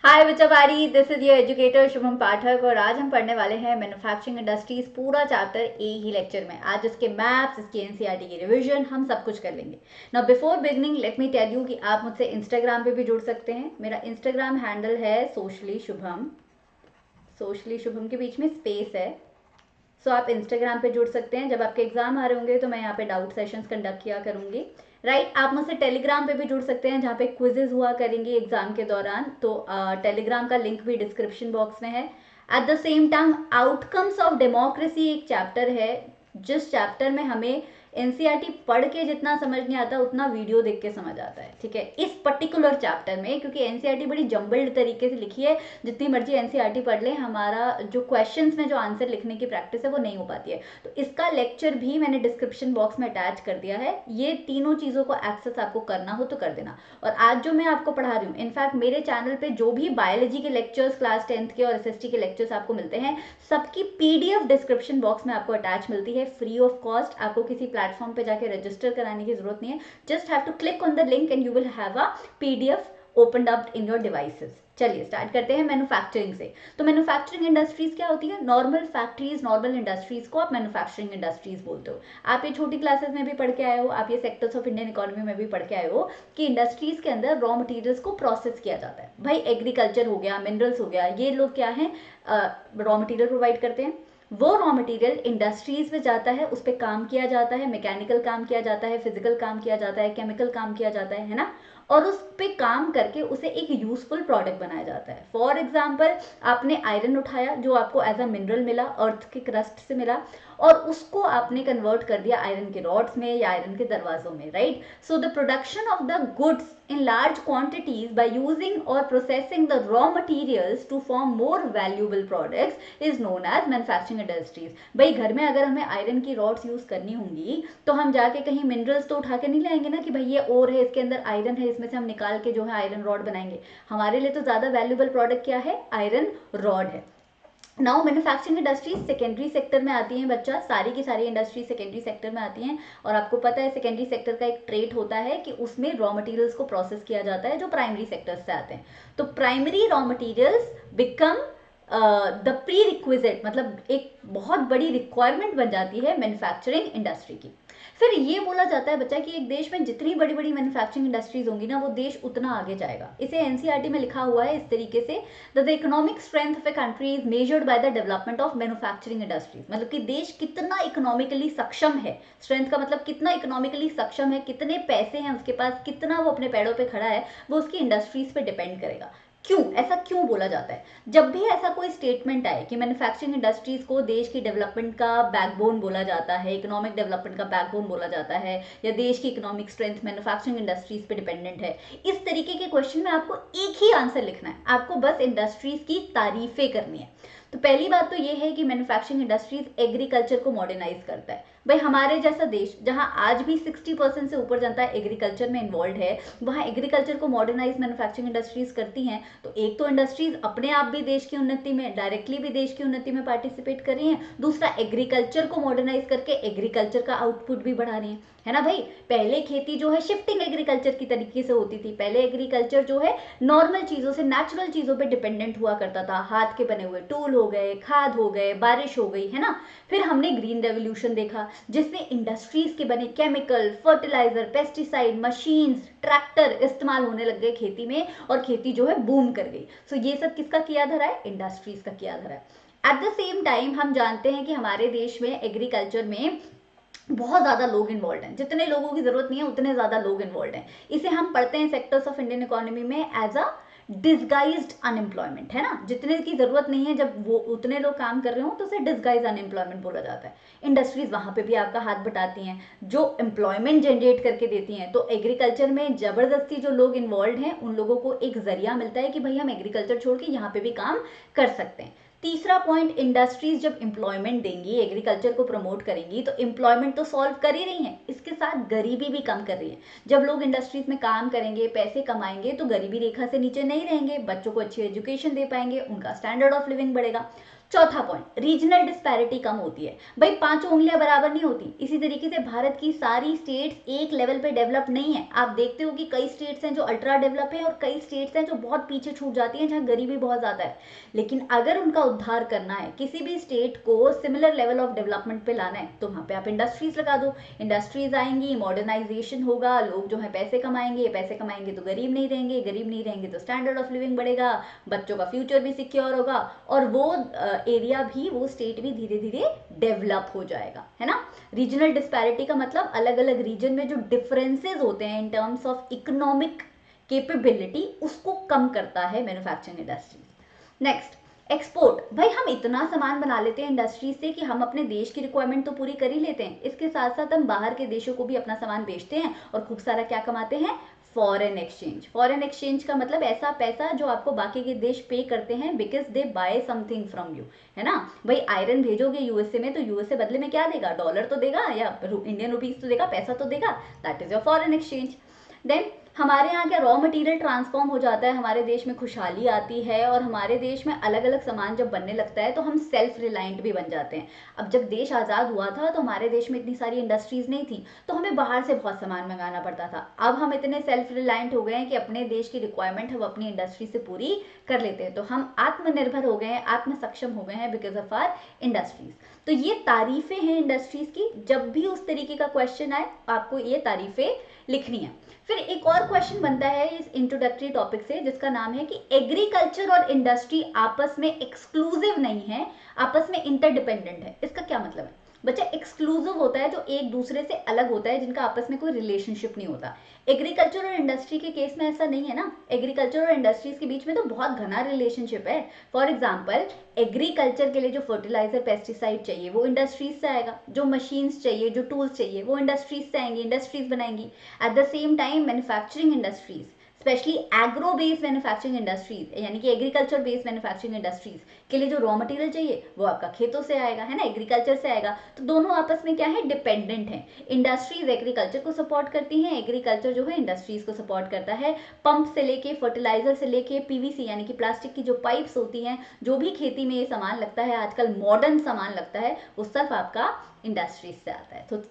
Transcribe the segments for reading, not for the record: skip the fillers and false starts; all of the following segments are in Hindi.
हाय बच्चा बारी, this is your educator Shubham Pathak और आज हम पढ़ने वाले हैं मैन्युफैक्चरिंग इंडस्ट्रीज पूरा चैप्टर एक ही लेक्चर में। आज इसके मैथ्स, इसकी एनसीईआरटी की रिवीजन हम सब कुछ कर लेंगे। Now before beginning let me tell you कि आप मुझसे इंस्टाग्राम पे भी जुड़ सकते हैं। मेरा इंस्टाग्राम हैंडल है सोशली शुभम। सोशली शुभम के बीच में स्पेस है। सो आप इंस्टाग्राम पे जुड़ सकते हैं। जब आपके एग्जाम आ रहे होंगे तो मैं यहाँ पे डाउट सेशंस कंडक्ट किया करूंगी। राइट, आप मुझसे टेलीग्राम पे भी जुड़ सकते हैं जहाँ पे क्विजेज हुआ करेंगे एग्जाम के दौरान। तो टेलीग्राम का लिंक भी डिस्क्रिप्शन बॉक्स में है। At the same time outcomes of democracy एक चैप्टर है जिस चैप्टर में हमें एनसीईआरटी पढ़ के जितना समझ नहीं आता उतना वीडियो देख के समझ आता है। ठीक है, इस पर्टिकुलर चैप्टर में, क्योंकि एनसीईआरटी बड़ी जम्बल्ड तरीके से लिखी है। जितनी मर्जी एनसीईआरटी पढ़ ले, हमारा जो क्वेश्चंस में जो आंसर लिखने की प्रैक्टिस है वो नहीं हो पाती है। तो इसका लेक्चर भी मैंने डिस्क्रिप्शन बॉक्स में अटैच कर दिया है। ये तीनों चीज़ों को एक्सेस आपको करना हो तो कर देना। और आज जो मैं आपको पढ़ा रही हूँ, इनफैक्ट मेरे चैनल पे जो भी बायोलॉजी के लेक्चर्स क्लास 10th के और एसएसटी के लेक्चर्स आपको मिलते हैं, सबकी पीडीएफ डिस्क्रिप्शन बॉक्स में आपको अटैच मिलती है फ्री ऑफ कॉस्ट। आपको किसी प्लेटफॉर्म पे जाके रजिस्टर कराने की जरूरत नहीं है। Just have to click on the link and you will have a PDF opened up in your devices. चलिए स्टार्ट करते हैं मैन्युफैक्चरिंग से। तो मैन्युफैक्चरिंग इंडस्ट्रीज क्या होती है? नॉर्मल फैक्ट्रीज, नॉर्मल इंडस्ट्रीज को आप मैन्युफैक्चरिंग इंडस्ट्रीज बोलते हो। आप ये छोटी क्लासेस में भी पढ़ के आए हो, आप ये सेक्टर्स ऑफ इंडियन इकोनॉमी में भी पढ़ के आए हो कि इंडस्ट्रीज के अंदर रॉ मटेरियल्स को प्रोसेस किया जाता है। भाई एग्रीकल्चर हो गया, मिनरल्स हो गया, ये लोग क्या है, रॉ मटेरियल प्रोवाइड करते हैं। वो रॉ मटेरियल इंडस्ट्रीज में जाता है, उस पर काम किया जाता है, मैकेनिकल काम किया जाता है, फिजिकल काम किया जाता है, केमिकल काम किया जाता है ना। और उस पे काम करके उसे एक यूजफुल प्रोडक्ट बनाया जाता है। फॉर एग्जाम्पल, आपने आयरन उठाया जो आपको एज अ मिनरल मिला, अर्थ के क्रस्ट से मिला, और उसको आपने कन्वर्ट कर दिया आयरन के रॉड्स में या आयरन के दरवाजों में। Right, so the production of the goods in large quantities by using or processing the raw materials to form more valuable products is known as manufacturing industries। भाई घर में अगर हमें आयरन की रॉड्स यूज करनी होंगी तो हम जाके कहीं मिनरल्स तो उठा के नहीं लाएंगे ना कि भाई ये ओर है, इसके अंदर आयरन है, इसमें से हम निकाल के जो है आयरन रॉड बनाएंगे। हमारे लिए तो ज्यादा वैल्यूबल प्रोडक्ट क्या है? आयरन रॉड है। Now manufacturing industries secondary sector में आती हैं बच्चा, सारी की सारी इंडस्ट्री सेकेंडरी सेक्टर में आती हैं। और आपको पता है सेकेंडरी सेक्टर का एक ट्रेट होता है कि उसमें रॉ मटेरियल्स को प्रोसेस किया जाता है जो प्राइमरी सेक्टर से आते हैं। तो primary raw materials become the pre requisite, मतलब एक बहुत बड़ी रिक्वायरमेंट बन जाती है मैन्युफैक्चरिंग इंडस्ट्री की। फिर ये बोला जाता है बच्चा कि एक देश में जितनी बड़ी बड़ी मैन्युफैक्चरिंग इंडस्ट्रीज होंगी ना, वो देश उतना आगे जाएगा। इसे एनसीईआरटी में लिखा हुआ है इस तरीके से, the economic strength of a country is measured by the development of manufacturing industries. मतलब कि देश कितना इकोनॉमिकली सक्षम है, स्ट्रेंथ का मतलब कितना इकोनॉमिकली सक्षम है, कितने पैसे हैं उसके पास, कितना वो अपने पैरों पे खड़ा है, वो उसकी इंडस्ट्रीज पे डिपेंड करेगा। क्यों ऐसा क्यों बोला जाता है? जब भी ऐसा कोई स्टेटमेंट आए कि मैन्युफैक्चरिंग इंडस्ट्रीज को देश की डेवलपमेंट का बैकबोन बोला जाता है, इकोनॉमिक डेवलपमेंट का बैकबोन बोला जाता है, या देश की इकोनॉमिक स्ट्रेंथ मैन्युफैक्चरिंग इंडस्ट्रीज पे डिपेंडेंट है, इस तरीके के क्वेश्चन में आपको एक ही आंसर लिखना है। आपको बस इंडस्ट्रीज की तारीफें करनी है। तो पहली बात तो ये है कि मैन्युफैक्चरिंग इंडस्ट्रीज एग्रीकल्चर को मॉडर्नाइज करता है। भाई हमारे जैसा देश जहां आज भी 60% से ऊपर जनता एग्रीकल्चर में इन्वॉल्व है, वहां एग्रीकल्चर को मॉडर्नाइज मैन्युफैक्चरिंग इंडस्ट्रीज करती हैं। तो एक तो इंडस्ट्रीज अपने आप भी देश की उन्नति में, डायरेक्टली भी देश की उन्नति में पार्टिसिपेट कर रही हैं, दूसरा एग्रीकल्चर को मॉडर्नाइज करके एग्रीकल्चर का आउटपुट भी बढ़ा रही हैं, है ना भाई। पहले खेती जो है शिफ्टिंग एग्रीकल्चर की तरीके से होती थी। पहले एग्रीकल्चर जो है नॉर्मल चीजों से, नेचुरल चीजों पे डिपेंडेंट हुआ करता था। हाथ के बने हुए टूल हो गए, खाद हो गए, बारिश हो गई, है ना। फिर हमने ग्रीन रेवोल्यूशन देखा जिसमें इंडस्ट्रीज के बने chemical, fertilizer, pesticide, machines, tractor इस्तेमाल होने लग गए खेती में, और खेती जो है बूम कर गई। सो ये सब किसका किया धरा है? इंडस्ट्रीज का किया धरा है। एट द सेम टाइम हम जानते हैं कि हमारे देश में एग्रीकल्चर में बहुत ज्यादा लोग इन्वॉल्व हैं। जितने लोगों की जरूरत नहीं है उतने ज्यादा लोग इन्वॉल्व हैं। इसे हम पढ़ते हैं सेक्टर्स ऑफ इंडियन इकोनॉमी में एज अ डिसगाइज्ड अनएम्प्लॉयमेंट, है ना। जितने की जरूरत नहीं है, जब वो उतने लोग काम कर रहे हो तो उसे डिसगाइज अनएम्प्लॉयमेंट बोला जाता है। इंडस्ट्रीज वहां पे भी आपका हाथ बटाती हैं, जो एम्प्लॉयमेंट जनरेट करके देती हैं। तो एग्रीकल्चर में जबरदस्ती जो लोग इन्वॉल्व हैं उन लोगों को एक जरिया मिलता है कि भाई हम एग्रीकल्चर छोड़ के यहाँ पे भी काम कर सकते हैं। तीसरा पॉइंट, इंडस्ट्रीज जब एम्प्लॉयमेंट देंगी, एग्रीकल्चर को प्रमोट करेंगी, तो एम्प्लॉयमेंट तो सॉल्व कर ही रही है, इसके साथ गरीबी भी कम कर रही है। जब लोग इंडस्ट्रीज में काम करेंगे, पैसे कमाएंगे, तो गरीबी रेखा से नीचे नहीं रहेंगे, बच्चों को अच्छी एजुकेशन दे पाएंगे, उनका स्टैंडर्ड ऑफ लिविंग बढ़ेगा। चौथा पॉइंट, रीजनल डिस्पैरिटी कम होती है। भाई पांचों उंगलियां बराबर नहीं होती, इसी तरीके से भारत की सारी स्टेट्स एक लेवल पे डेवलप नहीं है। आप देखते हो कि कई स्टेट्स हैं जो अल्ट्रा डेवलप है और कई स्टेट्स हैं जो बहुत पीछे छूट जाती हैं, जहाँ गरीबी बहुत ज्यादा है। लेकिन अगर उनका उद्धार करना है, किसी भी स्टेट को सिमिलर लेवल ऑफ डेवलपमेंट पे लाना है, तो वहां पे आप इंडस्ट्रीज लगा दो। इंडस्ट्रीज आएंगी, मॉडर्नाइजेशन होगा, लोग जो है पैसे कमाएंगे, पैसे कमाएंगे तो गरीब नहीं रहेंगे, गरीब नहीं रहेंगे तो स्टैंडर्ड ऑफ लिविंग बढ़ेगा, बच्चों का फ्यूचर भी सिक्योर होगा, और वो एरिया भी, वो स्टेट भी धीरे धीरे डेवलप हो जाएगा, है ना। रीजनल डिस्पैरिटी का मतलब अलग अलग रीजन में जो डिफरेंसेस होते हैं in terms of economic capability, उसको कम करता है मैन्युफैक्चरिंग इंडस्ट्रीज। Next, export. भाई हम इतना सामान बना लेते हैं इंडस्ट्रीज से कि हम अपने देश की रिक्वायरमेंट तो पूरी कर ही लेते हैं, इसके साथ साथ हम बाहर के देशों को भी अपना सामान बेचते हैं और खूब सारा क्या कमाते हैं, फॉरेन एक्सचेंज। फॉरेन एक्सचेंज का मतलब ऐसा पैसा जो आपको बाकी के देश पे करते हैं because they buy something from you, है ना। भाई आयरन भेजोगे यूएसए में, तो यूएसए बदले में क्या देगा, डॉलर तो देगा या इंडियन रुपीज तो देगा, पैसा तो देगा, that is your foreign exchange. Then हमारे यहाँ क्या रॉ मटेरियल ट्रांसफॉर्म हो जाता है, हमारे देश में खुशहाली आती है, और हमारे देश में अलग अलग सामान जब बनने लगता है तो हम सेल्फ रिलायंट भी बन जाते हैं। अब जब देश आज़ाद हुआ था तो हमारे देश में इतनी सारी इंडस्ट्रीज नहीं थी, तो हमें बाहर से बहुत सामान मंगाना पड़ता था। अब हम इतने सेल्फ रिलायंट हो गए हैं कि अपने देश की रिक्वायरमेंट हम अपनी इंडस्ट्री से पूरी कर लेते हैं, तो हम आत्मनिर्भर हो गए हैं, आत्म सक्षम हो गए हैं बिकॉज ऑफ आर इंडस्ट्रीज। तो ये तारीफें हैं इंडस्ट्रीज की। जब भी उस तरीके का क्वेश्चन आए, आपको ये तारीफें लिखनी है। फिर एक और क्वेश्चन बनता है इस इंट्रोडक्टरी टॉपिक से, जिसका नाम है कि एग्रीकल्चर और इंडस्ट्री आपस में एक्सक्लूसिव नहीं है, आपस में इंटरडिपेंडेंट है। इसका क्या मतलब है बच्चा? एक्सक्लूसिव होता है जो एक दूसरे से अलग होता है, जिनका आपस में कोई रिलेशनशिप नहीं होता। एग्रीकल्चर और इंडस्ट्री के केस में ऐसा नहीं है ना। एग्रीकल्चर और इंडस्ट्रीज के बीच में तो बहुत घना रिलेशनशिप है। फॉर एग्जाम्पल, एग्रीकल्चर के लिए जो फर्टिलाइजर पेस्टिसाइड चाहिए वो इंडस्ट्रीज से आएगा, जो मशीन्स चाहिए, जो टूल्स चाहिए, वो इंडस्ट्रीज से आएंगी, इंडस्ट्रीज बनाएंगी। At the same time manufacturing industries, specially agro based manufacturing industries, यानी कि एग्रीकल्चर बेस्ड मैन्युफैक्चरिंग इंडस्ट्रीज के लिए जो रॉ मटेरियल चाहिए वो आपका खेतों से आएगा, है ना, एग्रीकल्चर से आएगा। तो दोनों आपस में क्या है, डिपेंडेंट है। इंडस्ट्रीज एग्रीकल्चर को सपोर्ट करती हैं, एग्रीकल्चर जो है इंडस्ट्रीज को सपोर्ट करता है। पंप से लेके, फर्टिलाइजर से लेके, पीवीसी यानी कि प्लास्टिक की जो पाइप्स होती हैं, जो भी खेती में ये सामान लगता है, आजकल मॉडर्न सामान लगता है, वो सब आपका इंडस्ट्रीज से आता है। तो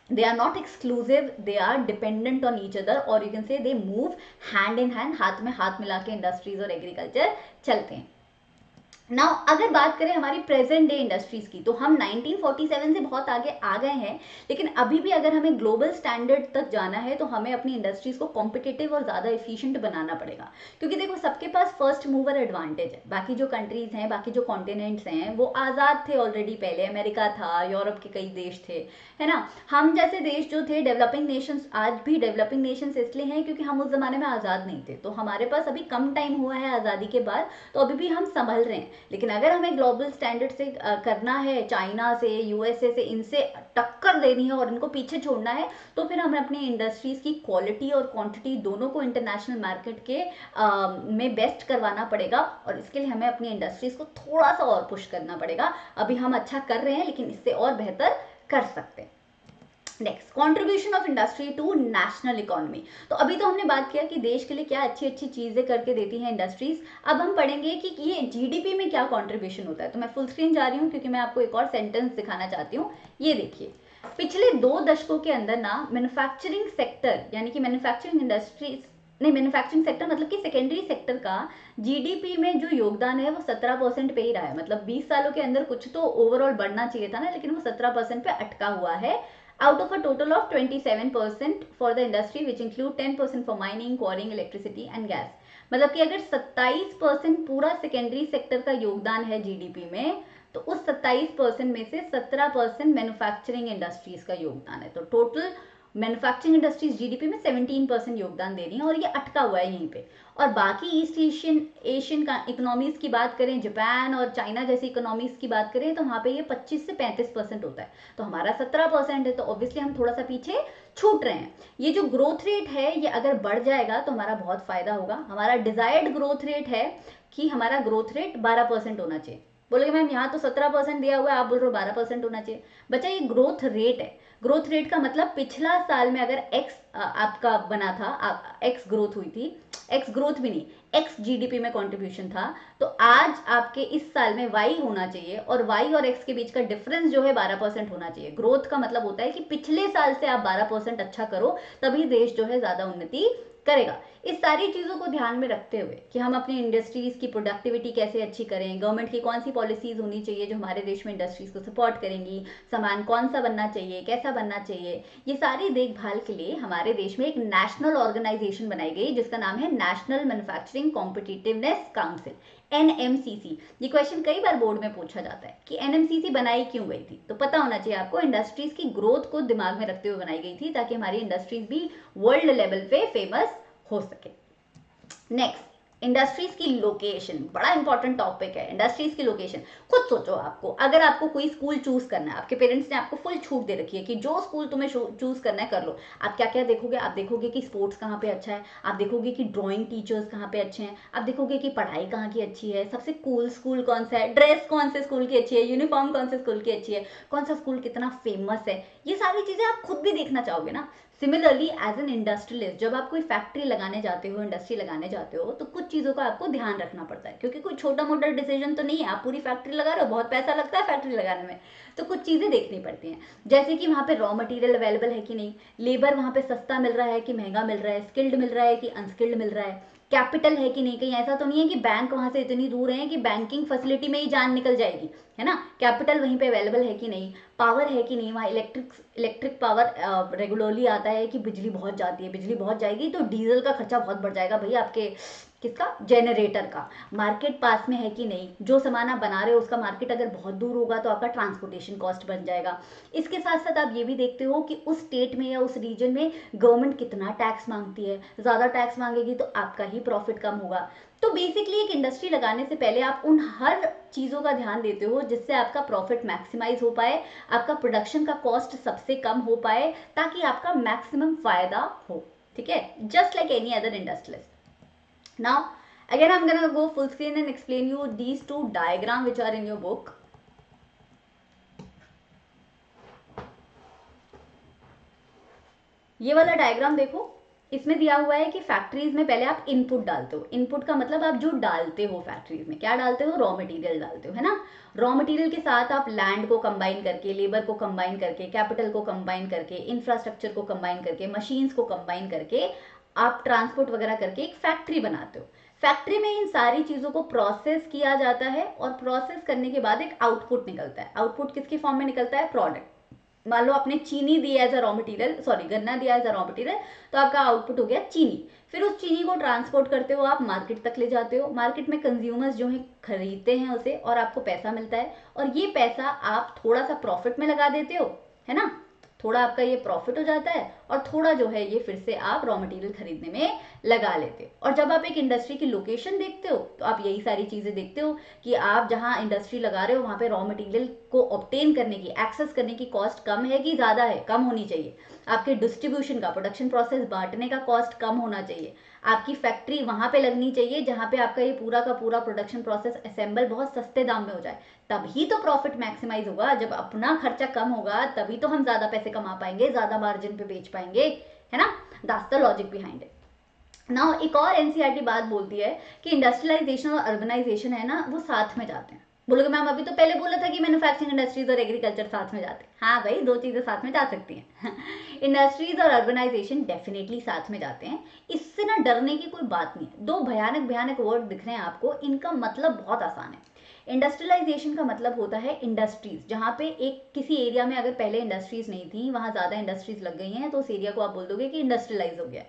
they are not exclusive, they are dependent on each other, or you can say they move hand in hand, हाथ में हाथ मिला के इंडस्ट्रीज और एग्रीकल्चर चलते हैं। नाउ अगर बात करें हमारी प्रेजेंट डे इंडस्ट्रीज की, तो हम 1947 से बहुत आगे आ गए हैं, लेकिन अभी भी अगर हमें ग्लोबल स्टैंडर्ड तक जाना है तो हमें अपनी इंडस्ट्रीज को कॉम्पिटिटिव और ज़्यादा एफिशिएंट बनाना पड़ेगा। क्योंकि देखो सबके पास फर्स्ट मूवर एडवांटेज है। बाकी जो कंट्रीज हैं, बाकी जो कॉन्टिनेंट्स हैं, वो आज़ाद थे ऑलरेडी पहले, अमेरिका था, यूरोप के कई देश थे, है ना। हम जैसे देश जो थे डेवलपिंग नेशंस, आज भी डेवलपिंग नेशंस इसलिए हैं क्योंकि हम उस जमाने में आज़ाद नहीं थे, तो हमारे पास अभी कम टाइम हुआ है आज़ादी के बाद, तो अभी भी हम संभल रहे हैं। लेकिन अगर हमें ग्लोबल स्टैंडर्ड से करना है, चाइना से, यूएसए से, इनसे टक्कर देनी है और इनको पीछे छोड़ना है, तो फिर हमें अपनी इंडस्ट्रीज की क्वालिटी और क्वांटिटी दोनों को इंटरनेशनल मार्केट के में बेस्ट करवाना पड़ेगा, और इसके लिए हमें अपनी इंडस्ट्रीज को थोड़ा सा और पुश करना पड़ेगा। अभी हम अच्छा कर रहे हैं, लेकिन इससे और बेहतर कर सकते हैं। Next, contribution of industry to national economy. तो अभी तो हमने बात किया कि देश के लिए क्या अच्छी अच्छी चीजें करके देती हैं इंडस्ट्रीज। अब हम पढ़ेंगे कि ये जीडीपी में क्या कंट्रीब्यूशन होता है। तो मैं फुल स्क्रीन जा रही हूँ क्योंकि मैं आपको एक और सेंटेंस दिखाना चाहती हूँ। ये देखिए, पिछले 2 दशकों के अंदर ना मैन्युफैक्चरिंग सेक्टर, यानी कि मैन्युफैक्चरिंग इंडस्ट्रीज नहीं, मैन्युफैक्चरिंग सेक्टर मतलब कि सेकेंडरी सेक्टर का जीडीपी में जो योगदान है वो 17% पे ही रहा है। मतलब 20 सालों के अंदर कुछ तो ओवरऑल बढ़ना चाहिए था ना, लेकिन वो 17% पे अटका हुआ है। Out of a total of 27% for the industry which include 10% for mining, quarrying, electricity and gas। मतलब कि अगर 27% पूरा सेकेंडरी सेक्टर का योगदान है जीडीपी में, तो उस 27% में से 17% मैन्युफैक्चरिंग इंडस्ट्रीज का योगदान है। तो टोटल मैन्युफैक्चरिंग इंडस्ट्रीज जीडीपी में 17% योगदान दे रही है, और ये अटका हुआ है यहीं पे। और बाकी ईस्ट एशियन का इकोनॉमीज की बात करें, जापान और चाइना जैसी इकोनॉमीज की बात करें, तो वहाँ पे ये 25 से 35% होता है। तो हमारा 17% है, तो ऑब्वियसली हम थोड़ा सा पीछे छूट रहे हैं। ये जो ग्रोथ रेट है ये अगर बढ़ जाएगा तो हमारा बहुत फायदा होगा। हमारा डिजायर्ड ग्रोथ रेट है कि हमारा ग्रोथ रेट 12% होना चाहिए। बोलोगे मैम यहाँ तो 17% दिया हुआ है, आप बोल रहे हो 12% होना चाहिए। बच्चा ये ग्रोथ रेट है। ग्रोथ रेट का मतलब पिछला साल में अगर एक्स आपका बना था, एक्स ग्रोथ हुई थी, एक्स ग्रोथ भी नहीं, एक्स जीडीपी में कंट्रीब्यूशन था। तो आज आपके इस साल में वाई होना चाहिए, और वाई और एक्स के बीच का डिफरेंस जो है 12% होना चाहिए। ग्रोथ का मतलब होता है कि पिछले साल से आप 12% अच्छा करो, तभी देश जो है ज्यादा उन्नति करेगा। इस सारी चीजों को ध्यान में रखते हुए कि हम अपनी इंडस्ट्रीज की प्रोडक्टिविटी कैसे अच्छी करें, गवर्नमेंट की कौन सी पॉलिसीज होनी चाहिए जो हमारे देश में इंडस्ट्रीज को सपोर्ट करेंगी, सामान कौन सा बनना चाहिए, कैसा बनना चाहिए, ये सारी देखभाल के लिए हमारे देश में एक नेशनल ऑर्गेनाइजेशन बनाई गई जिसका नाम है नेशनल मैन्युफैक्चरिंग कॉम्पिटिटिवनेस काउंसिल, एनएमसीसी। ये क्वेश्चन कई बार बोर्ड में पूछा जाता है कि एनएमसीसी बनाई क्यों गई थी, तो पता होना चाहिए आपको, इंडस्ट्रीज की ग्रोथ को दिमाग में रखते हुए बनाई गई थी ताकि हमारी इंडस्ट्रीज भी वर्ल्ड लेवल पे फेमस हो सके। नेक्स्ट, इंडस्ट्रीज की लोकेशन, बड़ा इंपॉर्टेंट टॉपिक है इंडस्ट्रीज की लोकेशन। खुद सोचो, आपको अगर आपको कोई स्कूल चूज करना है, आपके पेरेंट्स ने आपको फुल छूट दे रखी है कि जो स्कूल तुम्हें चूज करना है कर लो, आप क्या क्या देखोगे? आप देखोगे कि स्पोर्ट्स कहाँ पे अच्छा है, आप देखोगे कि ड्राइंग टीचर्स कहाँ पे अच्छे हैं, आप देखोगे कि पढ़ाई कहाँ की अच्छी है, सबसे कूल स्कूल कौन सा है, ड्रेस कौन से स्कूल की अच्छी है, यूनिफॉर्म कौन से स्कूल की अच्छी है, कौन सा स्कूल कितना फेमस है, ये सारी चीजें आप खुद भी देखना चाहोगे ना। सिमिलरली एज एन इंडस्ट्रियलिस्ट, जब आप कोई फैक्ट्री लगाने जाते हो, इंडस्ट्री लगाने जाते हो, तो कुछ चीज़ों का आपको ध्यान रखना पड़ता है, क्योंकि कोई छोटा मोटा डिसीजन तो नहीं है, आप पूरी फैक्ट्री लगा रहे हो, बहुत पैसा लगता है फैक्ट्री लगाने में, तो कुछ चीज़ें देखनी पड़ती हैं, जैसे कि वहाँ पे रॉ मटेरियल अवेलेबल है कि नहीं, लेबर वहाँ पे सस्ता मिल रहा है कि महंगा मिल रहा है, स्किल्ड मिल रहा है कि अनस्किल्ड मिल रहा है, कैपिटल है कि नहीं, कहीं ऐसा तो नहीं है कि बैंक वहां से इतनी दूर है कि बैंकिंग फैसिलिटी में ही जान निकल जाएगी, है ना। कैपिटल वहीं पे अवेलेबल है कि नहीं, पावर है कि नहीं, वहाँ इलेक्ट्रिक पावर रेगुलरली आता है कि बिजली बहुत जाती है, बिजली बहुत जाएगी तो डीजल का खर्चा बहुत बढ़ जाएगा भैया आपके, किसका, जनरेटर का। मार्केट पास में है कि नहीं, जो सामान आप बना रहे हो उसका मार्केट अगर बहुत दूर होगा तो आपका ट्रांसपोर्टेशन कॉस्ट बन जाएगा। इसके साथ साथ आप ये भी देखते हो कि उस स्टेट में या उस रीजन में गवर्नमेंट कितना टैक्स मांगती है, ज़्यादा टैक्स मांगेगी तो आपका ही प्रॉफिट कम होगा। तो बेसिकली एक इंडस्ट्री लगाने से पहले आप उन हर चीज़ों का ध्यान देते हो जिससे आपका प्रॉफिट मैक्सिमाइज हो पाए, आपका प्रोडक्शन का कॉस्ट सबसे कम हो पाए, ताकि आपका मैक्सिमम फायदा हो, ठीक है, just like any other industrialist. Now, again I'm gonna go full screen and explain you these two diagram which are in your book. ये वाला डायग्राम देखो, इसमें दिया हुआ है कि फैक्ट्रीज में पहले आप इनपुट डालते हो। इनपुट का मतलब आप जो डालते हो फैक्ट्रीज में, क्या डालते हो, रॉ मटेरियल डालते हो, है ना। रॉ मटेरियल के साथ आप लैंड को कंबाइन करके, लेबर को कंबाइन करके, कैपिटल को कंबाइन करके, इंफ्रास्ट्रक्चर को कंबाइन करके, मशीन्स को कंबाइन करके आप ट्रांसपोर्ट वगैरह करके एक फैक्ट्री बनाते हो। फैक्ट्री में इन सारी चीज़ों को प्रोसेस किया जाता है, और प्रोसेस करने के बाद एक आउटपुट निकलता है। आउटपुट किसके फॉर्म में निकलता है, प्रोडक्ट। मान लो आपने चीनी दिया as a raw material, sorry गन्ना दिया एज अ रॉ मटेरियल, तो आपका आउटपुट हो गया चीनी। फिर उस चीनी को ट्रांसपोर्ट करते हो, आप मार्केट तक ले जाते हो, मार्केट में कंज्यूमर्स जो है खरीदते हैं उसे, और आपको पैसा मिलता है, और ये पैसा आप थोड़ा सा प्रॉफिट में लगा देते हो, है ना। थोड़ा आपका ये प्रॉफिट हो जाता है, और थोड़ा जो है ये फिर से आप रॉ मटेरियल खरीदने में लगा लेते हो। और जब आप एक इंडस्ट्री की लोकेशन देखते हो तो आप यही सारी चीजें देखते हो कि आप जहां इंडस्ट्री लगा रहे हो वहां पे रॉ मटेरियल को ऑब्टेन करने की, एक्सेस करने की कॉस्ट कम है कि ज्यादा है, कम होनी चाहिए। आपके डिस्ट्रीब्यूशन का, प्रोडक्शन प्रोसेस बांटने का कॉस्ट कम होना चाहिए। आपकी फैक्ट्री वहां पे लगनी चाहिए जहां पे आपका ये पूरा का पूरा प्रोडक्शन प्रोसेस असेंबल बहुत सस्ते दाम में हो जाए, तभी तो प्रॉफिट मैक्सिमाइज होगा। जब अपना खर्चा कम होगा तभी तो हम ज्यादा पैसे कमा पाएंगे, ज्यादा मार्जिन पे बेच पाएंगे, है ना। That's the logic behind it. Now एक और एनसीईआरटी बात बोलती है कि इंडस्ट्रियलाइजेशन और अर्बनाइजेशन है ना, वो साथ में जाते हैं। बोलोगे मैम अभी तो पहले बोला था कि मैन्युफैक्चरिंग इंडस्ट्रीज और एग्रीकल्चर साथ में जाते हैं। हाँ भाई, दो चीजें साथ में जा सकती हैं। इंडस्ट्रीज और अर्बनाइजेशन डेफिनेटली साथ में जाते हैं, इससे ना डरने की कोई बात नहीं है। दो भयानक भयानक वर्ड दिख रहे हैं आपको, इनका मतलब बहुत आसान है। इंडस्ट्रियलाइजेशन का मतलब होता है इंडस्ट्रीज, जहाँ पे एक किसी एरिया में अगर पहले इंडस्ट्रीज नहीं थी, वहां ज्यादा इंडस्ट्रीज लग गई हैं, तो उस एरिया को आप बोल दोगे कि इंडस्ट्रियलाइज हो गया।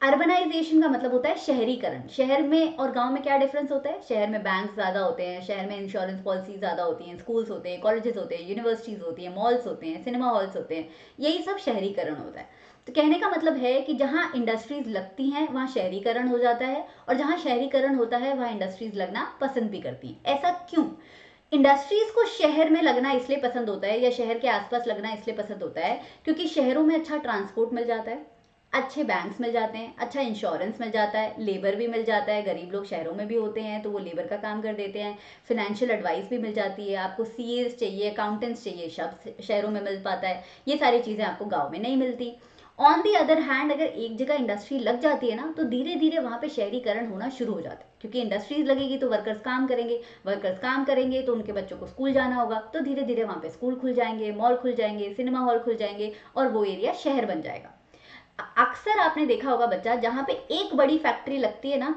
अर्बनाइजेशन का मतलब होता है शहरीकरण। शहर में और गांव में क्या डिफरेंस होता है, शहर में बैंक ज्यादा होते हैं, शहर में इंश्योरेंस पॉलिसी ज्यादा होती हैं, स्कूल्स होते हैं, कॉलेजेस होते हैं, यूनिवर्सिटीज होती हैं, मॉल्स होते हैं, सिनेमा हॉल्स होते हैं, यही सब शहरीकरण होता है। तो कहने का मतलब है कि जहाँ इंडस्ट्रीज लगती हैं वहाँ शहरीकरण हो जाता है, और जहाँ शहरीकरण होता है वहाँ इंडस्ट्रीज लगना पसंद भी करती हैं। ऐसा क्यों? इंडस्ट्रीज को शहर में लगना इसलिए पसंद होता है, या शहर के आसपास लगना इसलिए पसंद होता है, क्योंकि शहरों में अच्छा ट्रांसपोर्ट मिल जाता है, अच्छे बैंक्स मिल जाते हैं, अच्छा इंश्योरेंस मिल जाता है, लेबर भी मिल जाता है, गरीब लोग शहरों में भी होते हैं तो वो लेबर का काम कर देते हैं, फिनेंशियल एडवाइस भी मिल जाती है, आपको सीएस चाहिए, अकाउंटेंट्स चाहिए, सब शहरों में मिल पाता है। ये सारी चीज़ें आपको गाँव में नहीं मिलती। ऑन दी अदर हैंड अगर एक जगह इंडस्ट्री लग जाती है ना तो धीरे धीरे वहाँ पे शहरीकरण होना शुरू हो जाता है, क्योंकि इंडस्ट्रीज लगेगी तो वर्कर्स काम करेंगे, वर्कर्स काम करेंगे तो उनके बच्चों को स्कूल जाना होगा, तो धीरे धीरे वहाँ पे स्कूल खुल जाएंगे, मॉल खुल जाएंगे, सिनेमा हॉल खुल जाएंगे और वो एरिया शहर बन जाएगा। अक्सर आपने देखा होगा बच्चा, जहाँ पे एक बड़ी फैक्ट्री लगती है ना,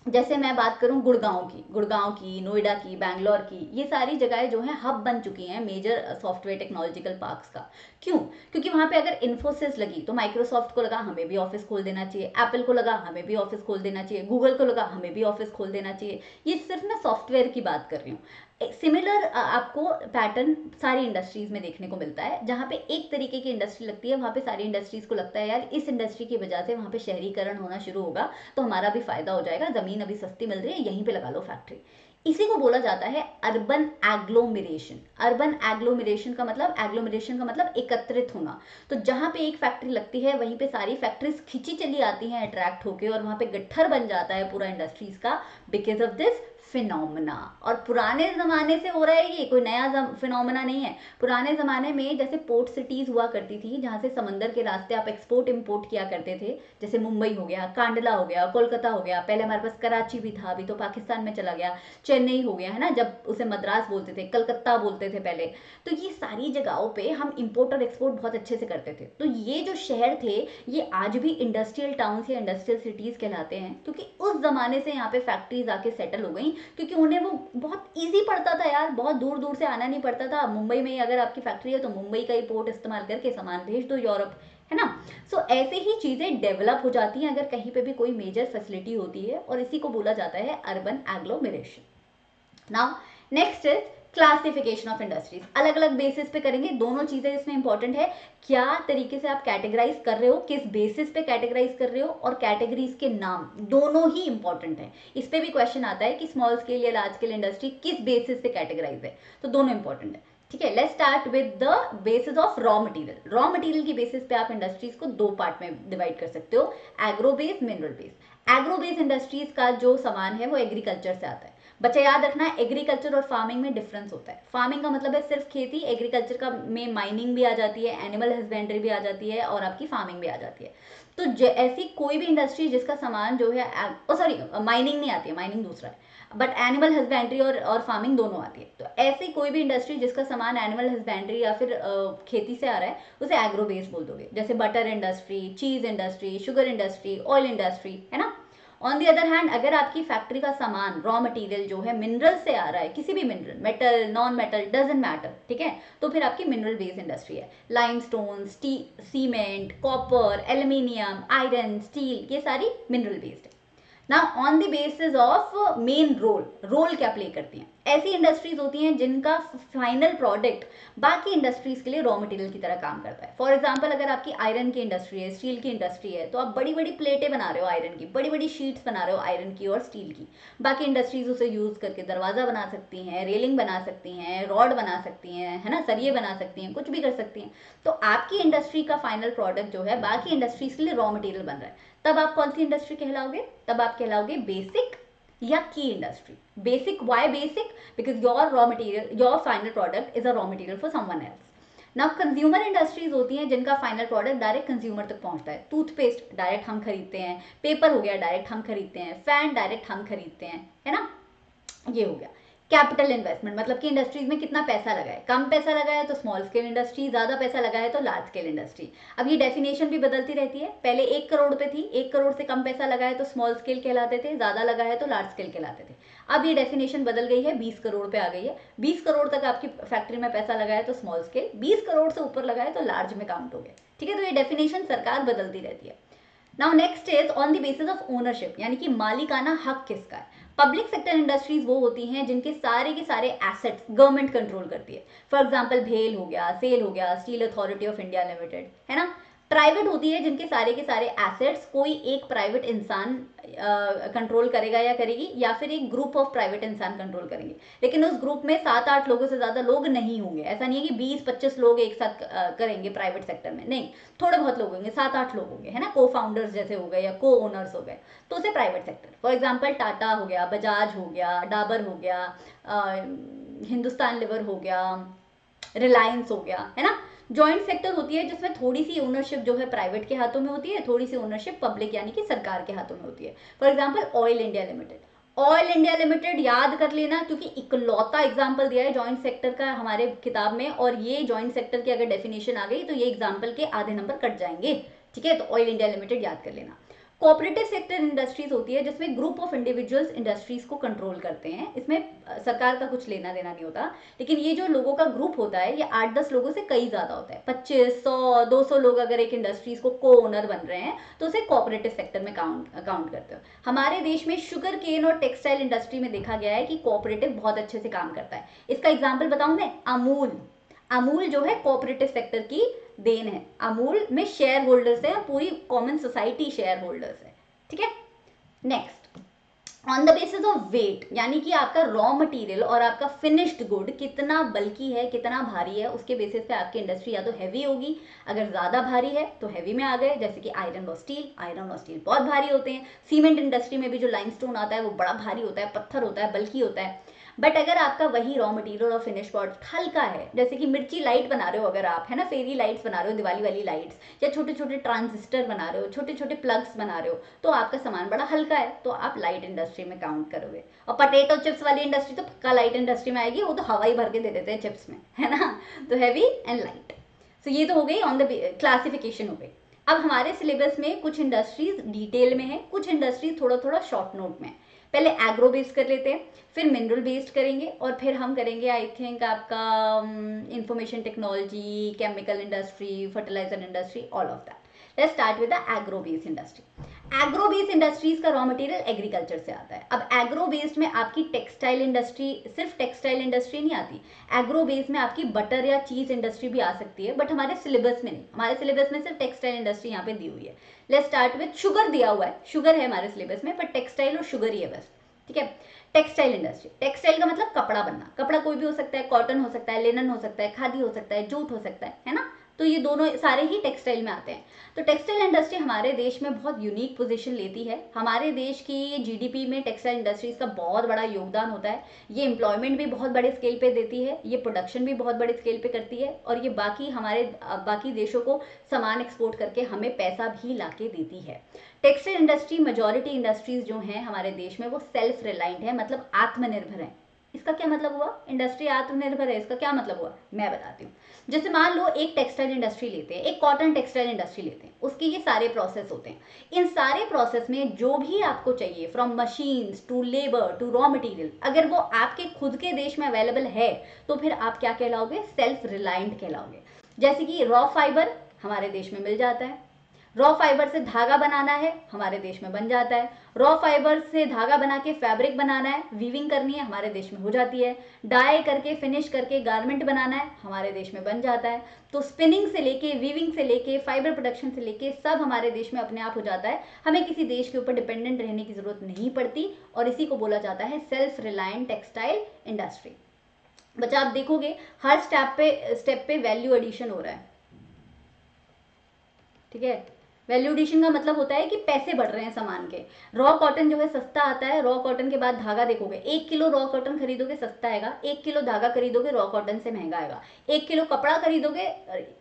जैसे मैं बात करूं गुड़गांव की, नोएडा की, बैंगलोर की, ये सारी जगहें जो हैं हब बन चुकी हैं मेजर सॉफ्टवेयर टेक्नोलॉजिकल पार्क्स का। क्यों? क्योंकि वहां पे अगर इन्फोसिस लगी तो माइक्रोसॉफ्ट को लगा हमें भी ऑफिस खोल देना चाहिए, एप्पल को लगा हमें भी ऑफिस खोल देना चाहिए, गूगल को लगा हमें भी ऑफिस खोल देना चाहिए। ये सिर्फ मैं सॉफ्टवेयर की बात कर रही हूँ। सिमिलर आपको पैटर्न सारी इंडस्ट्रीज में देखने को मिलता है, जहाँ पे एक तरीके की इंडस्ट्री लगती है वहाँ पे सारी इंडस्ट्रीज को लगता है यार इस इंडस्ट्री की वजह से वहाँ पे शहरीकरण होना शुरू होगा तो हमारा भी फायदा हो जाएगा, जमीन अभी सस्ती मिल रही है यहीं पे लगा लो फैक्ट्री। इसी को बोला जाता है अर्बन एग्लोमेरेशन। अर्बन एग्लोमेरेशन का मतलब एकत्रित होना। तो जहां पे एक फैक्ट्री लगती है वहीं पे सारी फैक्ट्रीज खिंची चली आती हैं अट्रैक्ट होके, और वहां पे गट्ठर बन जाता है पूरा इंडस्ट्रीज का, बिकॉज ऑफ दिस फिनोमेना। और पुराने जमाने से हो रहा है, ये कोई नया फिनोमेना नहीं है। पुराने जमाने में जैसे पोर्ट सिटीज हुआ करती थी जहां से समंदर के रास्ते आप एक्सपोर्ट इंपोर्ट किया करते थे, जैसे मुंबई हो गया, कांडला हो गया, कोलकाता हो गया, पहले हमारे पास कराची भी था, अभी तो पाकिस्तान में चला गया, चेन्नई हो गया है ना, जब उसे मद्रास बोलते थे, कलकत्ता बोलते थे पहले। तो ये सारी जगहों पे हम इंपोर्ट और एक्सपोर्ट बहुत अच्छे से करते थे। तो ये जो शहर थे ये आज भी इंडस्ट्रियल टाउन्स या इंडस्ट्रियल सिटीज कहलाते हैं, क्योंकि उस जमाने से यहाँ पे फैक्ट्रीज आके सेटल हो गई, क्योंकि उन्हें वो बहुत ईजी पड़ता था यार, बहुत दूर दूर से आना नहीं पड़ता था। मुंबई में अगर आपकी फैक्ट्री है तो मुंबई का ही पोर्ट इस्तेमाल करके सामान भेज दो यूरोप, है ना। सो ऐसे ही चीजें डेवलप हो जाती हैं अगर कहीं पे भी कोई मेजर फैसिलिटी होती है, और इसी को बोला जाता है urban agglomeration. Now next is classification of industries. अलग अलग बेसिस पे करेंगे, दोनों चीजें इसमें इंपॉर्टेंट है, क्या तरीके से आप कैटेगराइज कर रहे हो, किस बेसिस पे कैटेगराइज कर रहे हो, और कैटेगरीज के नाम दोनों ही इंपॉर्टेंट है। इस पे भी क्वेश्चन आता है कि स्मॉल स्केल या लार्ज स्केल इंडस्ट्री किस बेसिस पे कैटेगराइज है, तो दोनों इंपॉर्टेंट है। ठीक है, let's start with the basis of raw material. Raw material की बेसिस पे आप इंडस्ट्रीज को दो पार्ट में डिवाइड कर सकते हो, agro based, mineral based. Agro based industries का जो सामान है वो एग्रीकल्चर से आता है। बच्चा याद रखना, एग्रीकल्चर और फार्मिंग में डिफरेंस होता है। फार्मिंग का मतलब है सिर्फ खेती, एग्रीकल्चर का में माइनिंग भी आ जाती है, एनिमल हस्बेंड्री भी आ जाती है, और आपकी फार्मिंग भी आ जाती है। तो ऐसी कोई भी इंडस्ट्री जिसका सामान जो है, सॉरी माइनिंग नहीं आती है, माइनिंग दूसरा है, बट एनिमल हस्बेंड्री और फार्मिंग दोनों आती है। तो ऐसी कोई भी इंडस्ट्री जिसका सामान एनिमल हस्बेंड्री या फिर खेती से आ रहा है उसे एग्रो बेस्ड बोल दोगे, जैसे बटर इंडस्ट्री, चीज industry, sugar industry, oil industry, है ना। ऑन दी अदर हैंड अगर आपकी फैक्ट्री का सामान रॉ मटेरियल जो है मिनरल से आ रहा है, किसी भी mineral, metal, non metal, doesn't matter, ठीक है, तो फिर आपकी मिनरल बेस्ड इंडस्ट्री है। Limestone, cement, copper, aluminium, iron, steel, ये सारी मिनरल बेस्ड है। Now on the basis of main role, role क्या प्ले करती हैं, ऐसी इंडस्ट्रीज होती हैं जिनका फाइनल प्रोडक्ट बाकी इंडस्ट्रीज के लिए रॉ मटेरियल की तरह काम करता है। फॉर एग्जांपल अगर आपकी आयरन की इंडस्ट्री है, स्टील की इंडस्ट्री है, तो आप बड़ी बड़ी प्लेटें बना रहे हो आयरन की, बड़ी बड़ी शीट्स बना रहे हो आयरन की और स्टील की। बाकी इंडस्ट्रीज उसे यूज करके दरवाजा बना सकती हैं, रेलिंग बना सकती हैं, रॉड बना सकती हैं, है ना, सरिये बना सकती हैं, कुछ भी कर सकती हैं। तो आपकी इंडस्ट्री का फाइनल प्रोडक्ट जो है बाकी इंडस्ट्रीज के लिए रॉ मटेरियल बन रहा है, तब आप कौन सी इंडस्ट्री कहलाओगे, तब आप कहलाओगे बेसिक या key industry. Basic, why basic, because your raw material, your final product is a raw material for someone else. Now consumer industries होती हैं जिनका फाइनल प्रोडक्ट डायरेक्ट कंज्यूमर तक पहुंचता है। टूथपेस्ट डायरेक्ट हम खरीदते हैं, पेपर हो गया डायरेक्ट हम खरीदते हैं, फैन डायरेक्ट हम खरीदते हैं, है ना, ये हो गया। कैपिटल इन्वेस्टमेंट मतलब कि इंडस्ट्रीज में कितना पैसा लगा है, कम पैसा लगा है तो स्मॉल स्केल इंडस्ट्री, ज्यादा पैसा लगा है तो लार्ज स्केल इंडस्ट्री। अब ये डेफिनेशन भी बदलती रहती है, पहले 1 करोड़ पे थी, 1 करोड़ से कम पैसा लगा है तो स्मॉल स्केल कहलाते थे, ज्यादा लगा है तो लार्ज स्केल कहलाते थे। अब ये डेफिनेशन बदल गई है, 20 करोड़ पे आ गई है। 20 करोड़ तक आपकी फैक्ट्री में पैसा लगा है तो स्मॉल स्केल, 20 करोड़ से ऊपर लगा है तो लार्ज में काउंट हो गया। ठीक है, तो ये डेफिनेशन सरकार बदलती रहती है। Now next is on the basis of ownership, यानी कि मालिकाना हक किसका है। पब्लिक सेक्टर इंडस्ट्रीज वो होती हैं जिनके सारे के सारे एसेट्स गवर्नमेंट कंट्रोल करती है। फॉर एग्जांपल भेल हो गया, सेल हो गया, steel authority of India limited, है ना। प्राइवेट होती है जिनके सारे के सारे एसेट्स कोई एक प्राइवेट इंसान कंट्रोल करेगा या करेगी, या फिर एक ग्रुप ऑफ प्राइवेट इंसान कंट्रोल करेंगे, लेकिन उस ग्रुप में 7-8 लोगों से ज्यादा लोग नहीं होंगे। ऐसा नहीं है कि 20-25 लोग एक साथ करेंगे प्राइवेट सेक्टर में, नहीं, थोड़े बहुत लोग होंगे, 7-8 लोग होंगे, है ना, को फाउंडर्स जैसे हो गए या को ओनर्स हो गए, तो उसे private sector. For example Tata हो गया, बजाज हो गया, डाबर हो गया, हिंदुस्तान लिवर हो गया, रिलायंस हो गया, है ना। जॉइंट सेक्टर होती है जिसमें थोड़ी सी ओनरशिप जो है प्राइवेट के हाथों में होती है, थोड़ी सी ओनरशिप पब्लिक यानी कि सरकार के हाथों में होती है। For example oil India limited, oil India limited याद कर लेना, क्योंकि इकलौता एग्जाम्पल दिया है जॉइंट सेक्टर का हमारे किताब में, और ये जॉइंट सेक्टर की अगर डेफिनेशन आ गई तो ये एग्जाम्पल के आधे नंबर कट जाएंगे, ठीक है। तो ऑयल इंडिया लिमिटेड याद कर लेना। कोऑपरेटिव सेक्टर इंडस्ट्रीज होती है जिसमें ग्रुप ऑफ इंडिविजुअल्स इंडस्ट्रीज को कंट्रोल करते हैं, इसमें सरकार का कुछ लेना देना नहीं होता, लेकिन ये जो लोगों का ग्रुप होता है ये 8-10 लोगों से कई ज्यादा होता है, 25, 100, 200 लोग अगर एक इंडस्ट्रीज को को ओनर बन रहे हैं तो उसे कोऑपरेटिव सेक्टर में काउंट करते हो। हमारे देश में शुगर केन और टेक्सटाइल इंडस्ट्री में देखा गया है कि कोऑपरेटिव बहुत अच्छे से काम करता है। इसका एग्जाम्पल बताऊं मैं, अमूल, अमूल जो है कोऑपरेटिव सेक्टर की देन है। अमूल में शेयर होल्डर्स है, पूरी कॉमन सोसाइटी शेयर होल्डर्स है, ठीक है। Next, on the basis of weight, यानी कि आपका रॉ मटेरियल और आपका फिनिश्ड गुड कितना बल्कि है, कितना भारी है, उसके बेसिस पे आपकी इंडस्ट्री या तो हैवी होगी, अगर ज्यादा भारी है तो हैवी में आ गए, जैसे कि आयरन और स्टील, आयरन और स्टील बहुत भारी होते हैं। सीमेंट इंडस्ट्री में भी जो लाइमस्टोन आता है वो बड़ा भारी होता है, पत्थर होता है, बल्कि होता है। बट अगर आपका वही रॉ मटेरियल और फिनिश प्रोडक्ट हल्का है, जैसे कि मिर्ची लाइट बना रहे हो अगर आप, है ना, फेरी लाइट्स बना रहे हो, दिवाली वाली लाइट्स, या छोटे छोटे ट्रांजिस्टर बना रहे हो, छोटे छोटे प्लग्स बना रहे हो, तो आपका सामान बड़ा हल्का है, तो आप लाइट इंडस्ट्री में काउंट करोगे। और पोटैटो चिप्स वाली इंडस्ट्री तो पक्का लाइट इंडस्ट्री में आएगी, वो तो हवा ही भर के दे देते हैं चिप्स में, है ना। तो हैवी एंड लाइट। सो ये तो हो गई ऑन द क्लासिफिकेशन हो गई। अब हमारे सिलेबस में कुछ इंडस्ट्रीज डिटेल में है, कुछ इंडस्ट्रीज थोड़ा थोड़ा शॉर्ट नोट में। पहले एग्रो बेस्ड कर लेते हैं, फिर मिनरल बेस्ड करेंगे, और फिर हम करेंगे आई थिंक आपका information technology, chemical industry, fertilizer industry, all of that. Let's start with the agro based industry. Agro based industries का रॉ मटेरियल एग्रीकल्चर से आता है। अब एग्रो बेस्ड में आपकी टेक्सटाइल इंडस्ट्री, सिर्फ टेक्सटाइल इंडस्ट्री नहीं आती, एग्रो बेस्ड में आपकी बटर या चीज इंडस्ट्री भी आ सकती है, बट हमारे सिलेबस में नहीं, हमारे सिलेबस में सिर्फ टेक्सटाइल इंडस्ट्री यहाँ पे दी हुई है। लेट्स स्टार्ट विद शुगर, दिया हुआ है, शुगर है हमारे सिलेबस में, पर टेक्सटाइल और शुगर ही है बस, ठीक है। टेक्सटाइल इंडस्ट्री, टेक्सटाइल का मतलब कपड़ा बनना, कपड़ा कोई भी हो सकता है, कॉटन हो सकता है, लिनन हो सकता है, खादी हो सकता है, जूट हो सकता है ना, तो ये दोनों सारे ही टेक्सटाइल में आते हैं। तो टेक्सटाइल इंडस्ट्री हमारे देश में बहुत यूनिक पोजीशन लेती है। हमारे देश की जीडीपी में टेक्सटाइल इंडस्ट्रीज का बहुत बड़ा योगदान होता है। ये एम्प्लॉयमेंट भी बहुत बड़े स्केल पे देती है, ये प्रोडक्शन भी बहुत बड़े स्केल पे करती है, और ये बाकी देशों को सामान एक्सपोर्ट करके हमें पैसा भी ला के देती है। टेक्सटाइल इंडस्ट्री, मेजॉरिटी इंडस्ट्रीज जो हैं हमारे देश में वो सेल्फ रिलायंट है, मतलब आत्मनिर्भर है। इसका क्या मतलब हुआ, इंडस्ट्री आत्मनिर्भर है, इसका क्या मतलब हुआ, मैं बताती हूँ। जैसे मान लो एक टेक्सटाइल इंडस्ट्री लेते हैं, एक कॉटन टेक्सटाइल इंडस्ट्री लेते हैं, उसके ये सारे प्रोसेस होते हैं। इन सारे प्रोसेस में जो भी आपको चाहिए, from machines to labour to raw material, अगर वो आपके खुद के देश में अवेलेबल है तो फिर आप क्या कहलाओगे, सेल्फ रिलायंट कहलाओगे। जैसे कि रॉ फाइबर हमारे देश में मिल जाता है, रॉ फाइबर से धागा बनाना है हमारे देश में बन जाता है, रॉ फाइबर से धागा बना के फैब्रिक बनाना है, वीविंग करनी है, हमारे देश में हो जाती है, डाई करके फिनिश करके गारमेंट बनाना है, हमारे देश में बन जाता है। तो स्पिनिंग से लेके, वीविंग से लेके, फाइबर प्रोडक्शन से लेके सब हमारे देश में अपने आप हो जाता है, हमें किसी देश के ऊपर डिपेंडेंट रहने की जरूरत नहीं पड़ती, और इसी को बोला जाता है सेल्फ रिलायंट टेक्सटाइल इंडस्ट्री। बच्चा आप देखोगे हर स्टेप पे वैल्यू एडिशन हो रहा है, ठीक है। वैल्यू एडिशन का मतलब होता है कि पैसे बढ़ रहे हैं सामान के। रॉ कॉटन जो है सस्ता आता है, रॉ कॉटन के बाद धागा देखोगे, 1 किलो रॉ कॉटन खरीदोगे सस्ता आएगा, 1 किलो धागा खरीदोगे रॉ कॉटन से महंगा आएगा, 1 किलो कपड़ा खरीदोगे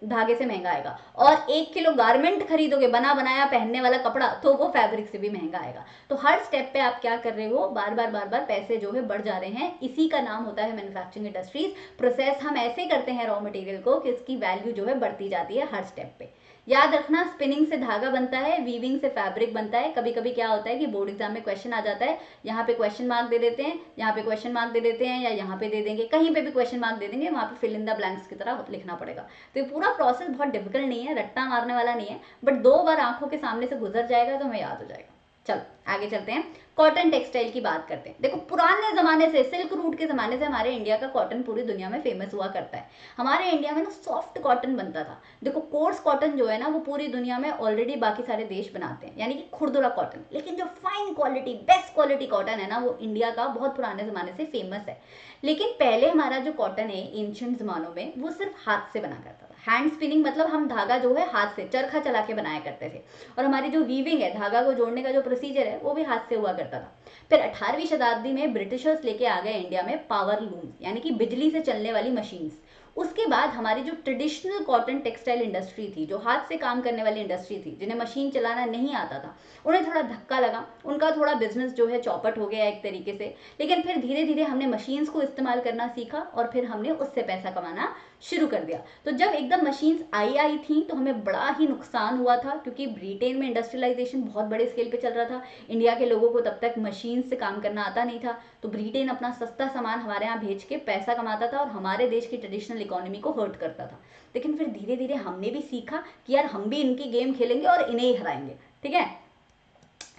धागे से महंगा आएगा, और 1 किलो गारमेंट खरीदोगे बना बनाया पहनने वाला कपड़ा, तो वो फैब्रिक से भी महंगा आएगा। तो हर स्टेप पे आप क्या कर रहे हो, बार बार पैसे जो है बढ़ जा रहे हैं, इसी का नाम होता है मैन्युफैक्चरिंग इंडस्ट्रीज। प्रोसेस हम ऐसे करते हैं रॉ मटेरियल को कि इसकी वैल्यू जो है बढ़ती जाती है हर स्टेप पे। याद रखना, स्पिनिंग से धागा बनता है, वीविंग से फैब्रिक बनता है। कभी कभी क्या होता है कि बोर्ड एग्जाम में क्वेश्चन आ जाता है, यहाँ पे क्वेश्चन मार्क दे देते हैं, यहाँ पे क्वेश्चन मार्क दे देते हैं, या यहाँ पे दे देंगे, कहीं पे भी क्वेश्चन मार्क दे देंगे, वहाँ पे फिल इन द ब्लैंक्स की तरह लिखना पड़ेगा। तो ये पूरा प्रोसेस बहुत डिफिकल्ट नहीं है, रट्टा मारने वाला नहीं है, बट 2 बार आंखों के सामने से गुजर जाएगा तो हमें याद हो जाएगा। चलो आगे चलते हैं, कॉटन टेक्सटाइल की बात करते हैं। देखो पुराने जमाने से, सिल्क रूट के जमाने से हमारे इंडिया का कॉटन पूरी दुनिया में फेमस हुआ करता है। हमारे इंडिया में ना सॉफ्ट कॉटन बनता था। देखो कोर्स कॉटन जो है ना वो पूरी दुनिया में ऑलरेडी बाकी सारे देश बनाते हैं, यानी कि खुरदुरा कॉटन, लेकिन जो fine quality, best quality cotton है ना वो इंडिया का बहुत पुराने जमाने से फेमस है। लेकिन पहले हमारा जो कॉटन है एंशिएंट जमानों में वो सिर्फ हाथ से बना करता था। हैंड स्पिनिंग मतलब हम धागा जो है हाथ से चरखा चला के बनाया करते थे, और हमारी जो वीविंग है, धागा को जोड़ने का जो प्रोसीजर है वो भी हाथ से हुआ करता था। फिर 18वीं शताब्दी में ब्रिटिशर्स लेके आ गए इंडिया में पावर लूम्स, यानी कि बिजली से चलने वाली मशीन्स। उसके बाद हमारी जो ट्रेडिशनल कॉटन टेक्सटाइल इंडस्ट्री थी, जो हाथ से काम करने वाली इंडस्ट्री थी, जिन्हें मशीन चलाना नहीं आता था, उन्हें थोड़ा धक्का लगा, उनका थोड़ा बिजनेस जो है चौपट हो गया एक तरीके से। लेकिन फिर धीरे धीरे हमने मशीन्स को इस्तेमाल करना सीखा और फिर हमने उससे पैसा कमाना शुरू कर दिया। तो जब एकदम मशीन्स आई थी तो हमें बड़ा ही नुकसान हुआ था, क्योंकि ब्रिटेन में इंडस्ट्रियलाइजेशन बहुत बड़े स्केल पे चल रहा था। इंडिया के लोगों को तब तक मशीन से काम करना आता नहीं था, तो ब्रिटेन अपना सस्ता सामान हमारे यहाँ भेज के पैसा कमाता था और हमारे देश की ट्रेडिशनल इकोनॉमी को हर्ट करता था। लेकिन फिर धीरे धीरे हमने भी सीखा कि यार हम भी इनकी गेम खेलेंगे और इन्हें ही हराएंगे, ठीक है।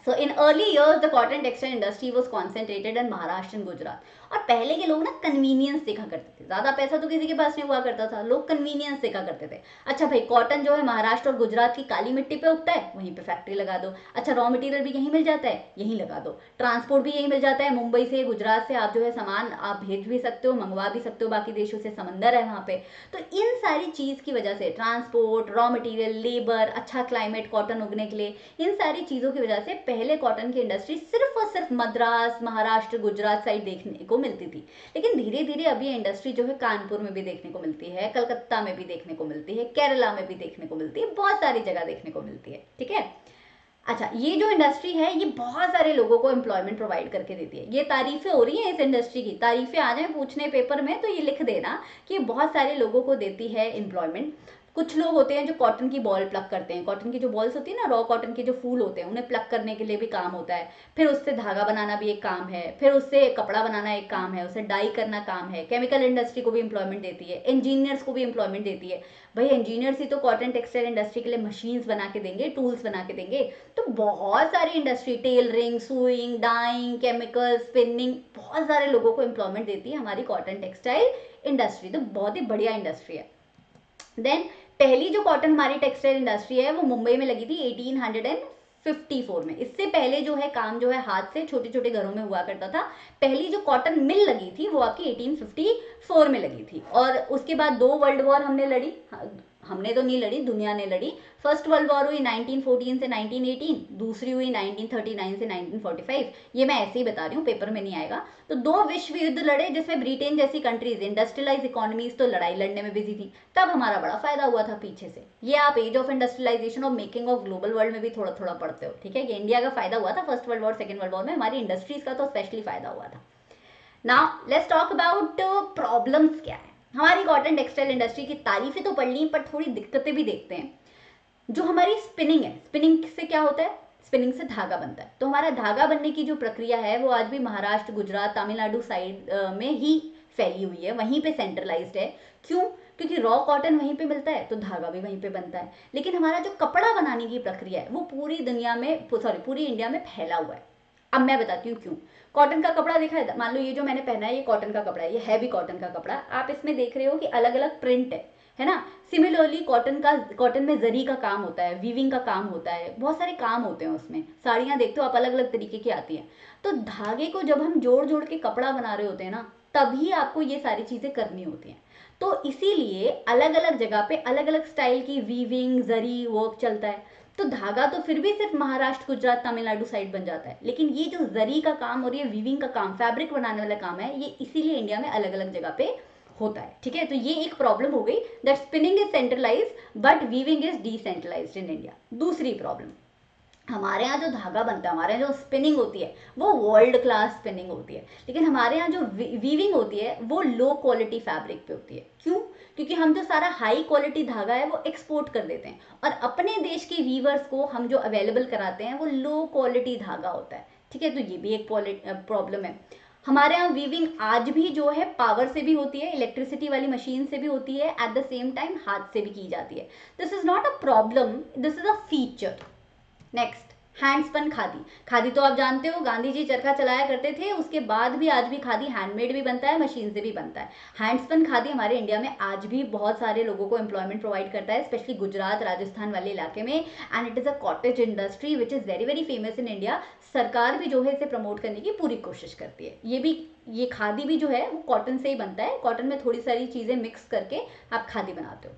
So in early years the cotton textile industry was concentrated in Maharashtra and Gujarat। और पहले के लोग ना कन्वीनियंस देखा करते थे, ज्यादा पैसा तो किसी के पास नहीं हुआ करता था, लोग कन्वीनियंस देखा करते थे। अच्छा भाई, कॉटन जो है महाराष्ट्र और गुजरात की काली मिट्टी पे उगता है, वहीं पे फैक्ट्री लगा दो। अच्छा, रॉ मटेरियल भी यहीं मिल जाता है, यहीं लगा दो। ट्रांसपोर्ट भी यहीं मिल जाता है, मुंबई से गुजरात से आप जो है सामान आप भेज भी सकते हो, मंगवा भी सकते हो, बाकी देशों से समंदर है वहाँ पे। तो इन सारी चीज की वजह से, ट्रांसपोर्ट, रॉ मटेरियल, लेबर, अच्छा क्लाइमेट कॉटन उगने के लिए, इन सारी चीजों की वजह से पहले कॉटन की इंडस्ट्री सिर्फ और सिर्फ मद्रास, महाराष्ट्र, गुजरात साइड देखने को मिलती थी। लेकिन धीरे धीरे अब ये इंडस्ट्री जो है कानपुर में भी देखने को मिलती है, कलकत्ता में भी देखने को मिलती है, केरला में भी देखने को मिलती है, बहुत सारी जगह देखने को मिलती है, ठीक है। अच्छा, ये जो इंडस्ट्री है ये बहुत सारे लोगों को एम्प्लॉयमेंट प्रोवाइड करके देती है। ये तारीफें हो रही हैं इस इंडस्ट्री की, तारीफें आ जाए पूछने पेपर में तो ये लिख देना कि बहुत सारे लोगों को देती है एम्प्लॉयमेंट। कुछ लोग होते हैं जो कॉटन की बॉल प्लग करते हैं, कॉटन की जो बॉल्स होती है ना, रॉ कॉटन के जो फूल होते हैं उन्हें प्लग करने के लिए भी काम होता है। फिर उससे धागा बनाना भी एक काम है, फिर उससे कपड़ा बनाना एक काम है, उससे डाई करना काम है। केमिकल इंडस्ट्री को भी एम्प्लॉयमेंट देती है, इंजीनियर्स को भी एम्प्लॉयमेंट देती है। भाई इंजीनियर्स ही तो कॉटन टेक्सटाइल इंडस्ट्री के लिए मशीन्स बना के देंगे, टूल्स बना के देंगे। तो बहुत सारी industry, tailoring, sewing, dyeing, chemical, spinning, बहुत सारे लोगों को एम्प्लॉयमेंट देती है हमारी कॉटन टेक्सटाइल इंडस्ट्री। तो बहुत ही बढ़िया इंडस्ट्री है। देन पहली जो कॉटन हमारी टेक्सटाइल इंडस्ट्री है वो मुंबई में लगी थी 1854 में। इससे पहले जो है काम जो है हाथ से छोटे छोटे घरों में हुआ करता था। पहली जो कॉटन मिल लगी थी वो आपकी 1854 में लगी थी। और उसके बाद 2 वर्ल्ड वॉर हमने लड़ी, हमने तो नहीं लड़ी, दुनिया ने लड़ी। फर्स्ट वर्ल्ड वॉर हुई 1914 से 1918, दूसरी हुई 1939 से 1945। ये मैं ऐसे ही बता रही हूँ, पेपर में नहीं आएगा। तो 2 विश्व युद्ध लड़े जिसमें ब्रिटेन जैसी कंट्रीज, इंडस्ट्रियलाइज इकोनॉमीज तो लड़ाई लड़ने में बिजी थी। तब हमारा बड़ा फायदा हुआ था पीछे से। ये आप एज ऑफ इंडस्ट्रियलाइजेशन और मेकिंग ऑफ ग्लोबल वर्ल्ड में भी थोड़ा थोड़ा पढ़ते हो, ठीक है। ये इंडिया का फायदा हुआ था first world war, second world war में, हमारी इंडस्ट्रीज का तो स्पेशली फायदा हुआ था। Now let's talk about problems क्या है हमारी कॉटन टेक्सटाइल इंडस्ट्री की। तारीफें तो पढ़ ली पर थोड़ी दिक्कतें भी देखते हैं। जो हमारी स्पिनिंग है, स्पिनिंग से क्या होता है, स्पिनिंग से धागा बनता है। तो हमारा धागा बनने की जो प्रक्रिया है वो आज भी महाराष्ट्र, गुजरात, तमिलनाडु साइड में ही फैली हुई है, वहीं पे सेंट्रलाइज्ड है। क्यों? क्योंकि रॉ कॉटन वहीं पे मिलता है तो धागा भी वहीं पे बनता है। लेकिन हमारा जो कपड़ा बनाने की प्रक्रिया है वो पूरी दुनिया में, सॉरी पूरी इंडिया में फैला हुआ है। अब मैं बताती हूँ क्यों। कॉटन का कपड़ा देखा है, मान लो ये जो मैंने पहना है ये कॉटन का कपड़ा है, ये है भी कॉटन का कपड़ा। आप इसमें देख रहे हो कि अलग अलग प्रिंट है ना। सिमिलरली कॉटन में जरी का काम होता है, वीविंग का काम होता है, बहुत सारे काम होते हैं उसमें। साड़ियाँ देखते हो आप, अलग अलग तरीके की आती हैं। तो धागे को जब हम जोड़ जोड़ के कपड़ा बना रहे होते हैं ना, तभी आपको ये सारी चीजें करनी होती हैं। तो इसीलिए अलग अलग जगह पे अलग अलग स्टाइल की वीविंग, जरी वर्क चलता है। तो धागा तो फिर भी सिर्फ महाराष्ट्र, गुजरात, तमिलनाडु साइड बन जाता है। लेकिन ये जो जरी का काम और ये वीविंग का काम, फैब्रिक बनाने वाला काम है, ये इसीलिए इंडिया में अलग अलग जगह पे होता है, ठीक है। तो ये एक प्रॉब्लम हो गई, that spinning is centralized but weaving is decentralized in India. दूसरी प्रॉब्लम, हमारे यहाँ जो धागा बनता है, हमारे यहाँ जो स्पिनिंग होती है वो वर्ल्ड क्लास स्पिनिंग होती है। लेकिन हमारे यहाँ जो वीविंग होती है वो लो क्वालिटी फैब्रिक पे होती है। क्यों? क्योंकि हम जो सारा हाई क्वालिटी धागा है वो एक्सपोर्ट कर देते हैं और अपने देश के वीवर्स को हम जो अवेलेबल कराते हैं वो लो क्वालिटी धागा होता है, ठीक है। तो ये भी एक प्रॉब्लम है। हमारे यहाँ वीविंग आज भी जो है पावर से भी होती है, इलेक्ट्रिसिटी वाली मशीन से भी होती है, एट द सेम टाइम हाथ से भी की जाती है। This is not a problem, this is a feature. Next, handspun khadi. Khadi तो आप जानते हो गांधी जी चरखा चलाया करते थे, उसके बाद भी आज भी खादी हैंडमेड भी बनता है, मशीन से भी बनता है। हैंडस्पन खादी हमारे इंडिया में आज भी बहुत सारे लोगों को एम्प्लॉयमेंट प्रोवाइड करता है, स्पेशली गुजरात, राजस्थान वाले इलाके में। And it is a cottage industry which is very very famous in India. सरकार भी जो है इसे प्रमोट करने की पूरी कोशिश करती है। ये खादी भी जो है वो कॉटन से ही बनता है, कॉटन में थोड़ी सारी चीजें मिक्स करके आप खादी बनाते हो।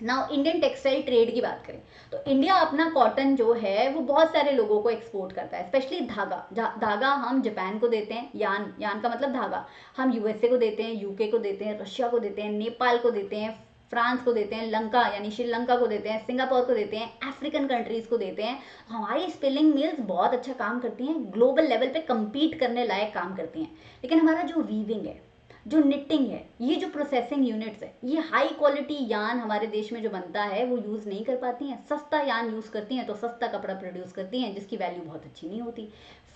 नाउ इंडियन टेक्सटाइल ट्रेड की बात करें तो इंडिया अपना कॉटन जो है वो बहुत सारे लोगों को एक्सपोर्ट करता है, स्पेशली धागा। धागा हम जापान को देते हैं, यान, यान का मतलब धागा, हम यूएसए को देते हैं, यूके को देते हैं, रशिया को देते हैं, नेपाल को देते हैं, फ्रांस को देते हैं, लंका यानी श्रीलंका को देते हैं, सिंगापुर को देते हैं, अफ्रीकन कंट्रीज को देते हैं। हमारी स्पिनिंग मिल्स बहुत अच्छा काम करती हैं, ग्लोबल लेवल पे कम्पीट करने लायक काम करती हैं। लेकिन हमारा जो वीविंग है, जो निटिंग है, ये जो प्रोसेसिंग यूनिट्स है, ये हाई क्वालिटी यान हमारे देश में जो बनता है वो यूज़ नहीं कर पाती हैं। सस्ता यान यूज़ करती हैं तो सस्ता कपड़ा प्रोड्यूस करती हैं जिसकी वैल्यू बहुत अच्छी नहीं होती।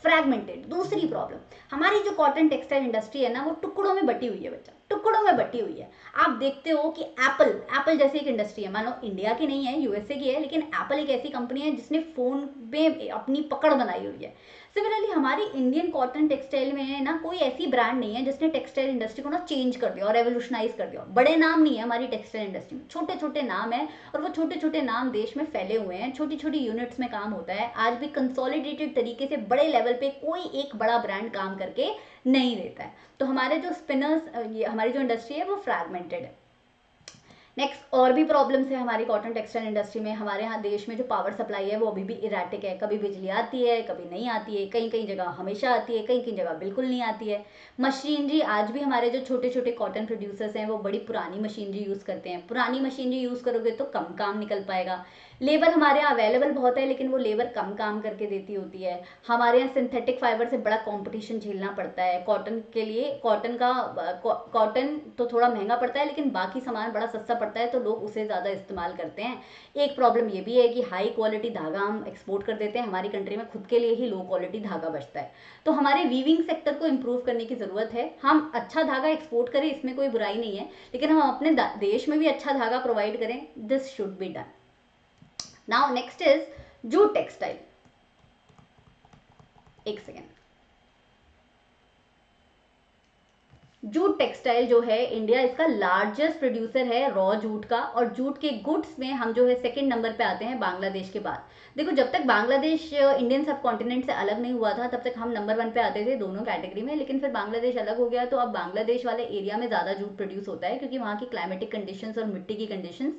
फ्रैगमेंटेड, दूसरी प्रॉब्लम, हमारी जो कॉटन टेक्सटाइल इंडस्ट्री है ना वो टुकड़ों में बटी हुई है बच्चा, टुकड़ों में बटी हुई है। आप देखते हो कि एप्पल, एप्पल जैसी एक इंडस्ट्री है, मान लो इंडिया की नहीं है, यूएसए की है, लेकिन एप्पल एक ऐसी कंपनी है जिसने फ़ोन पे अपनी पकड़ बनाई हुई है। सिमिलरली हमारी इंडियन कॉटन टेक्सटाइल में ना कोई ऐसी ब्रांड नहीं है जिसने टेक्सटाइल इंडस्ट्री को ना चेंज कर दिया और रेवोल्यूशनाइज कर दिया। बड़े नाम नहीं है हमारी टेक्सटाइल इंडस्ट्री में, छोटे छोटे नाम है, और वो छोटे छोटे नाम देश में फैले हुए हैं, छोटी छोटी यूनिट्स में काम होता है। आज भी कंसोलिडेटेड तरीके से बड़े लेवल पे कोई एक बड़ा ब्रांड काम करके नहीं देता है। तो हमारे जो स्पिनर्स, हमारी जो इंडस्ट्री है वो फ्रैगमेंटेड है। नेक्स्ट, और भी प्रॉब्लम्स है हमारी कॉटन टेक्सटाइल इंडस्ट्री में। हमारे यहाँ देश में जो पावर सप्लाई है वो अभी भी इराटिक है, कभी बिजली आती है, कभी नहीं आती है, कहीं कहीं जगह हमेशा आती है, कहीं कहीं जगह बिल्कुल नहीं आती है। मशीनरी, आज भी हमारे जो छोटे छोटे कॉटन प्रोड्यूसर्स हैं वो बड़ी पुरानी मशीनरी यूज़ करते हैं। पुरानी मशीनरी यूज़ करोगे तो कम काम निकल पाएगा। लेबर हमारे यहाँ अवेलेबल बहुत है, लेकिन वो लेबर कम काम करके देती होती है। हमारे यहाँ सिंथेटिक फाइबर से बड़ा कंपटीशन झेलना पड़ता है कॉटन के लिए। कॉटन तो थोड़ा महंगा पड़ता है, लेकिन बाकी सामान बड़ा सस्ता पड़ता है, तो लोग उसे ज़्यादा इस्तेमाल करते हैं। एक प्रॉब्लम ये भी है कि हाई क्वालिटी धागा हम एक्सपोर्ट कर देते हैं, हमारी कंट्री में खुद के लिए ही लो क्वालिटी धागा बचता है। तो हमारे वीविंग सेक्टर को इम्प्रूव करने की ज़रूरत है। हम अच्छा धागा एक्सपोर्ट करें, इसमें कोई बुराई नहीं है, लेकिन हम अपने देश में भी अच्छा धागा प्रोवाइड करें। This should be done. Now next is jute textile. एक सेकेंड, जूट टेक्सटाइल जो है इंडिया इसका लार्जेस्ट प्रोड्यूसर है रॉ जूट का, और जूट के गुड्स में हम जो है सेकंड नंबर पे आते हैं बांग्लादेश के बाद। देखो, जब तक बांग्लादेश इंडियन सब कॉन्टिनेंट से अलग नहीं हुआ था तब तक हम नंबर 1 पे आते थे दोनों कैटेगरी में, लेकिन फिर बांग्लादेश अलग हो गया तो अब बांग्लादेश वाले एरिया में ज़्यादा जूट प्रोड्यूस होता है, क्योंकि वहाँ की क्लाइमेटिक कंडीशंस और मिट्टी की कंडीशंस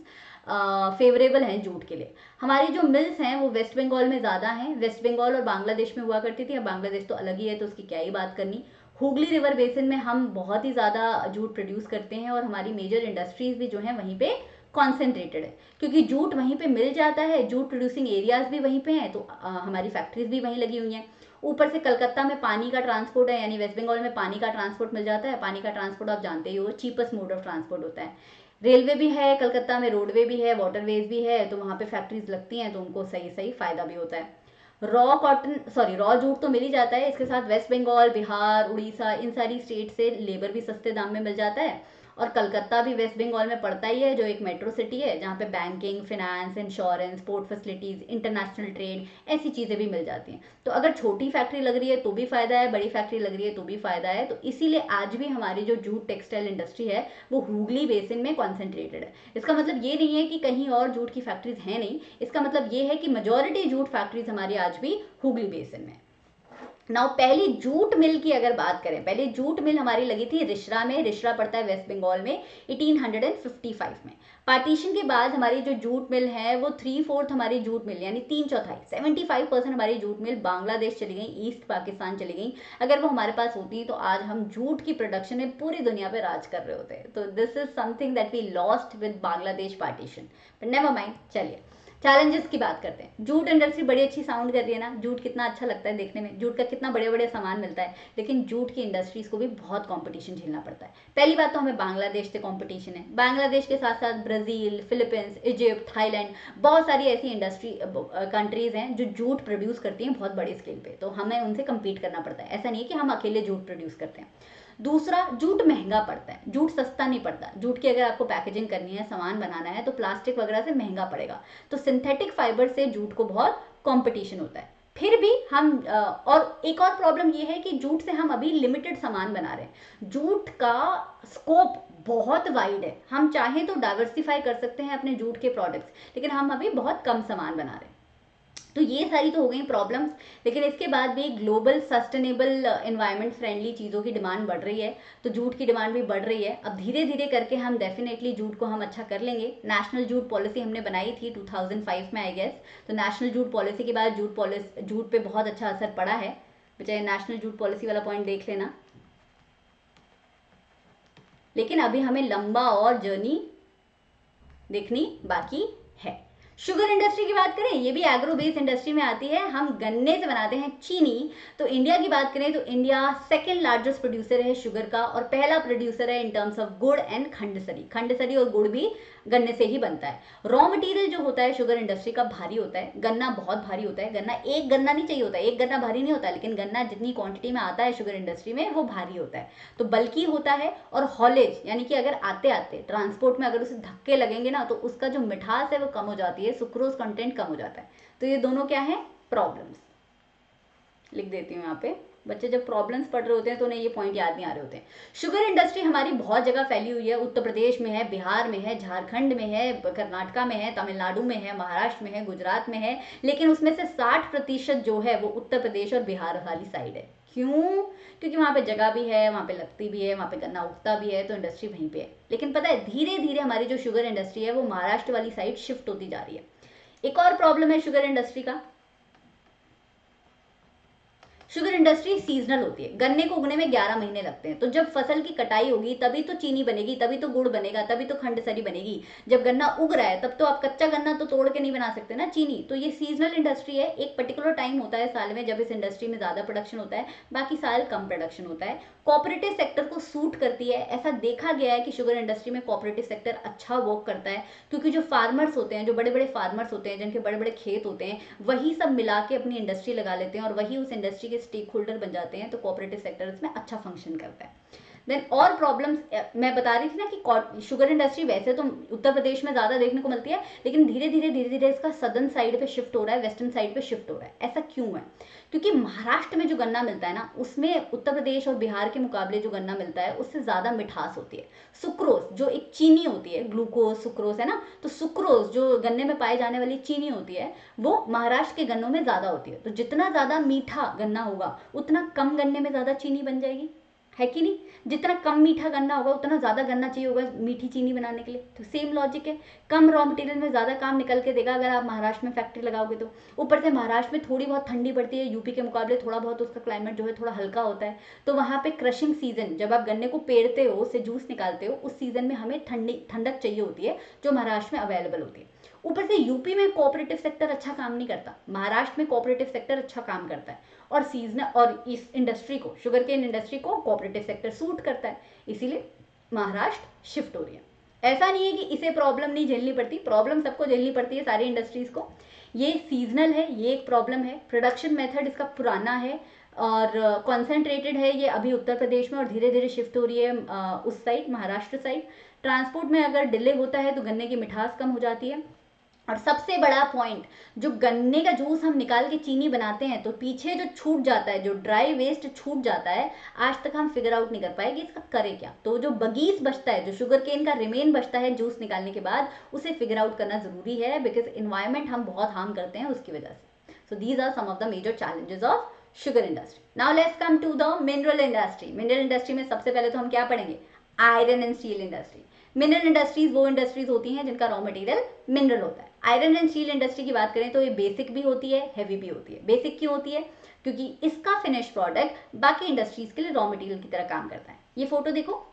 फेवरेबल हैं जूट के लिए। हमारी जो मिल्स हैं वो वेस्ट बंगाल में ज़्यादा हैं, वेस्ट बंगाल और बांग्लादेश में हुआ करती थी, अब बांग्लादेश तो अलग ही है तो उसकी क्या ही बात करनी। हुगली रिवर बेसिन में हम बहुत ही ज़्यादा जूट प्रोड्यूस करते हैं, और हमारी मेजर इंडस्ट्रीज भी जो हैं वहीं पे कॉन्सेंट्रेटेड है, क्योंकि जूट वहीं पे मिल जाता है, जूट प्रोड्यूसिंग एरियाज भी वहीं पे हैं, तो हमारी फैक्ट्रीज भी वहीं लगी हुई हैं। ऊपर से कलकत्ता में पानी का ट्रांसपोर्ट है, यानी वेस्ट बंगाल में पानी का ट्रांसपोर्ट मिल जाता है। पानी का ट्रांसपोर्ट आप जानते ही हो चीपेस्ट मोड ऑफ ट्रांसपोर्ट होता है। रेलवे भी है कलकत्ता में, रोडवे भी है, वाटरवेज भी है, तो वहाँ पे फैक्ट्रीज लगती हैं तो उनको सही सही फायदा भी होता है। रॉ जूट तो मिल ही जाता है, इसके साथ वेस्ट बंगाल, बिहार, उड़ीसा, इन सारी स्टेट से लेबर भी सस्ते दाम में मिल जाता है। और कलकत्ता भी वेस्ट बंगाल में पड़ता ही है, जो एक मेट्रो सिटी है जहाँ पे banking, finance, insurance, port facilities, international trade, ऐसी चीज़ें भी मिल जाती हैं। तो अगर छोटी फैक्ट्री लग रही है तो भी फायदा है, बड़ी फैक्ट्री लग रही है तो भी फायदा है। तो इसीलिए आज भी हमारी जो जूट टेक्सटाइल इंडस्ट्री है वो हुगली बेसिन में कॉन्सेंट्रेटेड है। इसका मतलब ये नहीं है कि कहीं और जूट की फैक्ट्रीज हैं नहीं, इसका मतलब ये है कि मेजॉरिटी जूट फैक्ट्रीज हमारी आज भी हुगली बेसिन में। नाउ, पहली जूट मिल की अगर बात करें, पहली जूट मिल हमारी लगी थी रिश्रा में। रिश्रा पड़ता है वेस्ट बंगाल में, 1855 में। पार्टीशन के बाद हमारी जो जूट मिल है वो 3/4 हमारी जूट मिल, यानी 3/4, 75% हमारी जूट मिल बांग्लादेश चली गई, ईस्ट पाकिस्तान चली गई। अगर वो हमारे पास होती तो आज हम जूट की प्रोडक्शन में पूरी दुनिया पे राज कर रहे होते। तो this is something that we lost with Bangladesh partition, but never mind. चलिए चैलेंजेस की बात करते हैं। जूट इंडस्ट्री बड़ी अच्छी साउंड कर रही है ना, जूट कितना अच्छा लगता है देखने में, जूट का कितना बड़े बड़े सामान मिलता है, लेकिन जूट की इंडस्ट्रीज को भी बहुत कंपटीशन झेलना पड़ता है। पहली बात तो हमें बांग्लादेश से कंपटीशन है, बांग्लादेश के साथ साथ ब्राज़ील, फिलीपींस, इजिप्ट, थाईलैंड, बहुत सारी ऐसी इंडस्ट्री कंट्रीज हैं जो जूट प्रोड्यूस करती हैं बहुत बड़े स्केल पे, तो हमें उनसे कम्पीट करना पड़ता है। ऐसा नहीं है कि हम अकेले जूट प्रोड्यूस करते हैं। दूसरा, जूट महंगा पड़ता है, जूट सस्ता नहीं पड़ता। जूट की अगर आपको पैकेजिंग करनी है, सामान बनाना है, तो प्लास्टिक वगैरह से महंगा पड़ेगा। तो सिंथेटिक फाइबर से जूट को बहुत कंपटीशन होता है। फिर भी हम और एक और प्रॉब्लम ये है कि जूट से हम अभी लिमिटेड सामान बना रहे हैं। जूट का स्कोप बहुत वाइड है, हम चाहें तो डाइवर्सिफाई कर सकते हैं अपने जूट के प्रोडक्ट्स, लेकिन हम अभी बहुत कम सामान बना रहे हैं। तो ये सारी तो हो गई प्रॉब्लम्स, लेकिन इसके बाद भी ग्लोबल सस्टेनेबल एनवायरनमेंट फ्रेंडली चीज़ों की डिमांड बढ़ रही है, तो जूट की डिमांड भी बढ़ रही है। अब धीरे धीरे करके हम डेफिनेटली जूट को हम अच्छा कर लेंगे। नेशनल जूट पॉलिसी हमने बनाई थी 2005 में आई गेस, तो नेशनल जूट पॉलिसी के बाद जूट पे बहुत अच्छा असर पड़ा है। बच्चे नेशनल जूट पॉलिसी वाला पॉइंट देख लेना। लेकिन अभी हमें लंबा और जर्नी देखनी बाकी है। शुगर इंडस्ट्री की बात करें, ये भी एग्रो बेस्ड इंडस्ट्री में आती है। हम गन्ने से बनाते हैं चीनी। तो इंडिया की बात करें तो इंडिया सेकंड लार्जेस्ट प्रोड्यूसर है शुगर का, और पहला प्रोड्यूसर है इन टर्म्स ऑफ गुड़ एंड खंडसरी। खंडसरी और गुड़ भी गन्ने से ही बनता है। रॉ मटेरियल जो होता है शुगर इंडस्ट्री का भारी होता है, गन्ना बहुत भारी होता है। गन्ना एक गन्ना नहीं चाहिए होता है, एक गन्ना भारी नहीं होता, लेकिन गन्ना जितनी क्वांटिटी में आता है शुगर इंडस्ट्री में वो भारी होता है, तो बल्कि होता है। और हॉलेज यानी कि अगर आते आते ट्रांसपोर्ट में अगर उसे धक्के लगेंगे ना, तो उसका जो मिठास है वो कम हो जाती है, सुक्रोज कंटेंट कम हो जाता है। तो ये दोनों क्या है, प्रॉब्लम्स। लिख देती हूँ यहाँ पे। बच्चे जब प्रॉब्लम्स पढ़ रहे होते हैं तो उन्हें ये पॉइंट याद नहीं आ रहे होते हैं। शुगर इंडस्ट्री हमारी बहुत जगह फैली हुई है। उत्तर प्रदेश में है, बिहार में है, झारखंड में है, कर्नाटका में है, तमिलनाडु में है, महाराष्ट्र में है, गुजरात में है। लेकिन उसमें से 60% जो है वो उत्तर प्रदेश और बिहार वाली साइड है। क्यों? क्योंकि वहाँ पे जगह भी है, वहाँ पे लगती भी है, वहाँ पे गन्ना उगता भी है, तो इंडस्ट्री वहीं पे है। लेकिन पता है धीरे धीरे हमारी जो शुगर इंडस्ट्री है वो महाराष्ट्र वाली साइड शिफ्ट होती जा रही है। एक और प्रॉब्लम है शुगर इंडस्ट्री का, शुगर इंडस्ट्री सीजनल होती है। गन्ने को उगने में 11 महीने लगते हैं, तो जब फसल की कटाई होगी तभी तो चीनी बनेगी, तभी तो गुड़ बनेगा, तभी तो खंडसरी बनेगी। जब गन्ना उग रहा है तब तो आप कच्चा गन्ना तो तोड़ के नहीं बना सकते ना चीनी। तो ये सीजनल इंडस्ट्री है। एक पर्टिकुलर टाइम होता है साल में जब इस इंडस्ट्री में ज्यादा प्रोडक्शन होता है, बाकी साल कम प्रोडक्शन होता है। कोऑपरेटिव सेक्टर को सूट करती है। ऐसा देखा गया है कि शुगर इंडस्ट्री में कोऑपरेटिव सेक्टर अच्छा वर्क करता है, क्योंकि जो फार्मर्स होते हैं, जो बड़े बड़े फार्मर्स होते हैं, जिनके बड़े बड़े खेत होते हैं, वही सब मिला के अपनी इंडस्ट्री लगा लेते हैं और वही उस इंडस्ट्री के स्टेक होल्डर बन जाते हैं। तो कोऑपरेटिव सेक्टर इसमें अच्छा फंक्शन करता है। देन और प्रॉब्लम्स मैं बता रही थी ना कि शुगर इंडस्ट्री वैसे तो उत्तर प्रदेश में ज्यादा देखने को मिलती है, लेकिन धीरे धीरे इसका सदर्न साइड पे शिफ्ट हो रहा है, वेस्टर्न साइड पे शिफ्ट हो रहा है। ऐसा क्यों है? क्योंकि महाराष्ट्र में जो गन्ना मिलता है ना, उसमें उत्तर प्रदेश और बिहार के मुकाबले जो गन्ना मिलता है उससे ज्यादा मिठास होती है। सुक्रोज जो एक चीनी होती है, ग्लूकोज सुक्रोज है ना, तो सुक्रोज जो गन्ने में पाए जाने वाली चीनी होती है वो महाराष्ट्र के गन्नों में ज्यादा होती है। तो जितना ज्यादा मीठा गन्ना होगा उतना कम गन्ने में ज्यादा चीनी बन जाएगी, है कि नहीं? जितना कम मीठा गन्ना होगा उतना ज्यादा गन्ना चाहिए होगा मीठी चीनी बनाने के लिए। तो सेम लॉजिक है, कम रॉ मटेरियल में ज्यादा काम निकल के देगा अगर आप महाराष्ट्र में फैक्ट्री लगाओगे तो। ऊपर से महाराष्ट्र में थोड़ी बहुत ठंडी पड़ती है, यूपी के मुकाबले थोड़ा बहुत उसका क्लाइमेट जो है थोड़ा हल्का होता है। तो वहां पे क्रशिंग सीजन, जब आप गन्ने को पेड़ते हो, उससे जूस निकालते हो, उस सीजन में हमें ठंडक चाहिए होती है, जो महाराष्ट्र में अवेलेबल होती है। ऊपर से यूपी में कोऑपरेटिव सेक्टर अच्छा काम नहीं करता, महाराष्ट्र में कोऑपरेटिव सेक्टर अच्छा काम करता है। और सीजनल और इस इंडस्ट्री को, शुगर केन इंडस्ट्री को कोऑपरेटिव सेक्टर सूट करता है, इसीलिए महाराष्ट्र शिफ्ट हो रही है। ऐसा नहीं है कि इसे प्रॉब्लम नहीं झेलनी पड़ती, प्रॉब्लम सबको झेलनी पड़ती है, सारी इंडस्ट्रीज को। ये सीजनल है, ये एक प्रॉब्लम है। प्रोडक्शन मेथड इसका पुराना है और कॉन्सेंट्रेटेड है ये अभी उत्तर प्रदेश में, और धीरे धीरे शिफ्ट हो रही है उस साइड, महाराष्ट्र साइड। ट्रांसपोर्ट में अगर डिले होता है तो गन्ने की मिठास कम हो जाती है। और सबसे बड़ा पॉइंट, जो गन्ने का जूस हम निकाल के चीनी बनाते हैं तो पीछे जो छूट जाता है, जो ड्राई वेस्ट छूट जाता है, आज तक हम फिगर आउट नहीं कर पाए कि इसका करे क्या। तो जो बगीस बचता है, जो शुगर केन का रिमेन बचता है जूस निकालने के बाद, उसे फिगर आउट करना जरूरी है, बिकॉज इन्वायरमेंट हम बहुत हार्म करते हैं उसकी वजह से। So these are some of the major challenges of sugar industry. Now let's come to the mineral industry. Mineral industry में सबसे पहले तो हम क्या पढ़ेंगे? Iron and steel industry. Mineral industries वो इंडस्ट्रीज होती हैं जिनका रॉ मटेरियल मिनरल होता है। आयरन एंड स्टील इंडस्ट्री की बात करें तो ये बेसिक भी होती है, हैवी भी होती है। बेसिक क्यों होती है? क्योंकि इसका फिनिश प्रोडक्ट बाकी इंडस्ट्रीज के लिए रॉ मटेरियल की तरह काम करता है। ये फोटो देखो,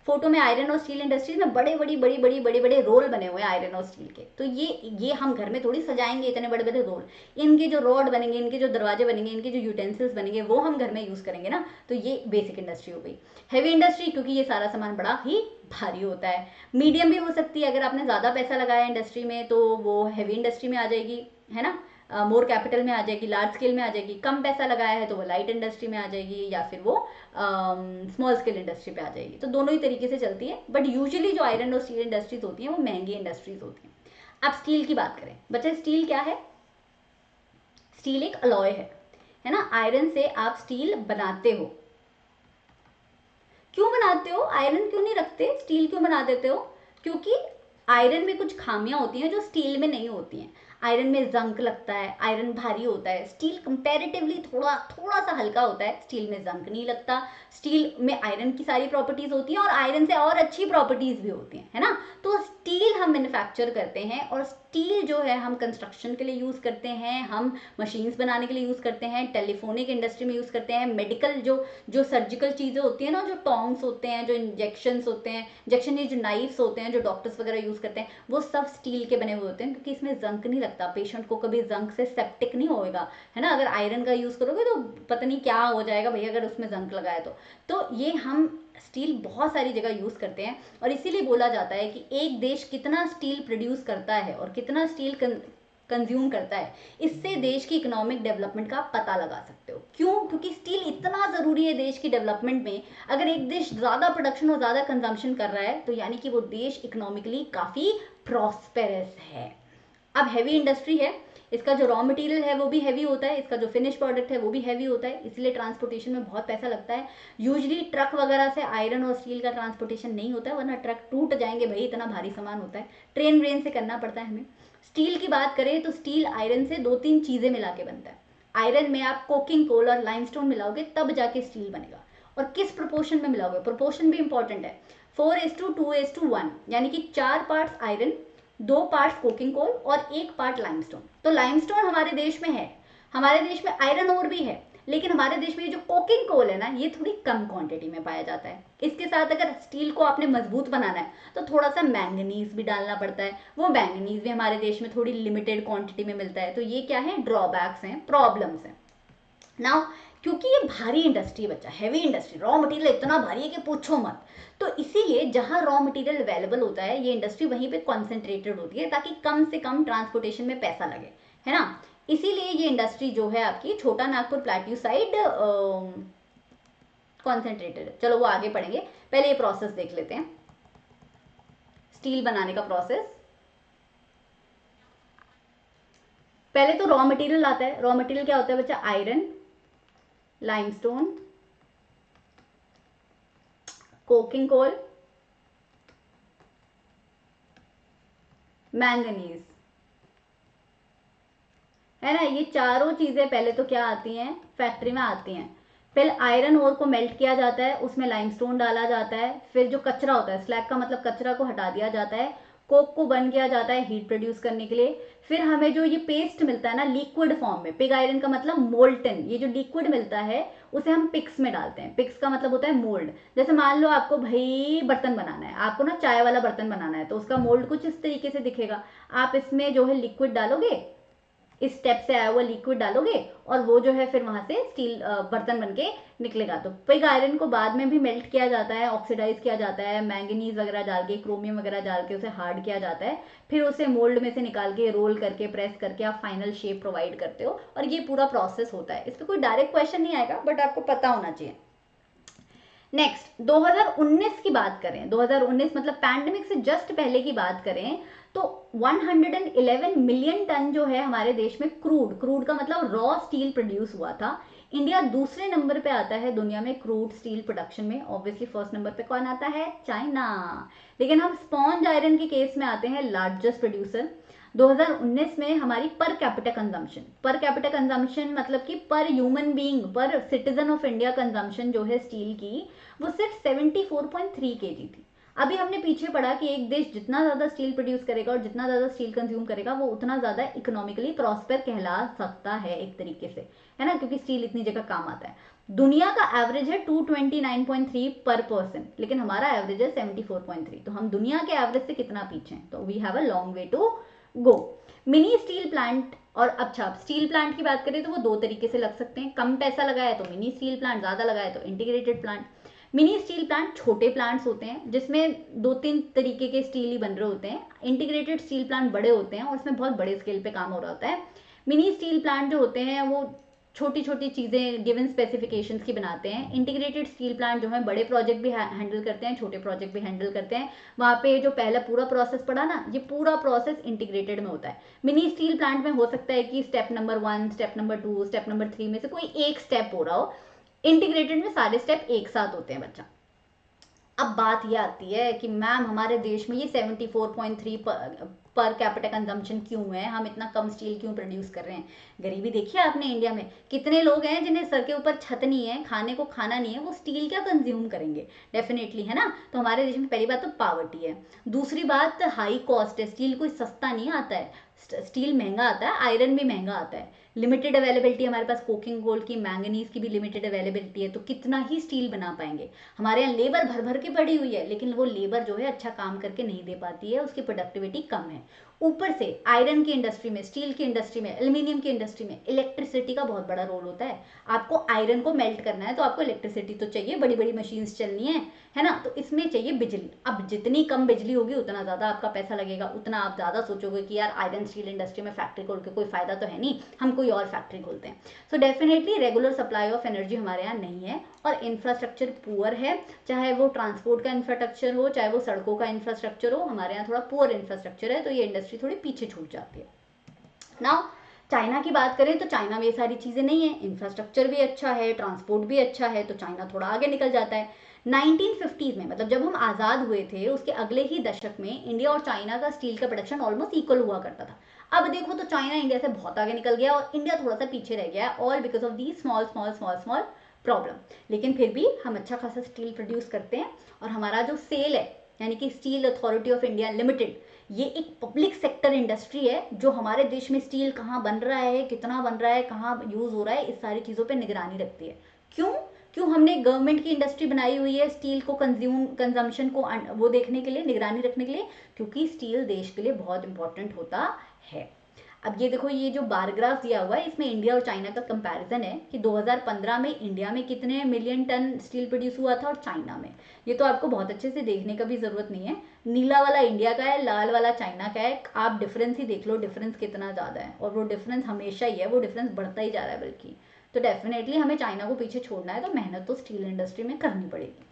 फोटो में आयरन और स्टील इंडस्ट्रीज में बड़े बड़े रोल बने हुए हैं आयरन और स्टील के। तो ये हम घर में थोड़ी सजाएंगे इतने बड़े बड़े रोल। इनके जो रॉड बनेंगे, इनके जो दरवाजे बनेंगे, इनके जो यूटेंसिल्स बनेंगे, वो हम घर में यूज करेंगे ना। तो ये बेसिक इंडस्ट्री हो गई। हैवी इंडस्ट्री, क्योंकि ये सारा सामान बड़ा ही भारी होता है। मीडियम भी हो सकती है, अगर आपने ज्यादा पैसा लगाया इंडस्ट्री में तो वो हैवी इंडस्ट्री में आ जाएगी, है ना, मोर कैपिटल में आ जाएगी, लार्ज स्केल में आ जाएगी। कम पैसा लगाया है तो वो लाइट इंडस्ट्री में आ जाएगी, या फिर वो स्मॉल स्केल इंडस्ट्री पे आ जाएगी। तो दोनों ही तरीके से चलती है, बट यूजुअली जो आयरन और स्टील इंडस्ट्रीज होती हैं वो महंगी इंडस्ट्रीज होती हैं। अब स्टील की बात करें बच्चे, स्टील क्या है? स्टील एक अलॉय है ना। आयरन से आप स्टील बनाते हो। क्यों बनाते हो? आयरन क्यों नहीं रखते, स्टील क्यों बना देते हो? क्योंकि आयरन में कुछ खामियां होती हैं जो स्टील में नहीं होती हैं। आयरन में जंक लगता है, आयरन भारी होता है, स्टील कंपैरेटिवली थोड़ा थोड़ा सा हल्का होता है, स्टील में जंक नहीं लगता, स्टील में आयरन की सारी प्रॉपर्टीज होती हैं और आयरन से और अच्छी प्रॉपर्टीज भी होती हैं, है ना। तो स्टील हम मैन्युफैक्चर करते हैं और स्टील जो है हम कंस्ट्रक्शन के लिए यूज करते हैं, हम मशीन्स बनाने के लिए यूज करते हैं, टेलीफोनिक इंडस्ट्री में यूज करते हैं, मेडिकल जो सर्जिकल चीजें होती है ना, जो टोंग्स होते हैं, जो इंजेक्शन होते हैं, इंजेक्शन ये जो नाइफ्स होते हैं जो डॉक्टर्स वगैरह यूज करते हैं, वो सब स्टील के बने हुए होते हैं, क्योंकि इसमें जंक नहीं लगता, पेशेंट को कभी जंक से सेप्टिक नहीं होएगा, है ना। अगर आयरन का यूज करोगे तो पता नहीं क्या हो जाएगा भैया अगर उसमें जंक लगाए तो ये हम स्टील बहुत सारी जगह यूज करते हैं। और इसीलिए बोला जाता है कि एक देश कितना स्टील प्रोड्यूस करता है और कितना स्टील कंज्यूम करता है, इससे देश की इकोनॉमिक डेवलपमेंट का पता लगा सकते हो। क्यों? क्योंकि स्टील इतना जरूरी है देश की डेवलपमेंट में। अगर एक देश ज्यादा प्रोडक्शन और ज्यादा कंजम्पशन कर रहा है तो यानी कि वो देश इकोनॉमिकली काफी प्रॉस्पेरस है। अब हैवी इंडस्ट्री है, इसका जो रॉ मटेरियल है वो भी हैवी होता है, इसका जो फिनिश प्रोडक्ट है वो भी हैवी होता है, इसलिए ट्रांसपोर्टेशन में बहुत पैसा लगता है। यूजली ट्रक वगैरह से आयरन और स्टील का ट्रांसपोर्टेशन नहीं होता है, वरना ट्रक टूट जाएंगे भाई, इतना भारी सामान होता है, ट्रेन व्रेन से करना पड़ता है हमें। स्टील की बात करें तो स्टील आयरन से 2-3 चीजें मिला के बनता है। आयरन में आप कोकिंग कोल और लाइमस्टोन मिलाओगे तब जाके स्टील बनेगा। और किस प्रोपोर्शन में मिलाओगे, प्रोपोर्शन भी इंपॉर्टेंट है। 4:2:1, यानी कि 4 parts iron, 2 parts coking coal और 1 पार्ट लाइमस्टोन। तो लाइमस्टोन हमारे देश में है, हमारे देश में आयरन ओर भी है, लेकिन हमारे देश में ये जो कोकिंग कोल है ना, ये थोड़ी कम क्वांटिटी में पाया जाता है। इसके साथ अगर स्टील को आपने मजबूत बनाना है तो थोड़ा सा मैंगनीज भी डालना पड़ता है, वो मैंगनीज भी हमारे देश में थोड़ी लिमिटेड क्वांटिटी में मिलता है। तो ये क्या है, ड्रॉबैक्स हैं, प्रॉब्लम्स हैं। नाउ क्योंकि ये भारी इंडस्ट्री है बच्चा, हैवी इंडस्ट्री, रॉ मटेरियल इतना भारी है कि पूछो मत, तो इसीलिए जहां रॉ मटेरियल अवेलेबल होता है ये इंडस्ट्री वहीं पे कॉन्सेंट्रेटेड होती है, ताकि कम से कम ट्रांसपोर्टेशन में पैसा लगे, है ना। इसीलिए ये इंडस्ट्री जो है आपकी छोटा नागपुर प्लेट्यू साइड कॉन्सेंट्रेटेड है। चलो वो आगे पढ़ेंगे, पहले ये प्रोसेस देख लेते हैं, स्टील बनाने का प्रोसेस। पहले तो रॉ मटेरियल आता है। रॉ मटेरियल क्या होता है बच्चा, iron, limestone, coking coal, manganese, है ना। ये चारों चीजें पहले तो क्या आती हैं, फैक्ट्री में आती हैं। पहले आयरन ओर को मेल्ट किया जाता है, उसमें लाइमस्टोन डाला जाता है, फिर जो कचरा होता है, स्लैग का मतलब कचरा को हटा दिया जाता है, कोक को बर्न किया जाता है हीट प्रोड्यूस करने के लिए। फिर हमें जो ये पेस्ट मिलता है ना लिक्विड फॉर्म में, पिग आयरन का मतलब मोल्टन, ये जो लिक्विड मिलता है उसे हम पिक्स में डालते हैं। पिक्स का मतलब होता है मोल्ड। जैसे मान लो आपको भाई बर्तन बनाना है, आपको ना चाय वाला बर्तन बनाना है, तो उसका मोल्ड कुछ इस तरीके से दिखेगा। आप इसमें जो है लिक्विड डालोगे, इस स्टेप से आया हुआ लिक्विड डालोगे और वो जो है फिर वहां से स्टील बर्तन बनके निकलेगा। तो पिग आयरन को बाद में भी मेल्ट किया जाता है, ऑक्सीडाइज किया जाता है, मैंगनीज वगैरह डाल के, क्रोमियम वगैरह डाल के उसे हार्ड किया जाता है, फिर उसे मोल्ड में से निकाल के रोल करके प्रेस करके आप फाइनल शेप प्रोवाइड करते हो, और ये पूरा प्रोसेस होता है। इस पर कोई डायरेक्ट क्वेश्चन नहीं आएगा, बट आपको पता होना चाहिए। नेक्स्ट 2019 की बात करें, 2019 मतलब पैंडेमिक से जस्ट पहले की बात करें, तो 111 मिलियन टन जो है हमारे देश में क्रूड, क्रूड का मतलब रॉ स्टील प्रोड्यूस हुआ था। इंडिया दूसरे नंबर पे आता है दुनिया में क्रूड स्टील प्रोडक्शन में। ऑब्वियसली फर्स्ट नंबर पे कौन आता है, चाइना। लेकिन हम स्पॉन्ज आयरन के केस में आते हैं लार्जेस्ट प्रोड्यूसर। 2019 में हमारी per capita consumption, per capita consumption मतलब कि पर ह्यूमन बीइंग, पर सिटीजन ऑफ इंडिया कंजम्पशन जो है स्टील की, वो सिर्फ 74.3 kg थी। अभी हमने पीछे पढ़ा कि एक देश जितना ज्यादा स्टील प्रोड्यूस करेगा और जितना ज्यादा स्टील कंज्यूम करेगा वो उतना ज्यादा इकोनॉमिकली प्रॉस्पर कहला सकता है एक तरीके से, है ना, क्योंकि स्टील इतनी जगह काम आता है। दुनिया का एवरेज है 229.3 पर पर्सन, लेकिन हमारा एवरेज है 74.3, तो हम दुनिया के एवरेज से कितना पीछे हैं, तो we have a long way to go. Mini steel plant, और अच्छा स्टील प्लांट की बात करें तो वो 2 तरीके से लग सकते हैं, कम पैसा लगाया तो मिनी स्टील प्लांट, ज्यादा लगाया तो integrated plant. Mini steel plant छोटे प्लांट्स होते हैं जिसमें 2-3 तरीके के स्टील ही बन रहे होते हैं। इंटीग्रेटेड स्टील प्लांट बड़े होते हैं और उसमें बहुत बड़े स्केल पे काम हो रहा होता है। मिनी स्टील प्लांट जो होते हैं वो छोटी छोटी चीजें गिवन स्पेसिफिकेशंस की बनाते हैं। इंटीग्रेटेड स्टील प्लांट जो है बड़े प्रोजेक्ट भी हैंडल करते हैं, छोटे प्रोजेक्ट भी हैंडल करते हैं। वहां पे जो पहला पूरा प्रोसेस पड़ा ना, ये पूरा प्रोसेस इंटीग्रेटेड में होता है। मिनी स्टील प्लांट में हो सकता है कि step number 1, step number 2, step number 3 में से कोई एक स्टेप हो रहा हो। इंटीग्रेटेड में सारे स्टेप एक साथ होते हैं बच्चा। अब बात यह आती है कि मैम हमारे देश में ये 74.3 पर कैपिटा कंजम्पशन क्यों है, हम इतना कम स्टील क्यों प्रोड्यूस कर रहे हैं। गरीबी देखी है आपने इंडिया में, कितने लोग हैं जिन्हें सर के ऊपर छत नहीं है, खाने को खाना नहीं है, वो स्टील क्या कंज्यूम करेंगे, डेफिनेटली, है ना। तो हमारे देश में पहली बात तो पावर्टी है, दूसरी बात हाई कॉस्ट है, स्टील कोई सस्ता नहीं आता है, स्टील महंगा आता है, आयरन भी महंगा आता है, लिमिटेड अवेलेबिलिटी, हमारे पास कोकिंग गोल्ड की, मैंगनीज की भी लिमिटेड अवेलेबिलिटी है, तो कितना ही स्टील बना पाएंगे। हमारे यहाँ लेबर भर भर के पड़ी हुई है, लेकिन वो लेबर जो है अच्छा काम करके नहीं दे पाती है, उसकी प्रोडक्टिविटी कम है। ऊपर से आयरन की इंडस्ट्री में, स्टील की इंडस्ट्री में, एल्यूमिनियम की इंडस्ट्री में इलेक्ट्रिसिटी का बहुत बड़ा रोल होता है। आपको आयरन को मेल्ट करना है तो आपको इलेक्ट्रिसिटी तो चाहिए, बड़ी बड़ी मशीन्स चलनी है ना, तो इसमें चाहिए बिजली। अब जितनी कम बिजली होगी उतना ज़्यादा आपका पैसा लगेगा, उतना आप ज़्यादा सोचोगे कि यार आयरन स्टील इंडस्ट्री में फैक्ट्री खोल के कोई फायदा तो है नहीं, हम कोई और फैक्ट्री खोलते हैं। So definitely regular supply of energy हमारे यहाँ नहीं है, और इंफ्रास्ट्रक्चर पुअर है, चाहे वो ट्रांसपोर्ट का इंफ्रास्ट्रक्चर हो, चाहे वो सड़कों का इंफ्रास्ट्रक्चर हो, हमारे यहाँ थोड़ा पुअर इंफ्रास्ट्रक्चर है, तो ये इंडस्ट्री थोड़ी पीछे छूट जाती है। नाउ चाइना की बात करें तो चाइना में ये सारी चीज़ें नहीं है, इंफ्रास्ट्रक्चर भी अच्छा है, ट्रांसपोर्ट भी अच्छा है, तो चाइना थोड़ा आगे निकल जाता है। 1950s में, मतलब जब हम आज़ाद हुए थे उसके अगले ही दशक में इंडिया और चाइना का स्टील का प्रोडक्शन ऑलमोस्ट इक्वल हुआ करता था। अब देखो तो चाइना इंडिया से बहुत आगे निकल गया और इंडिया थोड़ा सा पीछे रह गया, all because of the small small small small problem. लेकिन फिर भी हम अच्छा खासा स्टील प्रोड्यूस करते हैं, और हमारा जो सेल है, यानी कि steel authority of India limited, ये एक पब्लिक सेक्टर इंडस्ट्री है जो हमारे देश में स्टील कहाँ बन रहा है, कितना बन रहा है, कहाँ यूज हो रहा है, इस सारी चीज़ों पे निगरानी रखती है। क्यों क्यों हमने गवर्नमेंट की इंडस्ट्री बनाई हुई है स्टील को कंजम्पशन को वो देखने के लिए, निगरानी रखने के लिए, क्योंकि स्टील देश के लिए बहुत इंपॉर्टेंट होता है। अब ये देखो, ये जो बार ग्राफ दिया हुआ है इसमें इंडिया और चाइना का कंपैरिजन है कि 2015 में इंडिया में कितने मिलियन टन स्टील प्रोड्यूस हुआ था और चाइना में। ये तो आपको बहुत अच्छे से देखने का भी जरूरत नहीं है, नीला वाला इंडिया का है, लाल वाला चाइना का है, आप डिफरेंस ही देख लो, डिफरेंस कितना ज़्यादा है, और वो डिफरेंस हमेशा ही है, वो डिफरेंस बढ़ता ही जा रहा है बल्कि। तो डेफिनेटली हमें चाइना को पीछे छोड़ना है, तो मेहनत तो स्टील इंडस्ट्री में करनी पड़ेगी।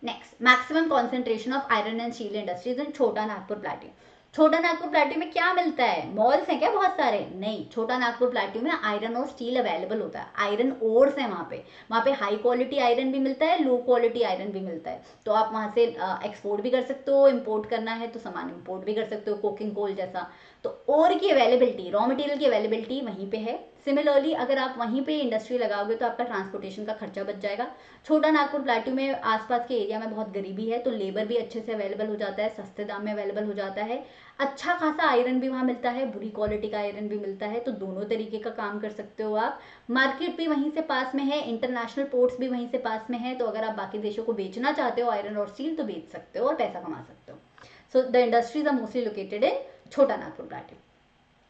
Next, maximum concentration of iron and steel industries in Chota Nagpur plateau. छोटा नागपुर प्लेट्यू में क्या मिलता है, मॉल्स हैं क्या बहुत सारे, नहीं, छोटा नागपुर प्लेट्यू में आयरन और स्टील अवेलेबल होता है, आयरन ओर्स है वहाँ पे हाई क्वालिटी आयरन भी मिलता है, लो क्वालिटी आयरन भी मिलता है, तो आप वहाँ से एक्सपोर्ट भी कर सकते हो, इम्पोर्ट करना है तो सामान इम्पोर्ट भी कर सकते हो, कोकिंग कोल जैसा। तो ओर की अवेलेबिलिटी, रॉ मटेरियल की अवेलेबिलिटी वहीं पे है। सिमिलरली अगर आप वहीं पे इंडस्ट्री लगाओगे तो आपका ट्रांसपोर्टेशन का खर्चा बच जाएगा। छोटा नागपुर प्लेट्यू में आसपास के एरिया में बहुत गरीबी है, तो लेबर भी अच्छे से अवेलेबल हो जाता है, सस्ते दाम में अवेलेबल हो जाता है, अच्छा खासा आयरन भी वहाँ मिलता है, बुरी क्वालिटी का आयरन भी मिलता है, तो दोनों तरीके का काम कर सकते हो आप। मार्केट भी वहीं से पास में है, इंटरनेशनल पोर्ट्स भी वहीं से पास में है, तो अगर आप बाकी देशों को बेचना चाहते हो आयरन और स्टील तो बेच सकते हो और पैसा कमा सकते हो। So the industries are mostly located in Chota Nagpur plateau.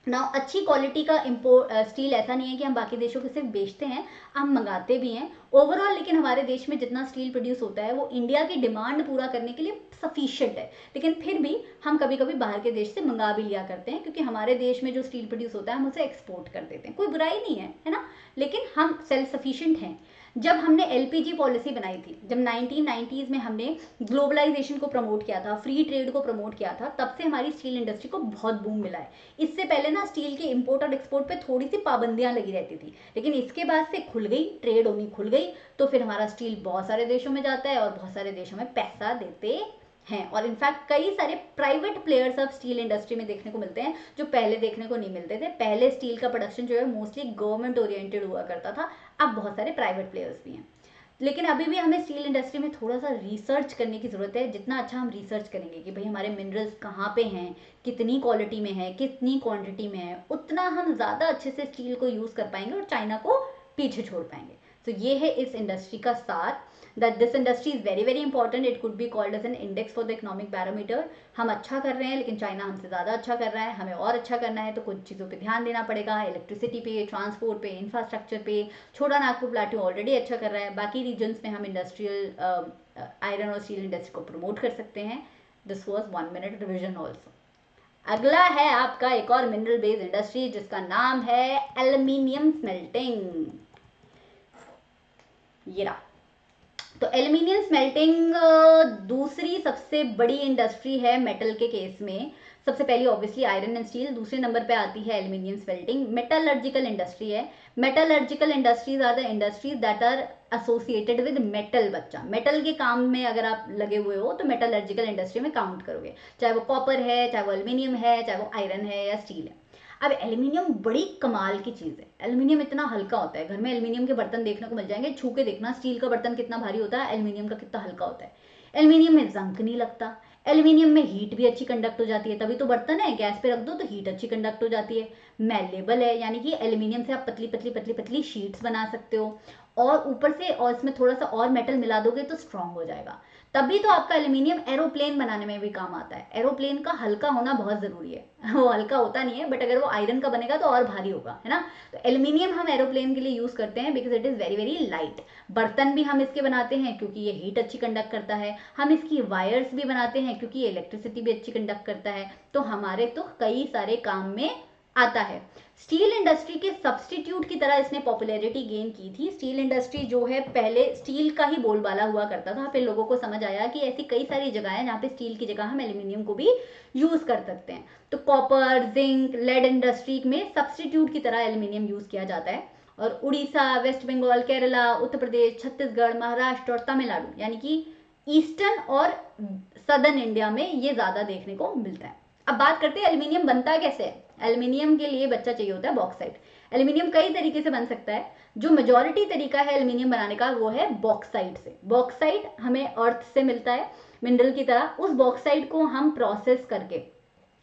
Now अच्छी क्वालिटी का इम्पोर्ट स्टील ऐसा नहीं है कि हम बाकी देशों को सिर्फ बेचते हैं, हम मंगाते भी हैं ओवरऑल, लेकिन हमारे देश में जितना स्टील प्रोड्यूस होता है वो इंडिया की डिमांड पूरा करने के लिए सफिशिएंट है, लेकिन फिर भी हम कभी कभी बाहर के देश से मंगा भी लिया करते हैं, क्योंकि हमारे देश में जो स्टील प्रोड्यूस होता है हम उसे एक्सपोर्ट कर देते हैं, कोई बुराई नहीं है ना, लेकिन हम सेल्फ सफिशिएंट हैं। जब हमने एलपीजी पॉलिसी बनाई थी, जब 1990s में हमने ग्लोबलाइजेशन को प्रमोट किया था, फ्री ट्रेड को प्रमोट किया था, तब से हमारी स्टील इंडस्ट्री को बहुत बूम मिला है। इससे पहले ना स्टील के इंपोर्ट और एक्सपोर्ट पे थोड़ी सी पाबंदियां लगी रहती थी, लेकिन इसके बाद से खुल गई, ट्रेड होनी खुल गई, तो फिर हमारा स्टील बहुत सारे देशों में जाता है और बहुत सारे देशों में पैसा देते हैं, और इनफैक्ट कई सारे प्राइवेट प्लेयर्स अब स्टील इंडस्ट्री में देखने को मिलते हैं जो पहले देखने को नहीं मिलते थे। पहले स्टील का प्रोडक्शन जो है मोस्टली गवर्नमेंट ओरिएंटेड हुआ करता था, अब बहुत सारे प्राइवेट प्लेयर्स भी हैं, लेकिन अभी भी हमें स्टील इंडस्ट्री में थोड़ा सा रिसर्च करने की ज़रूरत है। जितना अच्छा हम रिसर्च करेंगे कि भाई हमारे मिनरल्स कहाँ पे हैं, कितनी क्वालिटी में है, कितनी क्वांटिटी में है, उतना हम ज़्यादा अच्छे से स्टील को यूज़ कर पाएंगे और चाइना को पीछे छोड़ पाएंगे। तो ये है इस इंडस्ट्री का सार, that this industry is very very important. It could be called as an index for the economic barometer. हम अच्छा कर रहे हैं लेकिन चाइना हमसे ज़्यादा अच्छा कर रहा है, हमें और अच्छा करना है तो कुछ चीज़ों पे ध्यान देना पड़ेगा, इलेक्ट्रिसिटी पे, ट्रांसपोर्ट पे, इंफ्रास्ट्रक्चर पे। छोटा नागपुर प्लेट्यू ऑलरेडी अच्छा कर रहा है, बाकी रीजन्स में हम इंडस्ट्रियल आयरन और स्टील इंडस्ट्री को प्रमोट कर सकते हैं। This was 1 minute revision also. अगला है आपका एक और मिनरल बेस्ड इंडस्ट्री जिसका नाम है एल्यूमिनियम स्मेल्टिंग। ये रहा, तो एल्यूमिनियम स्मेल्टिंग दूसरी सबसे बड़ी इंडस्ट्री है मेटल के केस में। सबसे पहली ऑब्वियसली आयरन एंड स्टील, दूसरे नंबर पे आती है एल्यूमिनियम स्मेल्टिंग। मेटलर्जिकल इंडस्ट्री है, metallurgical industries are the industries that are associated with metal. बच्चा मेटल के काम में अगर आप लगे हुए हो तो मेटलर्जिकल इंडस्ट्री में काउंट करोगे, चाहे वो कॉपर है, चाहे वो एल्यूमिनियम है, चाहे वो आयरन है या स्टील है। अब एल्यूमिनियम बड़ी कमाल की चीज़ है, एल्यूमिनियम इतना हल्का होता है, घर में एल्यूमिनियम के बर्तन देखने को मिल जाएंगे, छू के देखना स्टील का बर्तन कितना भारी होता है, एल्यूमिनियम का कितना हल्का होता है। एल्यूमिनियम में जंग नहीं लगता, एल्यूमिनियम में हीट भी अच्छी कंडक्ट हो जाती है, तभी तो बर्तन है गैस पे रख दो तो हीट अच्छी कंडक्ट हो जाती है। मेलेबल है, यानी कि एल्यूमिनियम से आप पतली पतली पतली पतली शीट्स बना सकते हो, और ऊपर से और इसमें थोड़ा सा और मेटल मिला दोगे तो स्ट्रांग हो जाएगा। तभी तो आपका एल्यूमिनियम एरोप्लेन बनाने में भी काम आता है। एरोप्लेन का हल्का होना बहुत जरूरी है वो हल्का होता नहीं है, बट अगर वो आयरन का बनेगा तो और भारी होगा, है ना। तो एल्यूमिनियम हम एरोप्लेन के लिए यूज करते हैं because it is very very light. बर्तन भी हम इसके बनाते हैं क्योंकि ये हीट अच्छी कंडक्ट करता है। हम इसकी वायर्स भी बनाते हैं क्योंकि ये इलेक्ट्रिसिटी भी अच्छी कंडक्ट करता है। तो हमारे तो कई सारे काम में आता है। स्टील इंडस्ट्री के सब्सटीट्यूट की तरह इसने पॉपुलैरिटी गेन की थी। स्टील इंडस्ट्री जो है पहले स्टील का ही बोलबाला हुआ करता था, फिर लोगों को समझ आया कि ऐसी कई सारी जगह है जहाँ पे स्टील की जगह हम एल्यूमिनियम को भी यूज कर सकते हैं। तो कॉपर, जिंक, लेड इंडस्ट्री में सब्सटीट्यूट की तरह एल्यूमिनियम यूज किया जाता है। और उड़ीसा, वेस्ट बंगाल, केरला, उत्तर प्रदेश, छत्तीसगढ़, महाराष्ट्र और तमिलनाडु, यानी कि ईस्टर्न और सदर्न इंडिया में ये ज्यादा देखने को मिलता है। अब बात करते हैं एल्यूमिनियम बनता कैसे है। एल्यूमिनियम के लिए बच्चा चाहिए होता है बॉक्साइट। एल्यूमिनियम कई तरीके से बन सकता है, जो मेजोरिटी तरीका है एल्यूमिनियम बनाने का वो है बॉक्साइट से। बॉक्साइट हमें अर्थ से मिलता है मिनरल की तरह। उस बॉक्साइट को हम प्रोसेस करके,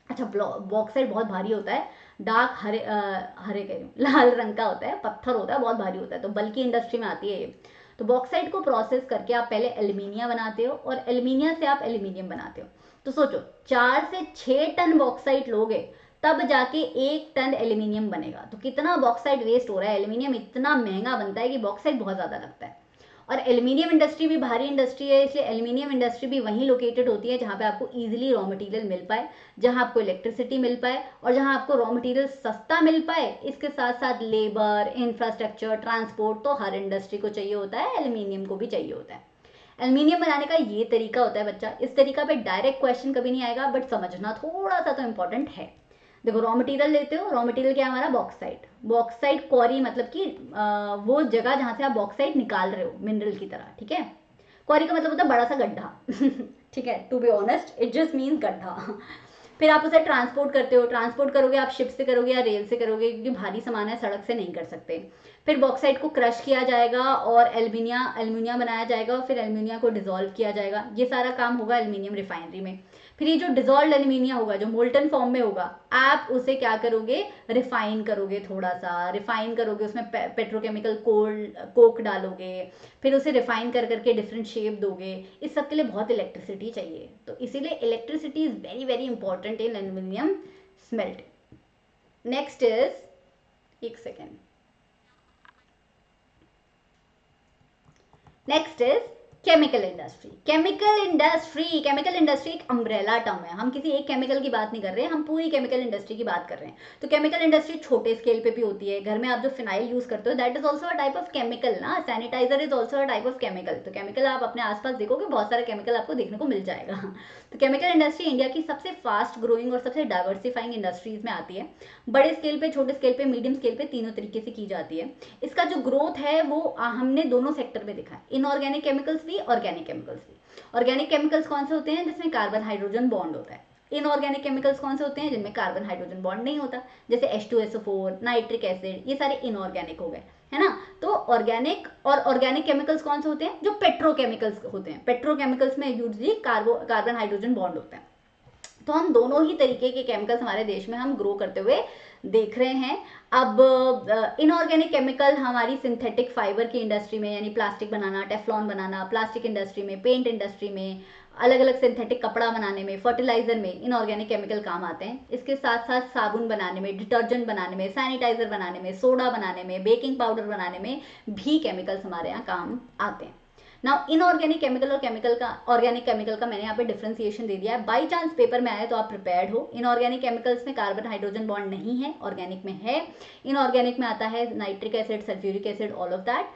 अच्छा बॉक्साइट बहुत भारी होता है, डार्क हरे हरे कह रही हूँ, लाल रंग का होता है, पत्थर होता है, बहुत भारी होता है, तो बल्कि इंडस्ट्री में आती है ये। तो बॉक्साइट को प्रोसेस करके आप पहले एल्यूमिनिया बनाते हो और एल्यूमिनिया से आप एल्यूमिनियम बनाते हो। तो सोचो 4 से 6 टन बॉक्साइट लोगे तब जाके 1 टन एल्यूमिनियम बनेगा। तो कितना बॉक्साइट वेस्ट हो रहा है। एल्यूमिनियम इतना महंगा बनता है कि बॉक्साइट बहुत ज्यादा लगता है। और एल्यूमिनियम इंडस्ट्री भी भारी इंडस्ट्री है, इसलिए एल्यूमिनियम इंडस्ट्री भी वहीं लोकेटेड होती है जहाँ पे आपको इजीली रॉ मटेरियल मिल पाए, जहाँ आपको इलेक्ट्रिसिटी मिल पाए और जहाँ आपको रॉ मटेरियल सस्ता मिल पाए। इसके साथ साथ लेबर, इंफ्रास्ट्रक्चर, ट्रांसपोर्ट, तो हर इंडस्ट्री को चाहिए होता है, एल्यूमिनियम को भी चाहिए होता है। एल्यूमिनियम बनाने का ये तरीका होता है बच्चा। इस तरीका पे डायरेक्ट क्वेश्चन कभी नहीं आएगा, बट समझना थोड़ा सा तो इंपॉर्टेंट है। देखो रॉ मटेरियल लेते हो, रॉ मटेरियल क्या है हमारा बॉक्साइट। बॉक्साइट क्वारी मतलब कि वो जगह जहां से आप बॉक्साइट निकाल रहे हो मिनरल की तरह, ठीक है। क्वारी का मतलब होता है बड़ा सा गड्ढा ठीक है, to be honest it just means गड्ढा फिर आप उसे ट्रांसपोर्ट करते हो। ट्रांसपोर्ट करोगे आप शिप से करोगे या रेल से करोगे, क्योंकि भारी सामान है, सड़क से नहीं कर सकते। फिर बॉक्साइट को क्रश किया जाएगा और एल्यूमिनिया बनाया जाएगा और फिर एल्यूमिनिया को डिजोल्व किया जाएगा। ये सारा काम होगा एल्यूमिनियम रिफाइनरी में। फिर ये जो डिजोल्व एल्यूमिनिया होगा, जो मोल्टन फॉर्म में होगा, आप उसे क्या करोगे, रिफाइन करोगे, थोड़ा सा रिफाइन करोगे, उसमें पेट्रोकेमिकल कोक डालोगे, फिर उसे रिफाइन कर करके डिफरेंट शेप दोगे। इस सब के लिए बहुत इलेक्ट्रिसिटी चाहिए, तो इसीलिए electricity is very very important in aluminium smelt. Next is, एक second, next is chemical industry. Chemical industry एक अम्ब्रेला टर्म है। हम किसी एक केमिकल की बात नहीं कर रहे हैं, हम पूरी केमिकल इंडस्ट्री की बात कर रहे हैं। तो केमिकल इंडस्ट्री छोटे स्केल पे भी होती है। घर में आप जो फिनाइल यूज करते हो that is also a type of chemical ना। Sanitizer is also a type of chemical. तो केमिकल आप अपने आसपास देखोगे, बहुत सारे केमिकल आपको देखने को मिल जाएगा तो केमिकल इंडस्ट्री इंडिया की सबसे फास्ट ग्रोइंग और सबसे डाइवर्सिफाइंग इंडस्ट्रीज में आती है। बड़े स्केल पे, छोटे स्केल पे, मीडियम स्केल पे, तीनों तरीके से की जाती है। इसका जो ग्रोथ है वो हमने दोनों सेक्टर में देखा है, इनऑर्गेनिक केमिकल्स भी, ऑर्गेनिक केमिकल्स भी। ऑर्गेनिक केमिकल्स कौन से होते हैं, जिसमें कार्बन हाइड्रोजन बॉन्ड होता है। इनऑर्गेनिक केमिकल्स कौन से होते हैं, जिनमें कार्बन हाइड्रोजन बॉन्ड नहीं होता, जैसे H2SO4, नाइट्रिक एसिड, ये सारे इनऑर्गेनिक हो गए, है ना। तो ऑर्गेनिक और ऑर्गेनिक केमिकल्स कौन से होते हैं, जो पेट्रोकेमिकल्स होते हैं। पेट्रोकेमिकल्स में यूजली कार्बन हाइड्रोजन बॉन्ड होता है। तो हम दोनों ही तरीके के केमिकल्स हमारे देश में हम ग्रो करते हुए देख रहे हैं। अब इनऑर्गेनिक केमिकल हमारी सिंथेटिक फाइबर की इंडस्ट्री में, यानी प्लास्टिक बनाना, टेफ्लॉन बनाना, प्लास्टिक इंडस्ट्री में, पेंट इंडस्ट्री में, अलग अलग सिंथेटिक कपड़ा बनाने में, फर्टिलाइजर में इनऑर्गेनिक केमिकल काम आते हैं। इसके साथ साथ साबुन बनाने में, डिटर्जेंट बनाने में, सैनिटाइजर बनाने में, सोडा बनाने में, बेकिंग पाउडर बनाने में भी केमिकल्स हमारे यहाँ काम आते हैं। नाउ इनऑर्गेनिक केमिकल और केमिकल का, ऑर्गेनिक केमिकल का मैंने यहाँ पे डिफ्रेंसिएशन दे दिया है। बाई चांस पेपर में आए तो आप प्रिपेयर्ड हो। इनऑर्गेनिक केमिकल्स में कार्बन हाइड्रोजन बॉन्ड नहीं है, ऑर्गेनिक में है। इनऑर्गेनिक में आता है nitric acid, sulphuric acid, all of that.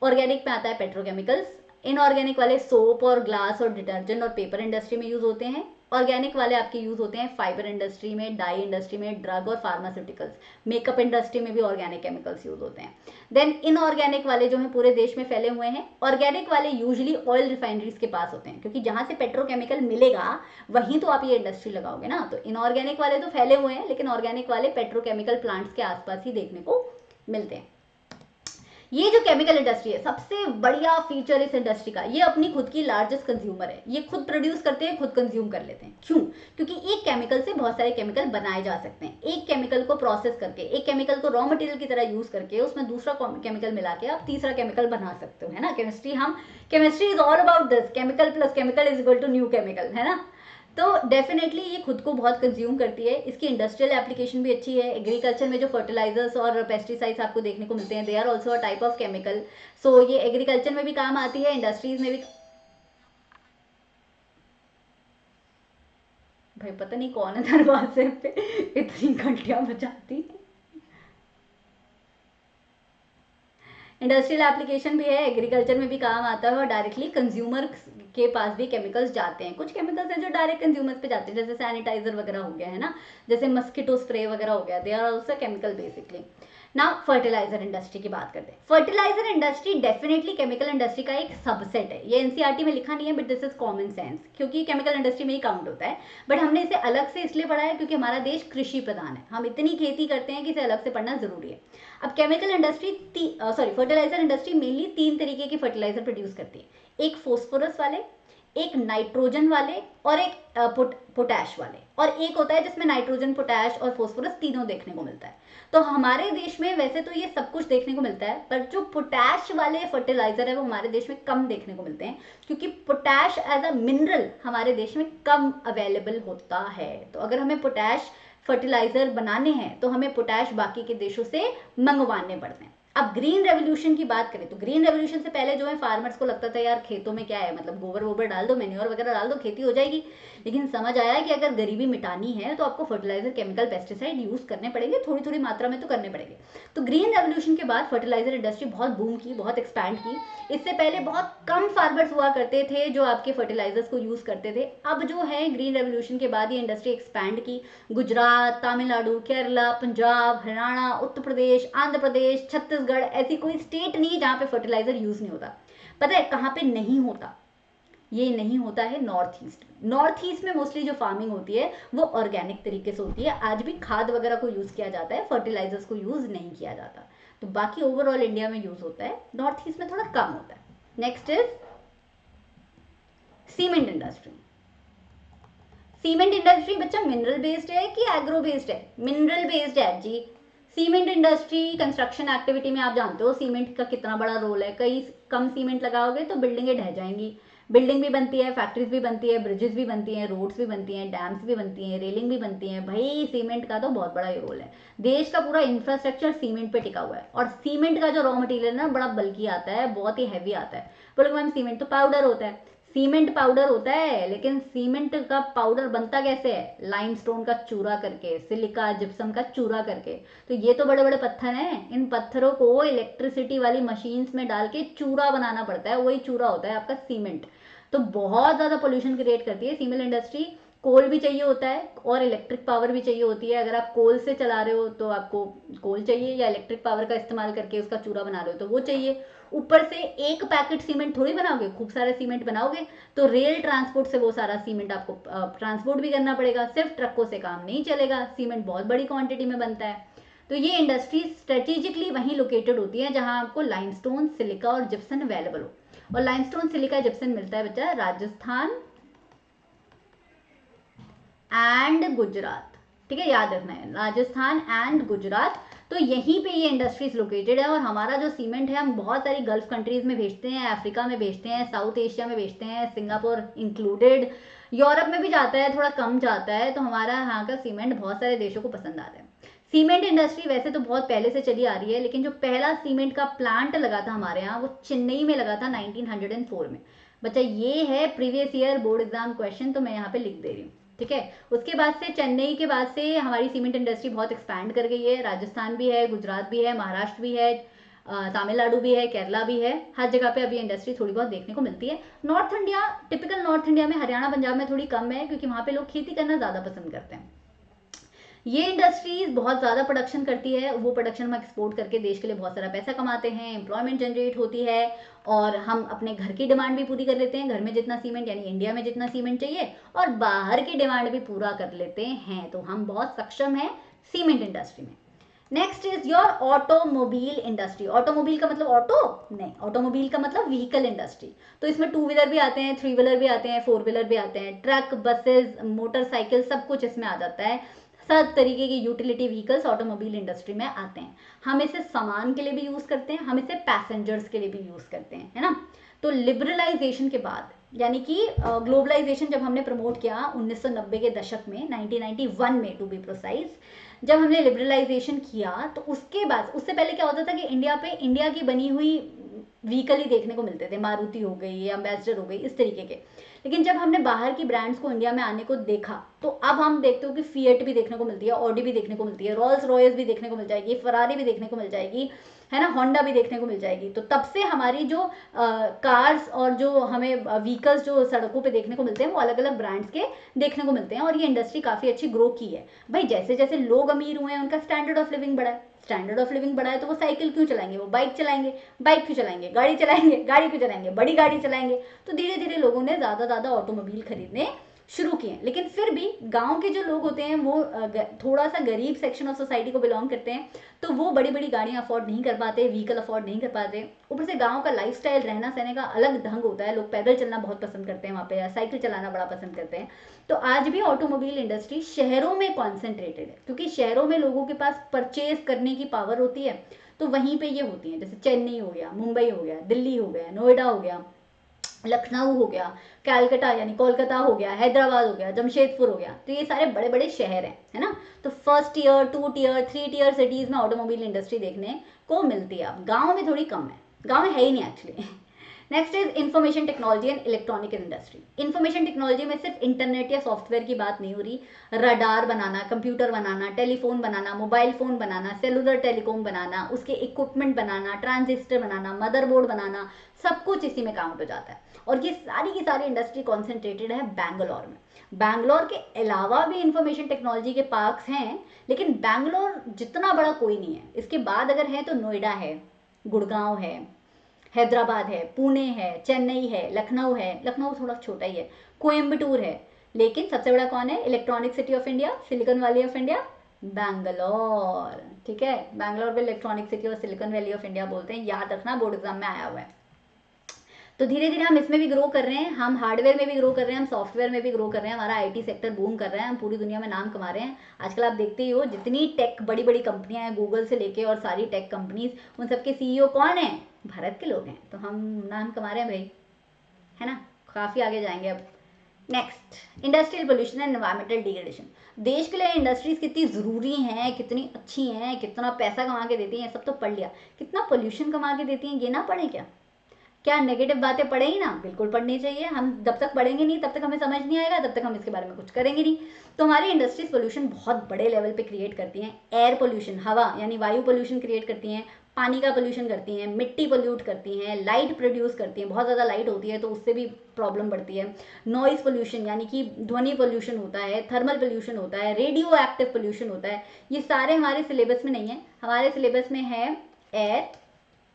Organic में आता है पेट्रोकेमिकल्स। इनऑर्गेनिक वाले सोप और ग्लास और डिटर्जेंट और पेपर इंडस्ट्री में यूज होते हैं। ऑर्गेनिक वाले आपके यूज होते हैं फाइबर इंडस्ट्री में, डाई इंडस्ट्री में, ड्रग और फार्मास्यूटिकल्स, मेकअप इंडस्ट्री में भी ऑर्गेनिक केमिकल्स यूज होते हैं। देन इनऑर्गेनिक वाले जो है पूरे देश में फैले हुए हैं। ऑर्गेनिक वाले यूजुअली ऑयल रिफाइनरीज के पास होते हैं, क्योंकि जहां से पेट्रोकेमिकल मिलेगा वहीं तो आप ये इंडस्ट्री लगाओगे ना। तो इनऑर्गेनिक वाले तो फैले हुए हैं, लेकिन ऑर्गेनिक वाले पेट्रोकेमिकल प्लांट्स के आसपास ही देखने को मिलते हैं। ये जो केमिकल इंडस्ट्री है, सबसे बढ़िया फीचर इस इंडस्ट्री का, ये अपनी खुद की लार्जेस्ट कंज्यूमर है। ये खुद प्रोड्यूस करते हैं, खुद कंज्यूम कर लेते हैं। क्यों? क्योंकि एक केमिकल से बहुत सारे केमिकल बनाए जा सकते हैं। एक केमिकल को प्रोसेस करके, एक केमिकल को रॉ मटेरियल की तरह यूज करके उसमें दूसरा केमिकल मिला के आप तीसरा केमिकल बना सकते हो, है ना। Chemistry is all about this, chemical plus chemical is equal to new chemical, है ना। तो डेफिनेटली ये खुद को बहुत कंज्यूम करती है। इसकी इंडस्ट्रियल एप्लीकेशन भी अच्छी है। एग्रीकल्चर में जो फर्टिलाइजर्स और पेस्टिसाइड्स आपको देखने को मिलते हैं, they are also a type of chemical. So ये एग्रीकल्चर में भी काम आती है, इंडस्ट्रीज में भी। भाई पता नहीं कौन है दरवाजे पे इतनी घंटियां बजाती। इंडस्ट्रियल एप्लीकेशन भी है, एग्रीकल्चर में भी काम आता है, और डायरेक्टली कंज्यूमर के पास भी केमिकल्स जाते हैं। कुछ केमिकल्स हैं जो डायरेक्ट कंज्यूमर्स पे जाते हैं, जैसे सैनिटाइजर वगैरह हो गया, है ना, जैसे मस्किटो स्प्रे वगैरह हो गया, they are also chemical basically. Now fertilizer industry की बात करते हैं। Fertilizer industry definitely chemical industry का एक सबसेट है। ये एनसीईआरटी में लिखा नहीं है, but this is common sense, क्योंकि केमिकल इंडस्ट्री में ही काउंट होता है। बट हमने इसे अलग से इसलिए पढ़ा है क्योंकि हमारा देश कृषि प्रधान है, हम इतनी खेती करते हैं कि इसे अलग से पढ़ना जरूरी है। अब chemical industry fertilizer industry mainly 3 तरीके के फर्टिलाइजर प्रोड्यूस करती है। एक फोस्फोरस वाले, एक नाइट्रोजन वाले, और एक पोटैश वाले। और एक होता है जिसमें नाइट्रोजन, पोटैश और फोस्फोरस तीनों देखने को मिलता है। तो हमारे देश में वैसे तो ये सब कुछ देखने को मिलता है, पर जो पोटैश वाले फर्टिलाइजर है वो हमारे देश में कम देखने को मिलते हैं, क्योंकि पोटैश एज अ मिनरल हमारे देश में कम अवेलेबल होता है। तो अगर हमें पोटैश फर्टिलाइजर बनाने हैं तो हमें पोटैश बाकी के देशों से मंगवाने पड़ते हैं। अब ग्रीन रेवोल्यूशन की बात करें तो ग्रीन रेवोल्यूशन से पहले जो है फार्मर्स को लगता था यार खेतों में क्या है, मतलब गोबर वोबर डाल दो, मेन्योर वगैरह डाल दो, खेती हो जाएगी। लेकिन समझ आया कि अगर गरीबी मिटानी है तो आपको फर्टिलाइजर, केमिकल, पेस्टिसाइड यूज करने पड़ेंगे, थोड़ी थोड़ी मात्रा में तो करने पड़ेंगे। तो ग्रीन रेवोल्यूशन के बाद फर्टिलाइजर इंडस्ट्री बहुत बूम की, बहुत एक्सपैंड की। इससे पहले बहुत कम फार्मर्स हुआ करते थे जो आपके फर्टिलाइजर्स को यूज करते थे। अब जो है ग्रीन रेवोल्यूशन के बाद ये इंडस्ट्री एक्सपैंड की। गुजरात, तमिलनाडु, केरला, पंजाब, हरियाणा, उत्तर प्रदेश, आंध्र प्रदेश, छत्तीसगढ़, ऐसी कोई स्टेट नहीं है जहां पे फर्टिलाइजर यूज नहीं होता। पता है कहां पे नहीं होता? ये नहीं होता है नॉर्थ ईस्ट में। नॉर्थ ईस्ट में मोस्टली जो फार्मिंग होती है वो ऑर्गेनिक तरीके से होती है। आज भी खाद वगैरह को यूज किया जाता है, फर्टिलाइजर्स को यूज नहीं किया जाता। तो बाकी ओवरऑल इंडिया में यूज होता है, नॉर्थ ईस्ट में थोड़ा कम होता है। Next is cement industry. Cement industry बच्चा मिनरल बेस्ड है कि एग्रो बेस्ड है? मिनरल बेस्ड है जी। सीमेंट इंडस्ट्री कंस्ट्रक्शन एक्टिविटी में आप जानते हो सीमेंट का कितना बड़ा रोल है। कई कम सीमेंट लगाओगे तो बिल्डिंगें ढह जाएंगी। बिल्डिंग भी बनती है, फैक्ट्रीज भी बनती है, ब्रिजेस भी बनती हैं, रोड्स भी बनती हैं, डैम्स भी बनती हैं, रेलिंग भी बनती है। भाई सीमेंट का तो बहुत बड़ा रोल है। देश का पूरा इंफ्रास्ट्रक्चर सीमेंट पे टिका हुआ है। और सीमेंट का जो रॉ मटेरियल है ना, बड़ा बल्कि आता है, बहुत ही हैवी आता है। बोलोगे मैम सीमेंट तो पाउडर होता है। सीमेंट पाउडर होता है, लेकिन सीमेंट का पाउडर बनता कैसे है? लाइमस्टोन का चूरा करके, सिलिका, जिप्सम का चूरा करके। तो ये तो बड़े बड़े पत्थर हैं, इन पत्थरों को इलेक्ट्रिसिटी वाली मशीन्स में डाल के चूरा बनाना पड़ता है, वही चूरा होता है आपका सीमेंट। तो बहुत ज्यादा पोल्यूशन क्रिएट करती है सीमेंट इंडस्ट्री। कोल भी चाहिए होता है और इलेक्ट्रिक पावर भी चाहिए होती है। अगर आप कोल से चला रहे हो तो आपको कोल चाहिए, या इलेक्ट्रिक पावर का इस्तेमाल करके उसका चूरा बना रहे हो तो वो चाहिए। ऊपर से एक पैकेट सीमेंट थोड़ी बनाओगे, खूब सारे सीमेंट बनाओगे तो रेल ट्रांसपोर्ट से वो सारा सीमेंट आपको ट्रांसपोर्ट भी करना पड़ेगा। सिर्फ ट्रकों से काम नहीं चलेगा, सीमेंट बहुत बड़ी क्वांटिटी में बनता है। तो ये इंडस्ट्री स्ट्रेटेजिकली वहीं लोकेटेड होती है जहां आपको लाइमस्टोन, सिलिका और जिप्सन अवेलेबल हो। और लाइमस्टोन, सिलिका, जिप्सन मिलता है बच्चा राजस्थान एंड गुजरात। ठीक है, याद रखना है, राजस्थान एंड गुजरात। तो यहीं पे ये इंडस्ट्रीज लोकेटेड है। और हमारा जो सीमेंट है हम बहुत सारी गल्फ कंट्रीज में भेजते हैं, अफ्रीका में भेजते हैं, साउथ एशिया में भेजते हैं, सिंगापुर इंक्लूडेड। यूरोप में भी जाता है, थोड़ा कम जाता है। तो हमारा यहाँ का सीमेंट बहुत सारे देशों को पसंद आता है। सीमेंट इंडस्ट्री वैसे तो बहुत पहले से चली आ रही है, लेकिन जो पहला सीमेंट का प्लांट लगा था हमारे यहाँ वो चेन्नई में लगा था 1904 में। बच्चा ये है previous year board exam question, तो मैं यहाँ पे लिख दे रही हूँ। ठीक है, उसके बाद से चेन्नई के बाद से हमारी सीमेंट इंडस्ट्री बहुत एक्सपैंड कर गई है। राजस्थान भी है, गुजरात भी है, महाराष्ट्र भी है, तमिलनाडु भी है, केरला भी है, हर जगह पे अभी इंडस्ट्री थोड़ी बहुत देखने को मिलती है। North India, typical north India में हरियाणा पंजाब में थोड़ी कम है, क्योंकि वहाँ पे लोग खेती करना ज़्यादा पसंद करते हैं। ये इंडस्ट्रीज बहुत ज़्यादा प्रोडक्शन करती है, वो प्रोडक्शन हम एक्सपोर्ट करके देश के लिए बहुत सारा पैसा कमाते हैं, एम्प्लॉयमेंट जनरेट होती है, और हम अपने घर की डिमांड भी पूरी कर लेते हैं। घर में जितना सीमेंट, यानी इंडिया में जितना सीमेंट चाहिए, और बाहर की डिमांड भी पूरा कर लेते हैं। तो हम बहुत सक्षम हैं सीमेंट इंडस्ट्री में। Next is your automobile industry. Automobile का मतलब ऑटो नहीं, ऑटोमोबाइल का मतलब व्हीकल इंडस्ट्री। तो इसमें 2 व्हीलर भी आते हैं, 3 व्हीलर भी आते हैं, 4 व्हीलर भी आते हैं, ट्रक, बसेस, मोटरसाइकिल, सब कुछ इसमें आ जाता है। सब तरीके के यूटिलिटी व्हीकल्स ऑटोमोबाइल इंडस्ट्री में आते हैं। हम इसे सामान के लिए भी यूज करते हैं, हम इसे पैसेंजर्स के लिए भी यूज करते हैं, है ना। तो लिबरलाइजेशन के बाद, यानी कि ग्लोबलाइजेशन जब हमने प्रमोट किया 1990 के दशक में, 1991 में टू बी प्रोसाइज, जब हमने लिबरलाइजेशन किया, तो उसके बाद, उससे पहले क्या होता था कि इंडिया पे इंडिया की बनी हुई व्हीकल ही देखने को मिलते थे, मारुति हो गई, एम्बेसडर हो गई, इस तरीके के। लेकिन जब हमने बाहर की ब्रांड्स को इंडिया में आने को देखा, तो अब हम देखते हो कि फिएट भी देखने को मिलती है, ऑडी भी देखने को मिलती है, रॉल्स रॉयस भी देखने को मिल जाएगी, फरारी भी देखने को मिल जाएगी, है ना, होंडा भी देखने को मिल जाएगी। तो तब से हमारी जो कार्स और जो हमें व्हीकल्स जो सड़कों पे देखने को मिलते हैं, वो अलग अलग ब्रांड्स के देखने को मिलते हैं, और ये इंडस्ट्री काफ़ी अच्छी ग्रो की है। भाई जैसे जैसे लोग अमीर हुए हैं, उनका स्टैंडर्ड ऑफ लिविंग बढ़ा है, स्टैंडर्ड ऑफ लिविंग बढ़ा है, तो वो साइकिल क्यों चलाएंगे, वो बाइक चलाएंगे, बाइक क्यों चलाएंगे, गाड़ी चलाएंगे, गाड़ी क्यों चलाएंगे, बड़ी गाड़ी चलाएंगे। तो धीरे धीरे लोगों ने ज़्यादा ऑटोमोबाइल खरीदने शुरू किए। लेकिन फिर भी गांव के जो लोग होते हैं, वो थोड़ा सा गरीब सेक्शन ऑफ सोसाइटी को बिलोंग करते हैं, तो वो बड़ी बड़ी गाड़ियां अफोर्ड नहीं कर पाते, व्हीकल अफोर्ड नहीं कर पाते। ऊपर से गांव का लाइफस्टाइल, रहना सहने का अलग ढंग होता है, लोग पैदल चलना बहुत पसंद करते हैं वहाँ पे, या साइकिल चलाना बड़ा पसंद करते हैं। तो आज भी ऑटोमोबाइल इंडस्ट्री शहरों में कॉन्सेंट्रेटेड है, क्योंकि शहरों में लोगों के पास परचेज करने की पावर होती है, तो वहीं पे ये होती है। जैसे चेन्नई हो गया, मुंबई हो गया, दिल्ली हो गया, नोएडा हो गया, लखनऊ हो गया, कैलकाटा यानी कोलकाता हो गया, हैदराबाद हो गया, जमशेदपुर हो गया। तो ये सारे बड़े बड़े शहर हैं, है ना। तो 1st year, 2 year, 3 year cities में ऑटोमोबाइल इंडस्ट्री देखने को मिलती है। अब गाँव में थोड़ी कम है, गाँव में है ही नहीं actually. Next is information technology and electronic industry. Information technology में सिर्फ इंटरनेट या सॉफ्टवेयर की बात नहीं हो रही, रडार बनाना, कंप्यूटर बनाना, टेलीफोन बनाना, मोबाइल फोन बनाना, सेलुलर टेलीकॉम बनाना, उसके इक्विपमेंट बनाना, ट्रांजिस्टर बनाना, मदरबोर्ड बनाना, सब कुछ इसी में काउंट हो जाता है। और ये सारी की सारी इंडस्ट्री कॉन्सेंट्रेटेड है बैंगलोर में। बैंगलोर के अलावा भी इंफॉर्मेशन टेक्नोलॉजी के पार्क्स हैं, लेकिन बैंगलोर जितना बड़ा कोई नहीं है। इसके बाद अगर है तो नोएडा है, गुड़गांव है, हैदराबाद है, पुणे है, चेन्नई है, लखनऊ है, लखनऊ थोड़ा छोटा ही है, कोयम्बटूर है। लेकिन सबसे बड़ा कौन है, electronic city of India, silicon valley of India, Bangalore. ठीक है, बैंगलोर को इलेक्ट्रॉनिक सिटी और सिलिकॉन वैली ऑफ इंडिया बोलते हैं, याद रखना, बोर्ड एग्जाम में आया हुआ है। तो धीरे धीरे हम इसमें भी ग्रो कर रहे हैं, हम हार्डवेयर में भी ग्रो कर रहे हैं, हम सॉफ्टवेयर में भी ग्रो कर रहे हैं, हमारा आईटी सेक्टर बूम कर रहा है, हम पूरी दुनिया में नाम कमा रहे हैं। आजकल आप देखते ही हो, जितनी टेक बड़ी बड़ी कंपनियां हैं, गूगल से लेके और सारी टेक कंपनीज, उन सबके सीईओ कौन है, भारत के लोग हैं। तो हम नाम कमा रहे हैं भाई, है ना, काफ़ी आगे जाएंगे अब। Next, industrial pollution and environmental degradation. देश के लिए इंडस्ट्रीज कितनी ज़रूरी हैं, कितनी अच्छी हैं, कितना पैसा कमा के देती हैं, सब तो पढ़ लिया। कितना पोल्यूशन कमा के देती हैं, ये ना पढ़े क्या नेगेटिव बातें पढ़े ही ना, बिल्कुल पढ़नी चाहिए। हम जब तक पढ़ेंगे नहीं, तब तक हमें समझ नहीं आएगा, तब तक हम इसके बारे में कुछ करेंगे नहीं। तो हमारी इंडस्ट्रीज पोल्यूशन बहुत बड़े लेवल पे क्रिएट करती हैं। एयर पोल्यूशन, हवा यानी वायु पोल्यूशन क्रिएट करती हैं, पानी का पोल्यूशन करती हैं, मिट्टी पोल्यूट करती हैं, लाइट प्रोड्यूस करती हैं, बहुत ज़्यादा लाइट होती है तो उससे भी प्रॉब्लम बढ़ती है। नॉइज़ पोल्यूशन यानी कि ध्वनि पोल्यूशन होता है, थर्मल पोल्यूशन होता है, रेडियो एक्टिव पोल्यूशन होता है। ये सारे हमारे सिलेबस में नहीं है। हमारे सिलेबस में है air,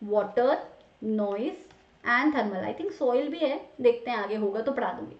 water, noise and thermal. I think soil भी है, देखते हैं आगे होगा तो पढ़ा दूंगी।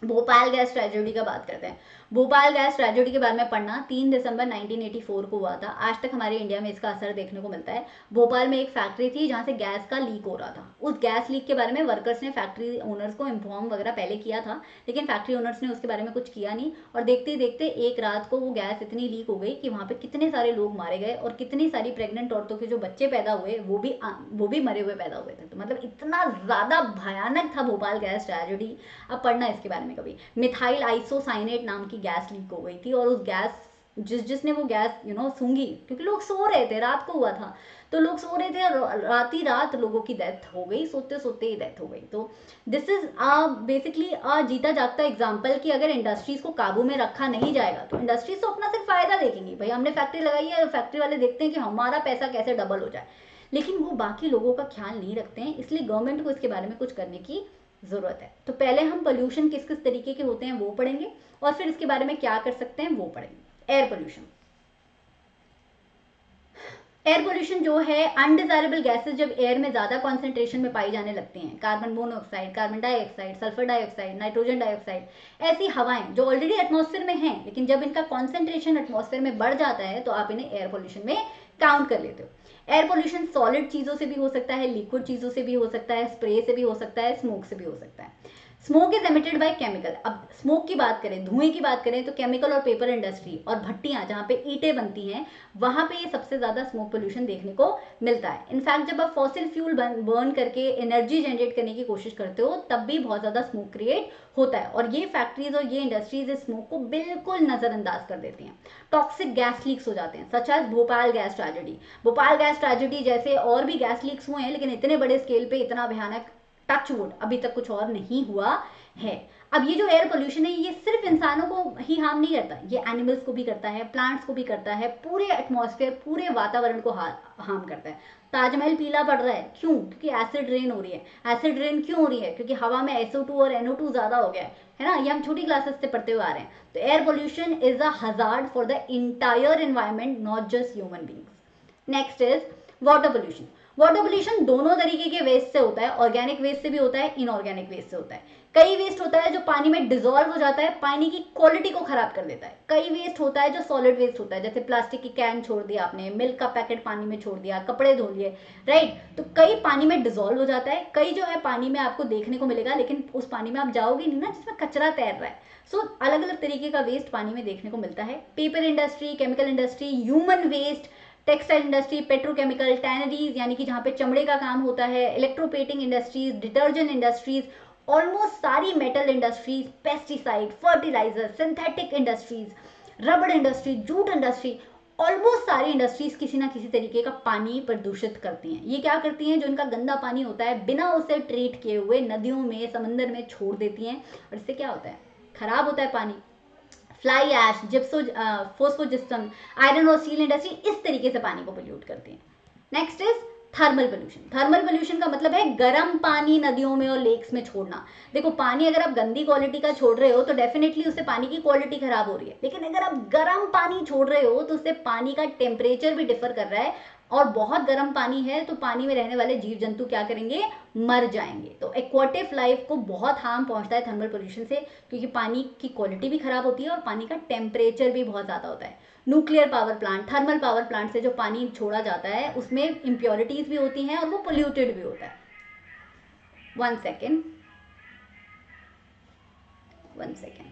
भोपाल गैस ट्रेजेडी का बात करते हैं। भोपाल गैस ट्रेजेडी के बारे में पढ़ना, 3 दिसंबर 1984 को हुआ था। आज तक हमारे इंडिया में इसका असर देखने को मिलता है। भोपाल में एक फैक्ट्री थी जहां से गैस का लीक हो रहा था। उस गैस लीक के बारे में वर्कर्स ने फैक्ट्री ओनर्स को इन्फॉर्म वगैरह पहले किया था, लेकिन फैक्ट्री ओनर्स ने उसके बारे में कुछ किया नहीं। और देखते ही देखते एक रात को वो गैस इतनी लीक हो गई कि वहाँ पे कितने सारे लोग मारे गए, और कितनी सारी प्रेग्नेंट औरतों के जो बच्चे पैदा हुए वो भी मरे हुए पैदा हुए थे। तो मतलब इतना ज़्यादा भयानक था भोपाल गैस ट्रेजेडी। अब पढ़ना इसके बारे में कभी। मिथाइल आइसोसाइनेट नाम की गैस लीक हो गई थी, और उस गैस जिसने वो गैस सूंघी, क्योंकि लोग सो रहे थे, रात को हुआ था, तो लोग सो रहे थे, रात ही रात लोगों की डेथ हो गई, सोते सोते ही डेथ हो गई। तो दिस इज बेसिकली जीता जागता एग्जाम्पल कि अगर इंडस्ट्रीज को काबू में रखा नहीं जाएगा तो इंडस्ट्रीज तो अपना सिर्फ फायदा देखेंगी। भाई हमने फैक्ट्री लगाई है, फैक्ट्री वाले देखते हैं कि हमारा पैसा कैसे डबल हो जाए। लेकिन वो बाकी लोगों का ख्याल नहीं रखते हैं, इसलिए गवर्नमेंट को इसके बारे में कुछ करने की ज़रूरत है। तो पहले हम पोल्यूशन किस किस तरीके के होते हैं वो पढ़ेंगे, और फिर इसके बारे में क्या कर सकते हैं वो पढ़ेंगे। Air pollution. एयर पोल्यूशन जो है, अनडिजायरेबल गैसेस जब एयर में ज़्यादा कॉन्सेंट्रेशन में पाई जाने लगती हैं, carbon monoxide, carbon dioxide, sulphur dioxide, nitrogen dioxide, ऐसी हवाएं जो ऑलरेडी एटमॉस्फेयर में हैं, लेकिन जब इनका कॉन्सेंट्रेशन एटमॉस्फेयर में बढ़ जाता है तो आप इन्हें एयर पोल्यूशन में काउंट कर लेते हो। एयर पोल्यूशन सॉलिड चीज़ों से भी हो सकता है, लिक्विड चीज़ों से भी हो सकता है, स्प्रे से भी हो सकता है, स्मोक से भी हो सकता है। Smoke is emitted by chemical. अब स्मोक की बात करें, धुएं की बात करें, तो केमिकल और पेपर इंडस्ट्री और भट्टियां जहाँ पे ईंटें बनती हैं, वहां पे ये सबसे ज्यादा स्मोक पोल्यूशन देखने को मिलता है। इनफैक्ट जब आप फॉसिल फ्यूल बर्न करके एनर्जी जनरेट करने की कोशिश करते हो तब भी बहुत ज्यादा स्मोक क्रिएट होता है, और ये फैक्ट्रीज और ये इंडस्ट्रीज इस स्मोक को बिल्कुल नजरअंदाज कर देती हैं। टॉक्सिक गैस लीक्स हो जाते हैं, such as Bhopal gas tragedy. Bhopal gas tragedy जैसे और भी गैस लीक्स हुए हैं, लेकिन इतने बड़े स्केल पे इतना भयानक टच वुड अभी तक कुछ और नहीं हुआ है। अब ये जो एयर पोल्यूशन है, ये सिर्फ इंसानों को ही हार्म नहीं करता, ये एनिमल्स को भी करता है, प्लांट्स को भी करता है, पूरे एटमॉस्फेयर, पूरे वातावरण को हार्म करता है। ताजमहल पीला पड़ रहा है, क्यों? क्योंकि एसिड रेन हो रही है। एसिड रेन क्यों हो रही है? क्योंकि हवा में SO2 और NO2 ज्यादा हो गया है ना। ये हम छोटी क्लासेस से पढ़ते हुए आ रहे हैं। तो air pollution is a hazard for the entire environment, not just human beings. Next is water pollution. Water pollution दोनों तरीके के वेस्ट से होता है, ऑर्गेनिक वेस्ट से भी होता है, इनऑर्गेनिक वेस्ट से होता है। कई वेस्ट होता है जो पानी में डिजोल्व हो जाता है, पानी की क्वालिटी को खराब कर देता है। कई वेस्ट होता है जो सॉलिड वेस्ट होता है, जैसे प्लास्टिक की कैन छोड़ दिया आपने, मिल्क का पैकेट पानी में छोड़ दिया, कपड़े धो लिए, राइट। तो कई पानी में डिजोल्व हो जाता है, कई जो है पानी में आपको देखने को मिलेगा, लेकिन उस पानी में आप जाओगे नहीं ना जिसमें कचरा तैर रहा है। सो अलग अलग तरीके का वेस्ट पानी में देखने को मिलता है। Paper industry, chemical industry, human waste, textile industry, petrochemical, tanneries यानी कि जहाँ पे चमड़े का काम होता है, electroplating industries, detergent industries, almost सारी metal industries, pesticide, fertilizer, synthetic industries, रबड़ इंडस्ट्री, जूट इंडस्ट्री, ऑलमोस्ट सारी इंडस्ट्रीज किसी ना किसी तरीके का पानी प्रदूषित करती हैं। ये क्या करती हैं? जो इनका गंदा पानी होता है बिना उसे ट्रीट किए हुए नदियों में, समंदर में छोड़ देती हैं, और इससे क्या होता है? खराब होता है पानी। फ्लाई ऐश, जिप्सो, फोस्फोजिप्सम, आयरन और स्टील इंडस्ट्री इस तरीके से पानी को पोल्यूट करती है। Next is thermal pollution. Thermal pollution का मतलब है गर्म पानी नदियों में और लेक्स में छोड़ना। देखो, पानी अगर आप गंदी क्वालिटी का छोड़ रहे हो तो डेफिनेटली उससे पानी की क्वालिटी खराब हो रही है, लेकिन अगर आप गर्म पानी छोड़ रहे हो तो उससे पानी का टेम्परेचर भी डिफर कर रहा है, और बहुत गर्म पानी है तो पानी में रहने वाले जीव जंतु क्या करेंगे? मर जाएंगे। तो एक्वाटिक लाइफ को बहुत हार्म पहुंचता है थर्मल पोल्यूशन से, क्योंकि पानी की क्वालिटी भी खराब होती है और पानी का टेम्परेचर भी बहुत ज़्यादा होता है। Nuclear power plant, thermal power plant से जो पानी छोड़ा जाता है उसमें इम्प्योरिटीज भी होती हैं और वो पोल्यूटेड भी होता है। 1 सेकेंड, 1 सेकेंड।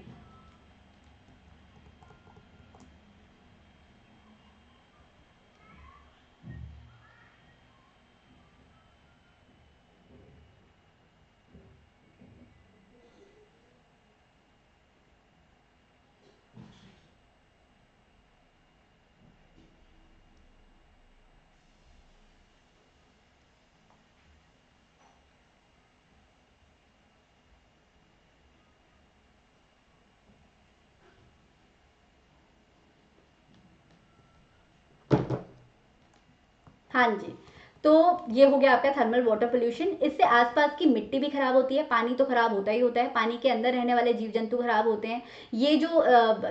हाँ जी, तो ये हो गया आपका थर्मल वाटर पोल्यूशन। इससे आसपास की मिट्टी भी खराब होती है, पानी तो खराब होता ही होता है, पानी के अंदर रहने वाले जीव जंतु खराब होते हैं। ये जो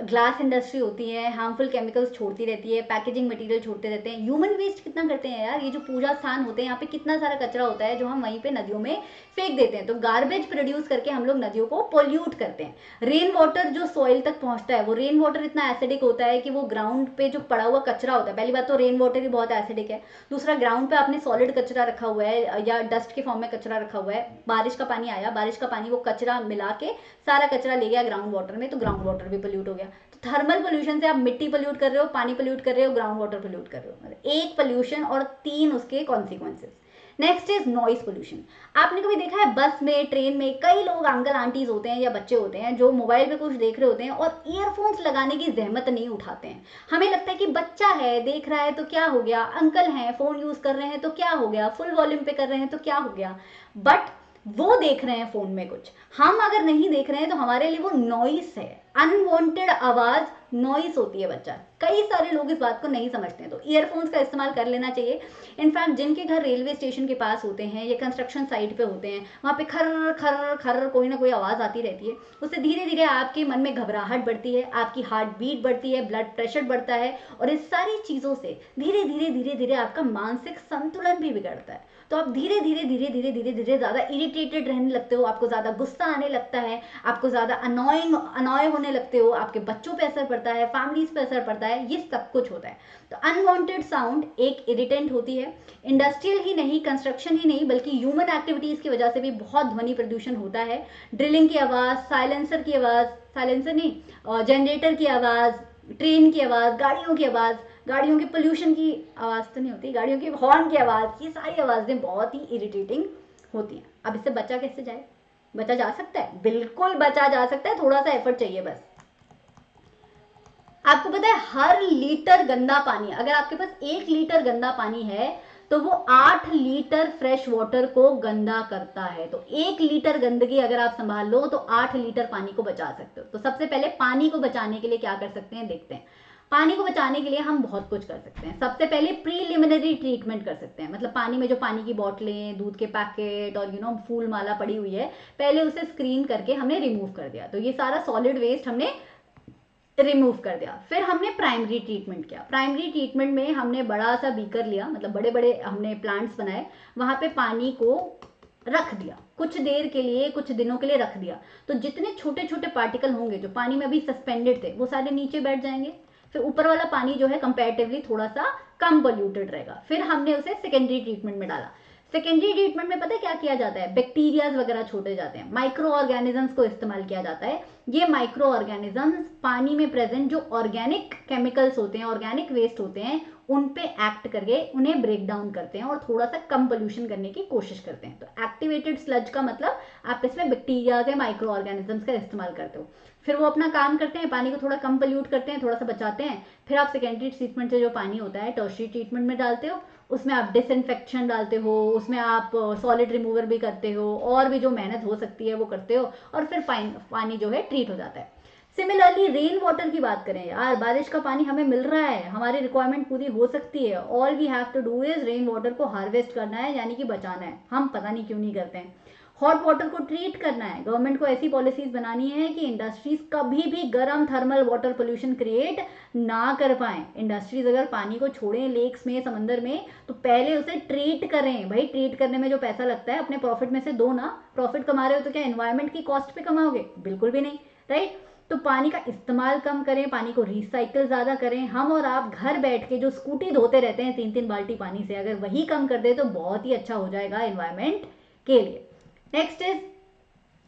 ग्लास इंडस्ट्री होती है हार्मफुल केमिकल्स छोड़ती रहती है, पैकेजिंग मटेरियल छोड़ते रहते हैं। ह्यूमन वेस्ट कितना करते हैं यार, ये जो पूजा स्थान होते हैं यहाँ पे कितना सारा कचरा होता है जो हम वहीं पे नदियों में फेंक देते हैं। तो गार्बेज प्रोड्यूस करके हम लोग नदियों को पोल्यूट करते हैं। रेन वाटर जो सॉइल तक पहुंचता है, वो रेन वाटर इतना एसिडिक होता है कि वो ग्राउंड पे जो पड़ा हुआ कचरा होता है, पहली बात तो रेन वाटर ही बहुत एसिडिक है, दूसरा ग्राउंड पे आपने सॉलिड कचरा रखा हुआ है या डस्ट के फॉर्म में कचरा रखा हुआ है, बारिश का पानी आया, बारिश का पानी वो कचरा मिला के सारा कचरा ले गया ग्राउंड वाटर में, तो ग्राउंड वाटर भी पोल्यूट हो गया। तो थर्मल पोल्यूशन से आप मिट्टी पोल्यूट कर रहे हो, पानी पोल्यूट कर रहे हो, ग्राउंड वाटर पोल्यूट कर रहे हो, मतलब एक पोल्यूशन और 3 उसके consequences. Next is noise pollution. आपने कभी देखा है बस में, ट्रेन में कई लोग अंकल आंटीज होते हैं या बच्चे होते हैं जो मोबाइल पे कुछ देख रहे होते हैं और ईयरफोन्स लगाने की जहमत नहीं उठाते हैं। हमें लगता है कि बच्चा है देख रहा है तो क्या हो गया, अंकल हैं फोन यूज कर रहे हैं तो क्या हो गया, फुल वॉल्यूम पे कर रहे हैं तो क्या हो गया, बट वो देख रहे हैं फोन में कुछ, हम अगर नहीं देख रहे हैं तो हमारे लिए वो नॉइस है, अनवांटेड आवाज नॉइस होती है बच्चा। कई सारे लोग इस बात को नहीं समझते हैं, तो ईयरफोन्स का इस्तेमाल कर लेना चाहिए। इनफैक्ट जिनके घर रेलवे स्टेशन के पास होते हैं या कंस्ट्रक्शन साइट पे होते हैं, वहाँ पे खर्र खर्र खर्र कोई ना कोई आवाज़ आती रहती है, उससे धीरे धीरे आपके मन में घबराहट बढ़ती है, आपकी हार्ट बीट बढ़ती है, ब्लड प्रेशर बढ़ता है, और इस सारी चीज़ों से धीरे धीरे धीरे धीरे आपका मानसिक संतुलन भी बिगड़ता है। तो आप धीरे धीरे धीरे धीरे धीरे धीरे ज़्यादा इरिटेटेड रहने लगते हो, आपको ज़्यादा गुस्सा आने लगता है, आपको ज़्यादा अनॉय होने लगते हो, आपके बच्चों पे असर पड़ता है, फैमिलीज पे असर पड़ता है, ये सब कुछ होता है। तो अनवांटेड साउंड एक इरिटेंट होती है। इंडस्ट्रियल ही नहीं, कंस्ट्रक्शन ही नहीं, बल्कि ह्यूमन एक्टिविटीज़ की वजह से भी बहुत ध्वनि प्रदूषण होता है। ड्रिलिंग की आवाज़, साइलेंसर की आवाज़, साइलेंसर नहीं, जनरेटर की आवाज़, ट्रेन की आवाज़, गाड़ियों की आवाज़, गाड़ियों के पोल्यूशन की आवाज़ तो नहीं होती, गाड़ियों के हॉर्न की आवाज़, ये सारी आवाज़ें बहुत ही इरिटेटिंग होती हैं। अब इससे बचा कैसे जाए? बचा जा सकता है, बिल्कुल बचा जा सकता है, थोड़ा सा एफर्ट चाहिए बस। आपको पता है हर लीटर गंदा पानी, अगर आपके पास 1 लीटर गंदा पानी है तो वो 8 लीटर फ्रेश वाटर को गंदा करता है। तो 1 लीटर गंदगी अगर आप संभाल लो तो 8 लीटर पानी को बचा सकते हो। तो सबसे पहले पानी को बचाने के लिए क्या कर सकते हैं, देखते हैं। पानी को बचाने के लिए हम बहुत कुछ कर सकते हैं। सबसे पहले प्रीलिमिनरी ट्रीटमेंट कर सकते हैं, मतलब पानी में जो पानी की बोतलें, दूध के पैकेट और फूल माला पड़ी हुई है, पहले उसे स्क्रीन करके हमने रिमूव कर दिया। तो ये सारा सॉलिड वेस्ट हमने रिमूव कर दिया। फिर हमने प्राइमरी ट्रीटमेंट किया। प्राइमरी ट्रीटमेंट में हमने बड़ा सा बीकर लिया, मतलब बड़े बड़े हमने प्लांट्स बनाए, वहां पे पानी को रख दिया, कुछ देर के लिए, कुछ दिनों के लिए रख दिया। तो जितने छोटे छोटे पार्टिकल होंगे जो पानी में अभी सस्पेंडेड थे, वो सारे नीचे बैठ जाएंगे। फिर ऊपर वाला पानी जो है कंपैरेटिवली थोड़ा सा कम पोल्यूटेड रहेगा। फिर हमने उसे सेकेंडरी ट्रीटमेंट में डाला। सेकेंडरी ट्रीटमेंट में पता है क्या किया जाता है, बैक्टीरियाज वगैरह छोड़े जाते हैं, माइक्रो ऑर्गेनिजम्स को इस्तेमाल किया जाता है। ये माइक्रो ऑर्गेनिजम्स पानी में प्रेजेंट जो ऑर्गेनिक केमिकल्स होते हैं, ऑर्गेनिक वेस्ट होते हैं, उन पे एक्ट करके उन्हें ब्रेक डाउन करते हैं और थोड़ा सा कम पोल्यूशन करने की कोशिश करते हैं। तो एक्टिवेटेड स्लज का मतलब आप इसमें बैक्टीरिया या माइक्रो ऑर्गेनिजम्स का इस्तेमाल करते हो। फिर वो अपना काम करते हैं, पानी को थोड़ा कम पोल्यूट करते हैं, थोड़ा सा बचाते हैं। फिर आप सेकेंडरी ट्रीटमेंट से जो पानी होता है टर्शियरी ट्रीटमेंट में डालते हो, उसमें आप डिसइंफेक्शन डालते हो, उसमें आप सॉलिड रिमूवर भी करते हो, और भी जो मेहनत हो सकती है वो करते हो, और फिर पानी जो है ट्रीट हो जाता है। सिमिलरली रेन वाटर की बात करें, यार बारिश का पानी हमें मिल रहा है, हमारी रिक्वायरमेंट पूरी हो सकती है, all we have to do is rain water को हार्वेस्ट करना है, यानी कि बचाना है। हम पता नहीं क्यों नहीं करते हैं। हॉट वाटर को ट्रीट करना है, गवर्नमेंट को ऐसी पॉलिसीज बनानी है कि इंडस्ट्रीज कभी भी गर्म थर्मल वाटर पोल्यूशन क्रिएट ना कर पाए। इंडस्ट्रीज अगर पानी को छोड़ें लेक्स में, समंदर में, तो पहले उसे ट्रीट करें। भाई ट्रीट करने में जो पैसा लगता है अपने प्रॉफिट में से दो ना। प्रॉफिट कमा रहे हो तो क्या एनवायरमेंट की कॉस्ट पे कमाओगे? बिल्कुल भी नहीं, राइट। तो पानी का इस्तेमाल कम करें, पानी को रिसाइकिल ज़्यादा करें। हम और आप घर बैठ के जो स्कूटी धोते रहते हैं 3-3 बाल्टी पानी से, अगर वही कम कर दे तो बहुत ही अच्छा हो जाएगा एनवायरमेंट के लिए। नेक्स्ट इज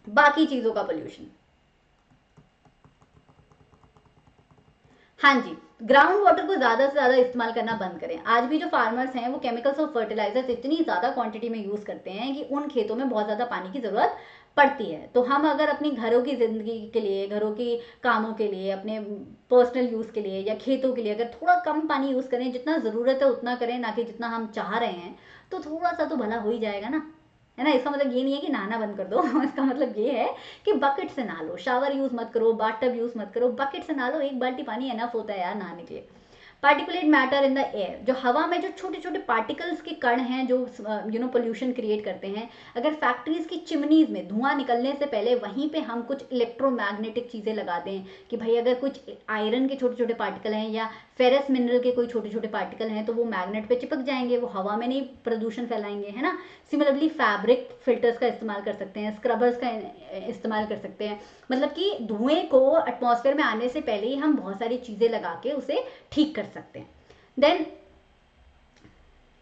बाकी चीज़ों का पोल्यूशन। हाँ जी, ग्राउंड वाटर को ज़्यादा से ज़्यादा इस्तेमाल करना बंद करें। आज भी जो फार्मर्स हैं वो केमिकल्स और फर्टिलाइजर्स इतनी ज़्यादा क्वांटिटी में यूज़ करते हैं कि उन खेतों में बहुत ज़्यादा पानी की ज़रूरत पड़ती है। तो हम अगर अपनी घरों की ज़िंदगी के लिए, घरों की कामों के लिए, अपने पर्सनल यूज़ के लिए या खेतों के लिए अगर थोड़ा कम पानी यूज़ करें, जितना ज़रूरत है उतना करें, ना कि जितना हम चाह रहे हैं, तो थोड़ा सा तो भला हो ही जाएगा ना, है ना। इसका मतलब ये नहीं है कि नहाना बंद कर दो इसका मतलब ये है कि बकेट से नहा लो, शावर यूज मत करो, बाथटब यूज मत करो, बकेट से नहा लो। 1 बाल्टी पानी एनफ होता है यार नहाने के लिए। Particulate matter in the air, जो हवा में जो छोटे छोटे पार्टिकल्स के कण हैं जो पोल्यूशन क्रिएट करते हैं, अगर फैक्ट्रीज की चिमनीज में धुआं निकलने से पहले वहीं पे हम कुछ इलेक्ट्रोमैग्नेटिक चीज़ें लगा दें कि भाई अगर कुछ आयरन के छोटे छोटे पार्टिकल हैं या फेरस मिनरल के कोई छोटे छोटे पार्टिकल हैं तो वो मैग्नेट पे चिपक जाएंगे, वो हवा में नहीं प्रदूषण फैलाएंगे, है ना। सिमिलरली फैब्रिक फिल्टर्स का इस्तेमाल कर सकते हैं, स्क्रबर्स का इस्तेमाल कर सकते हैं, मतलब कि धुएं को एटमॉस्फेयर में आने से पहले ही हम बहुत सारी चीज़ें लगा के उसे ठीक कर सकते हैं। देन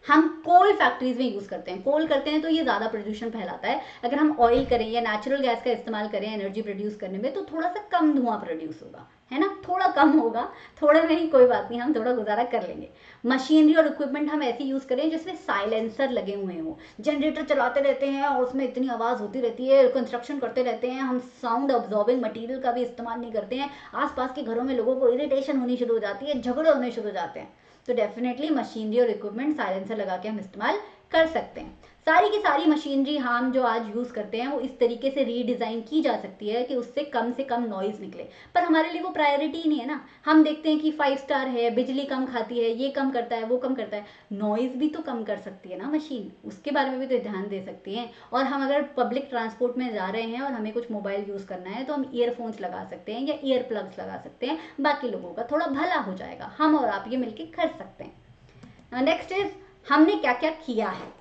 हम कोल फैक्ट्रीज में यूज करते हैं, कोल करते हैं तो ये ज्यादा प्रदूषण फैलाता है। अगर हम ऑयल करें या नेचुरल गैस का इस्तेमाल करें एनर्जी प्रोड्यूस करने में तो थोड़ा सा कम धुआं प्रोड्यूस होगा, है ना, थोड़ा कम होगा, थोड़े में ही कोई बात नहीं, हम थोड़ा गुजारा कर लेंगे। मशीनरी और इक्विपमेंट हम ऐसी यूज करें जिसमें साइलेंसर लगे हुए हो। जनरेटर चलाते रहते हैं और उसमें इतनी आवाज होती रहती है, कंस्ट्रक्शन करते रहते हैं, हम साउंड ऑब्जॉर्बिंग मटेरियल का भी इस्तेमाल नहीं करते हैं, आसपास के घरों में लोगों को इरिटेशन होनी शुरू हो जाती है, झगड़े होने शुरू हो जाते हैं। तो डेफिनेटली मशीनरी और इक्विपमेंट साइलेंसर लगा के हम इस्तेमाल कर सकते हैं। सारी की सारी मशीनरी हम जो आज यूज़ करते हैं वो इस तरीके से रीडिज़ाइन की जा सकती है कि उससे कम नॉइज़ निकले, पर हमारे लिए वो प्रायोरिटी ही नहीं है ना। हम देखते हैं कि 5 स्टार है, बिजली कम खाती है, ये कम करता है, वो कम करता है, नॉइज़ भी तो कम कर सकती है ना मशीन, उसके बारे में भी तो ध्यान दे सकती हैं। और हम अगर पब्लिक ट्रांसपोर्ट में जा रहे हैं और हमें कुछ मोबाइल यूज़ करना है तो हम ईयरफोन्स लगा सकते हैं या ईयर प्लग्स लगा सकते हैं, बाकी लोगों का थोड़ा भला हो जाएगा, हम और आप ये मिलकर कर सकते हैं। नेक्स्ट इज हमने क्या क्या किया है।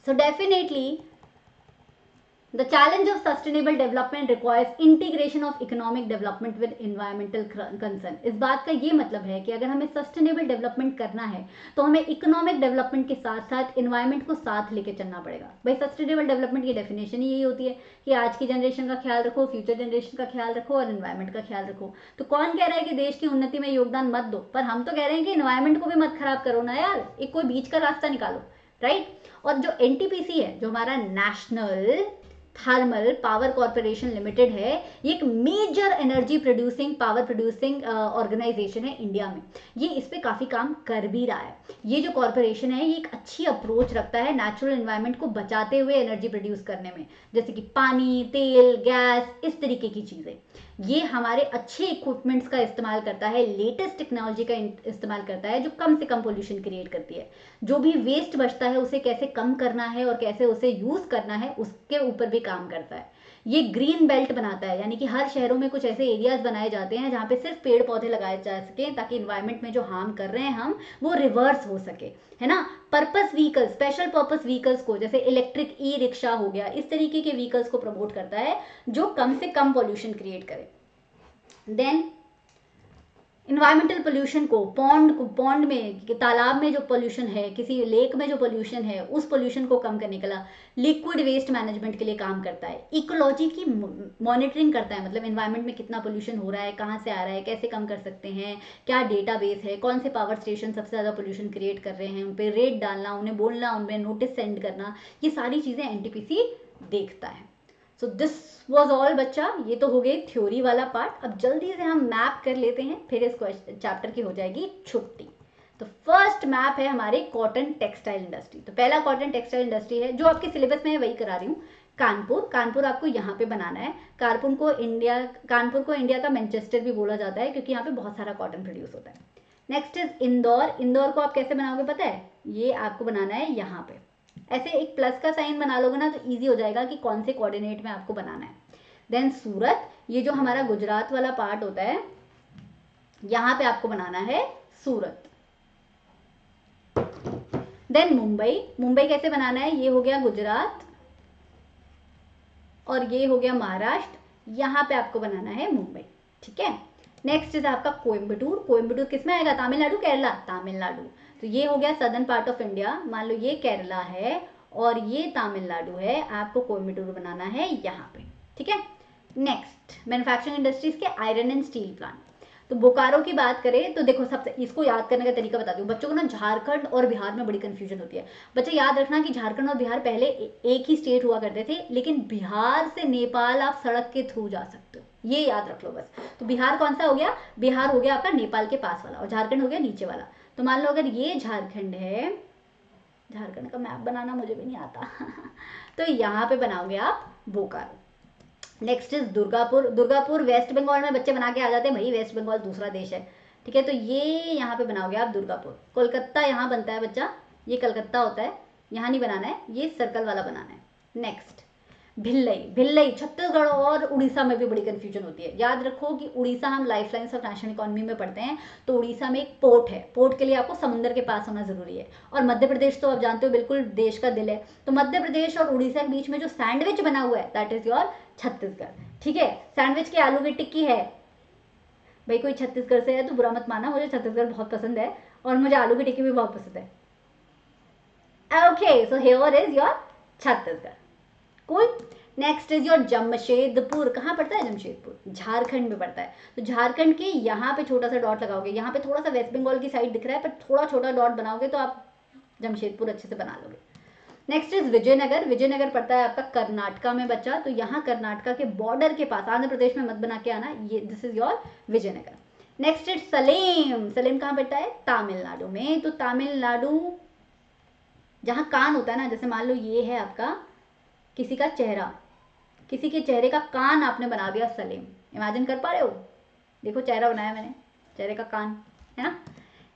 So definitely the challenge of sustainable development requires integration of economic development with environmental concern। इस बात का ये मतलब है कि अगर हमें सस्टेनेबल डेवलपमेंट करना है तो हमें इकोनॉमिक डेवलपमेंट के साथ साथ इन्वायरमेंट को साथ लेके चलना पड़ेगा। भाई सस्टेनेबल डेवलपमेंट की डेफिनेशन ही यही होती है कि आज की जनरेशन का ख्याल रखो, फ्यूचर जनरेशन का ख्याल रखो और इन्वायरमेंट का ख्याल रखो। तो कौन कह रहा है कि देश की उन्नति में योगदान मत दो, पर हम तो कह रहे हैं कि इन्वायरमेंट को भी मत खराब करो ना यार, एक कोई बीच का रास्ता निकालो, राइट। और जो एनटीपीसी है, जो हमारा national thermal power corporation limited है, ये एक major energy producing power producing organization है इंडिया में। ये इस पे काफ़ी काम कर भी रहा है। ये जो कॉर्पोरेशन है ये एक अच्छी अप्रोच रखता है नेचुरल एनवायरनमेंट को बचाते हुए एनर्जी प्रोड्यूस करने में, जैसे कि पानी, तेल, गैस, इस तरीके की चीज़ें। ये हमारे अच्छे इक्विपमेंट्स का इस्तेमाल करता है, लेटेस्ट टेक्नोलॉजी का इस्तेमाल करता है जो कम से कम पोल्यूशन क्रिएट करती है। जो भी वेस्ट बचता है उसे कैसे कम करना है और कैसे उसे यूज़ करना है उसके ऊपर भी काम करता है। ये ग्रीन बेल्ट बनाता है, यानी कि हर शहरों में कुछ ऐसे एरियाज बनाए जाते हैं जहाँ पे सिर्फ पेड़ पौधे लगाए जा सके ताकि इन्वायरमेंट में जो हार्म कर रहे हैं हम वो रिवर्स हो सके, है ना। Purpose vehicle, special purpose vehicles को, जैसे इलेक्ट्रिक ई रिक्शा हो गया, इस तरीके के व्हीकल्स को प्रमोट करता है जो कम से कम पॉल्यूशन क्रिएट करे। देन इन्वायरमेंटल पोल्यूशन को पॉन्ड में, तालाब में जो पोल्यूशन है, किसी लेक में जो पोल्यूशन है, उस पोल्यूशन को कम करने के लिए लिक्विड वेस्ट मैनेजमेंट के लिए काम करता है। इकोलॉजी की मॉनिटरिंग करता है, मतलब इन्वायरमेंट में कितना पोल्यूशन हो रहा है, कहाँ से आ रहा है, कैसे कम कर सकते हैं, क्या डेटाबेस है, कौन से पावर स्टेशन सबसे ज़्यादा पोल्यूशन क्रिएट कर रहे हैं, उन पर रेट डालना, उन्हें बोलना, उनमें नोटिस सेंड करना, ये सारी चीज़ें एनटीपीसी देखता है। सो दिस वॉज ऑल बच्चा, ये तो हो गई थ्योरी वाला पार्ट। अब जल्दी से हम मैप कर लेते हैं, फिर इस चैप्टर की हो जाएगी छुट्टी। तो फर्स्ट मैप है हमारे कॉटन टेक्सटाइल इंडस्ट्री। तो पहला कॉटन टेक्सटाइल इंडस्ट्री है जो आपके सिलेबस में है, वही करा रही हूँ। कानपुर आपको यहाँ पे बनाना है। कानपुर को इंडिया का मैनचेस्टर भी बोला जाता है क्योंकि यहाँ पे बहुत सारा कॉटन प्रोड्यूस होता है। नेक्स्ट इज इंदौर को आप कैसे बनाओगे पता है, ये आपको बनाना है यहाँ पे, ऐसे एक प्लस का साइन बना लोगे ना तो इजी हो जाएगा कि कौन से कोऑर्डिनेट में आपको बनाना है। देन सूरत, ये जो हमारा गुजरात वाला पार्ट होता है, यहां पे आपको बनाना है सूरत। देन मुंबई कैसे बनाना है, ये हो गया गुजरात और ये हो गया महाराष्ट्र, यहां पे आपको बनाना है मुंबई, ठीक है। नेक्स्ट इज आपका कोयम्बटूर किसमें आएगा, तमिलनाडु, केरला, तमिलनाडु। तो ये हो गया सदर्न पार्ट ऑफ इंडिया, मान लो ये केरला है और ये तमिलनाडु है, आपको कोयम्बटूर बनाना है यहाँ पे, ठीक है। नेक्स्ट मैन्युफैक्चरिंग इंडस्ट्रीज के आयरन एंड स्टील प्लांट। तो बोकारो की बात करें तो देखो, सबसे इसको याद करने का तरीका बता दूं बच्चों को ना, झारखंड और बिहार में बड़ी कंफ्यूजन होती है। बच्चे याद रखना कि झारखंड और बिहार पहले एक ही स्टेट हुआ करते थे, लेकिन बिहार से नेपाल आप सड़क के थ्रू जा सकते हो, ये याद रख लो बस। तो बिहार कौन सा हो गया, बिहार हो गया आपका नेपाल के पास वाला और झारखंड हो गया नीचे वाला। तो मान लो अगर ये झारखंड है, झारखंड का मैप बनाना मुझे भी नहीं आता तो यहाँ पे बनाओगे आप बोकारो। नेक्स्ट इज दुर्गापुर वेस्ट बंगाल में बच्चे बना के आ जाते हैं, भाई वेस्ट बंगाल दूसरा देश है, ठीक है। तो ये यहाँ पे बनाओगे आप दुर्गापुर। कोलकाता यहाँ बनता है बच्चा, ये कलकत्ता होता है, यहाँ नहीं बनाना है, ये सर्कल वाला बनाना है। नेक्स्ट भिल्लई छत्तीसगढ़ और उड़ीसा में भी बड़ी कंफ्यूजन होती है। याद रखो कि उड़ीसा हम लाइफलाइंस ऑफ नेशनल इकोनॉमी में पढ़ते हैं, तो उड़ीसा में एक पोर्ट है, पोर्ट के लिए आपको समुद्र के पास होना जरूरी है। और मध्य प्रदेश तो आप जानते हो बिल्कुल देश का दिल है, तो मध्य प्रदेश और उड़ीसा के बीच में जो सैंडविच बना हुआ है दैट इज योर छत्तीसगढ़, ठीक है। सैंडविच की आलू की टिक्की है, भाई कोई छत्तीसगढ़ से है तो बुरा मत माना, मुझे छत्तीसगढ़ बहुत पसंद है और मुझे आलू की टिक्की भी बहुत पसंद है। Okay, so here is your Chhattisgarh, cool. Next is your Jamshedpur, कहाँ पड़ता है जमशेदपुर, झारखंड में पड़ता है। तो झारखंड के यहाँ पे छोटा सा डॉट लगाओगे, यहाँ पे थोड़ा सा वेस्ट बंगाल की साइड दिख रहा है पर थोड़ा छोटा डॉट बनाओगे तो आप जमशेदपुर अच्छे से बना लोगे। नेक्स्ट इज विजयनगर पड़ता है आपका कर्नाटका में बच्चा, तो यहाँ कर्नाटका के बॉर्डर के पास, आंध्र प्रदेश में मत बना के आना, ये this is your Vijayanagar. Next is Salem कहाँ पड़ता है, तमिलनाडु में। तो तमिलनाडु जहाँ कान होता है ना, जैसे मान लो ये है आपका किसी का चेहरा, किसी के चेहरे का कान आपने बना दिया सलीम। इमेजिन कर पा रहे हो? देखो चेहरा बनाया मैंने, चेहरे का कान, है ना।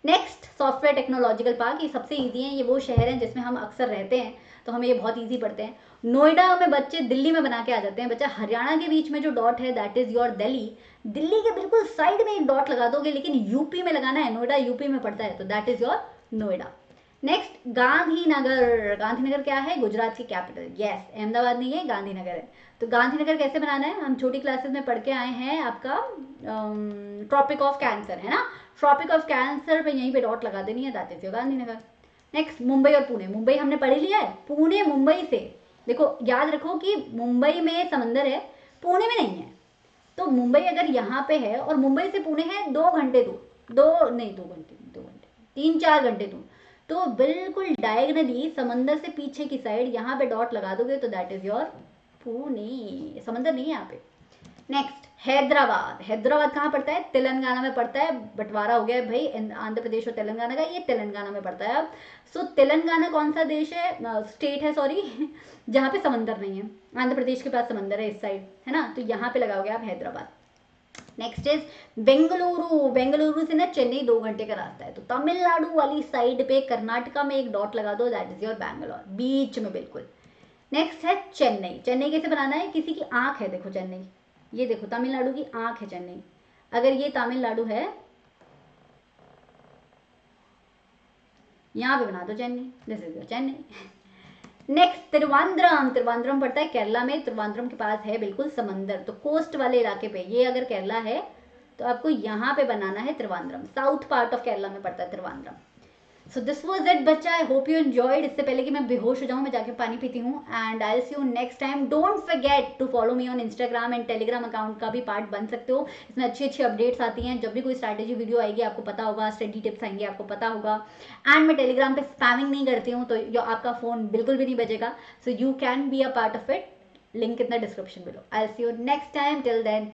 नेक्स्ट सॉफ्टवेयर टेक्नोलॉजिकल पार्क, ये सबसे ईजी है, ये वो शहर हैं जिसमें हम अक्सर रहते हैं, तो हमें ये बहुत ईजी पड़ते हैं। नोएडा में बच्चे दिल्ली में बना के आ जाते हैं। बच्चा हरियाणा के बीच में जो डॉट है that is your Delhi, Delhi के बिल्कुल साइड में एक डॉट लगा दोगे, लेकिन यूपी में लगाना है, नोएडा यूपी में पड़ता है, तो that is your Noida. Next Gandhinagar, Gandhinagar क्या है? गुजरात की कैपिटल। यस, अहमदाबाद नहीं है, गांधीनगर है। तो गांधीनगर कैसे बनाना है? हम छोटी क्लासेस में पढ़ के आए हैं, आपका ट्रॉपिक ऑफ कैंसर, है ना। ट्रॉपिक ऑफ कैंसर पे यहीं पे डॉट लगा देनी है, that is your Gandhinagar. Next Mumbai और पुणे, मुंबई हमने पढ़ लिया है, पुणे मुंबई से, देखो याद रखो कि मुंबई में समंदर है, पुणे में नहीं है। तो मुंबई अगर यहाँ पे है और मुंबई से पुणे है 2 घंटे दूर, 2 घंटे 3-4 घंटे दूर, तो बिल्कुल डायगनली समंदर से पीछे की साइड यहाँ पे डॉट लगा दोगे तो दैट इज योर पुणे, समंदर नहीं है यहाँ पे। नेक्स्ट हैदराबाद, हैदराबाद कहाँ पड़ता है? तेलंगाना में पड़ता है। बंटवारा हो गया है भाई आंध्र प्रदेश और तेलंगाना का, ये तेलंगाना में पड़ता है अब। सो तेलंगाना कौन सा देश है, स्टेट है सॉरी, जहाँ पे समंदर नहीं है। आंध्र प्रदेश के पास समंदर है इस साइड, है ना, तो यहाँ पे लगाओगे आप हैदराबाद। नेक्स्ट इज बेंगलुरु, बेंगलुरु से ना चेन्नई 2 घंटे का रास्ता है, तो तमिलनाडु वाली साइड पे कर्नाटका में एक डॉट लगा दो, दैट इज योर बैंगलोर, बीच में बिल्कुल। नेक्स्ट है चेन्नई, चेन्नई कैसे बनाना है? किसी की आंख है, देखो चेन्नई, ये देखो तमिलनाडु की आंख है चेन्नई, अगर ये तमिलनाडु है यहाँ पे बना दो Chennai, this is your Chennai. Next Trivandrum, Trivandrum पड़ता है केरला में, त्रिवांद्रम के पास है बिल्कुल समंदर, तो कोस्ट वाले इलाके पे, ये अगर केरला है तो आपको यहाँ पे बनाना है त्रिवांद्रम, साउथ पार्ट ऑफ केरला में पड़ता है त्रिवांद्रम। सो दिस वॉज इट बच्चा, आई होप यू एंजॉयड। इससे पहले कि मैं बेहोश हो जाऊँ, मैं जाके पानी पीती हूँ, and I see you next time. Don't forget to follow me on Instagram and Telegram account का भी पार्ट बन सकते हो, इसमें अच्छी अच्छी अपडेट्स आती हैं, जब भी कोई स्ट्रैटेजी वीडियो आएगी आपको पता होगा, स्टडी टिप्स आएंगे आपको पता होगा। एंड मैं टेलीग्राम पे स्पैमिंग नहीं करती हूँ, तो आपका फोन बिल्कुल भी नहीं बजेगा, so you can be a part of it. Link इतना description below. I see you next time, till then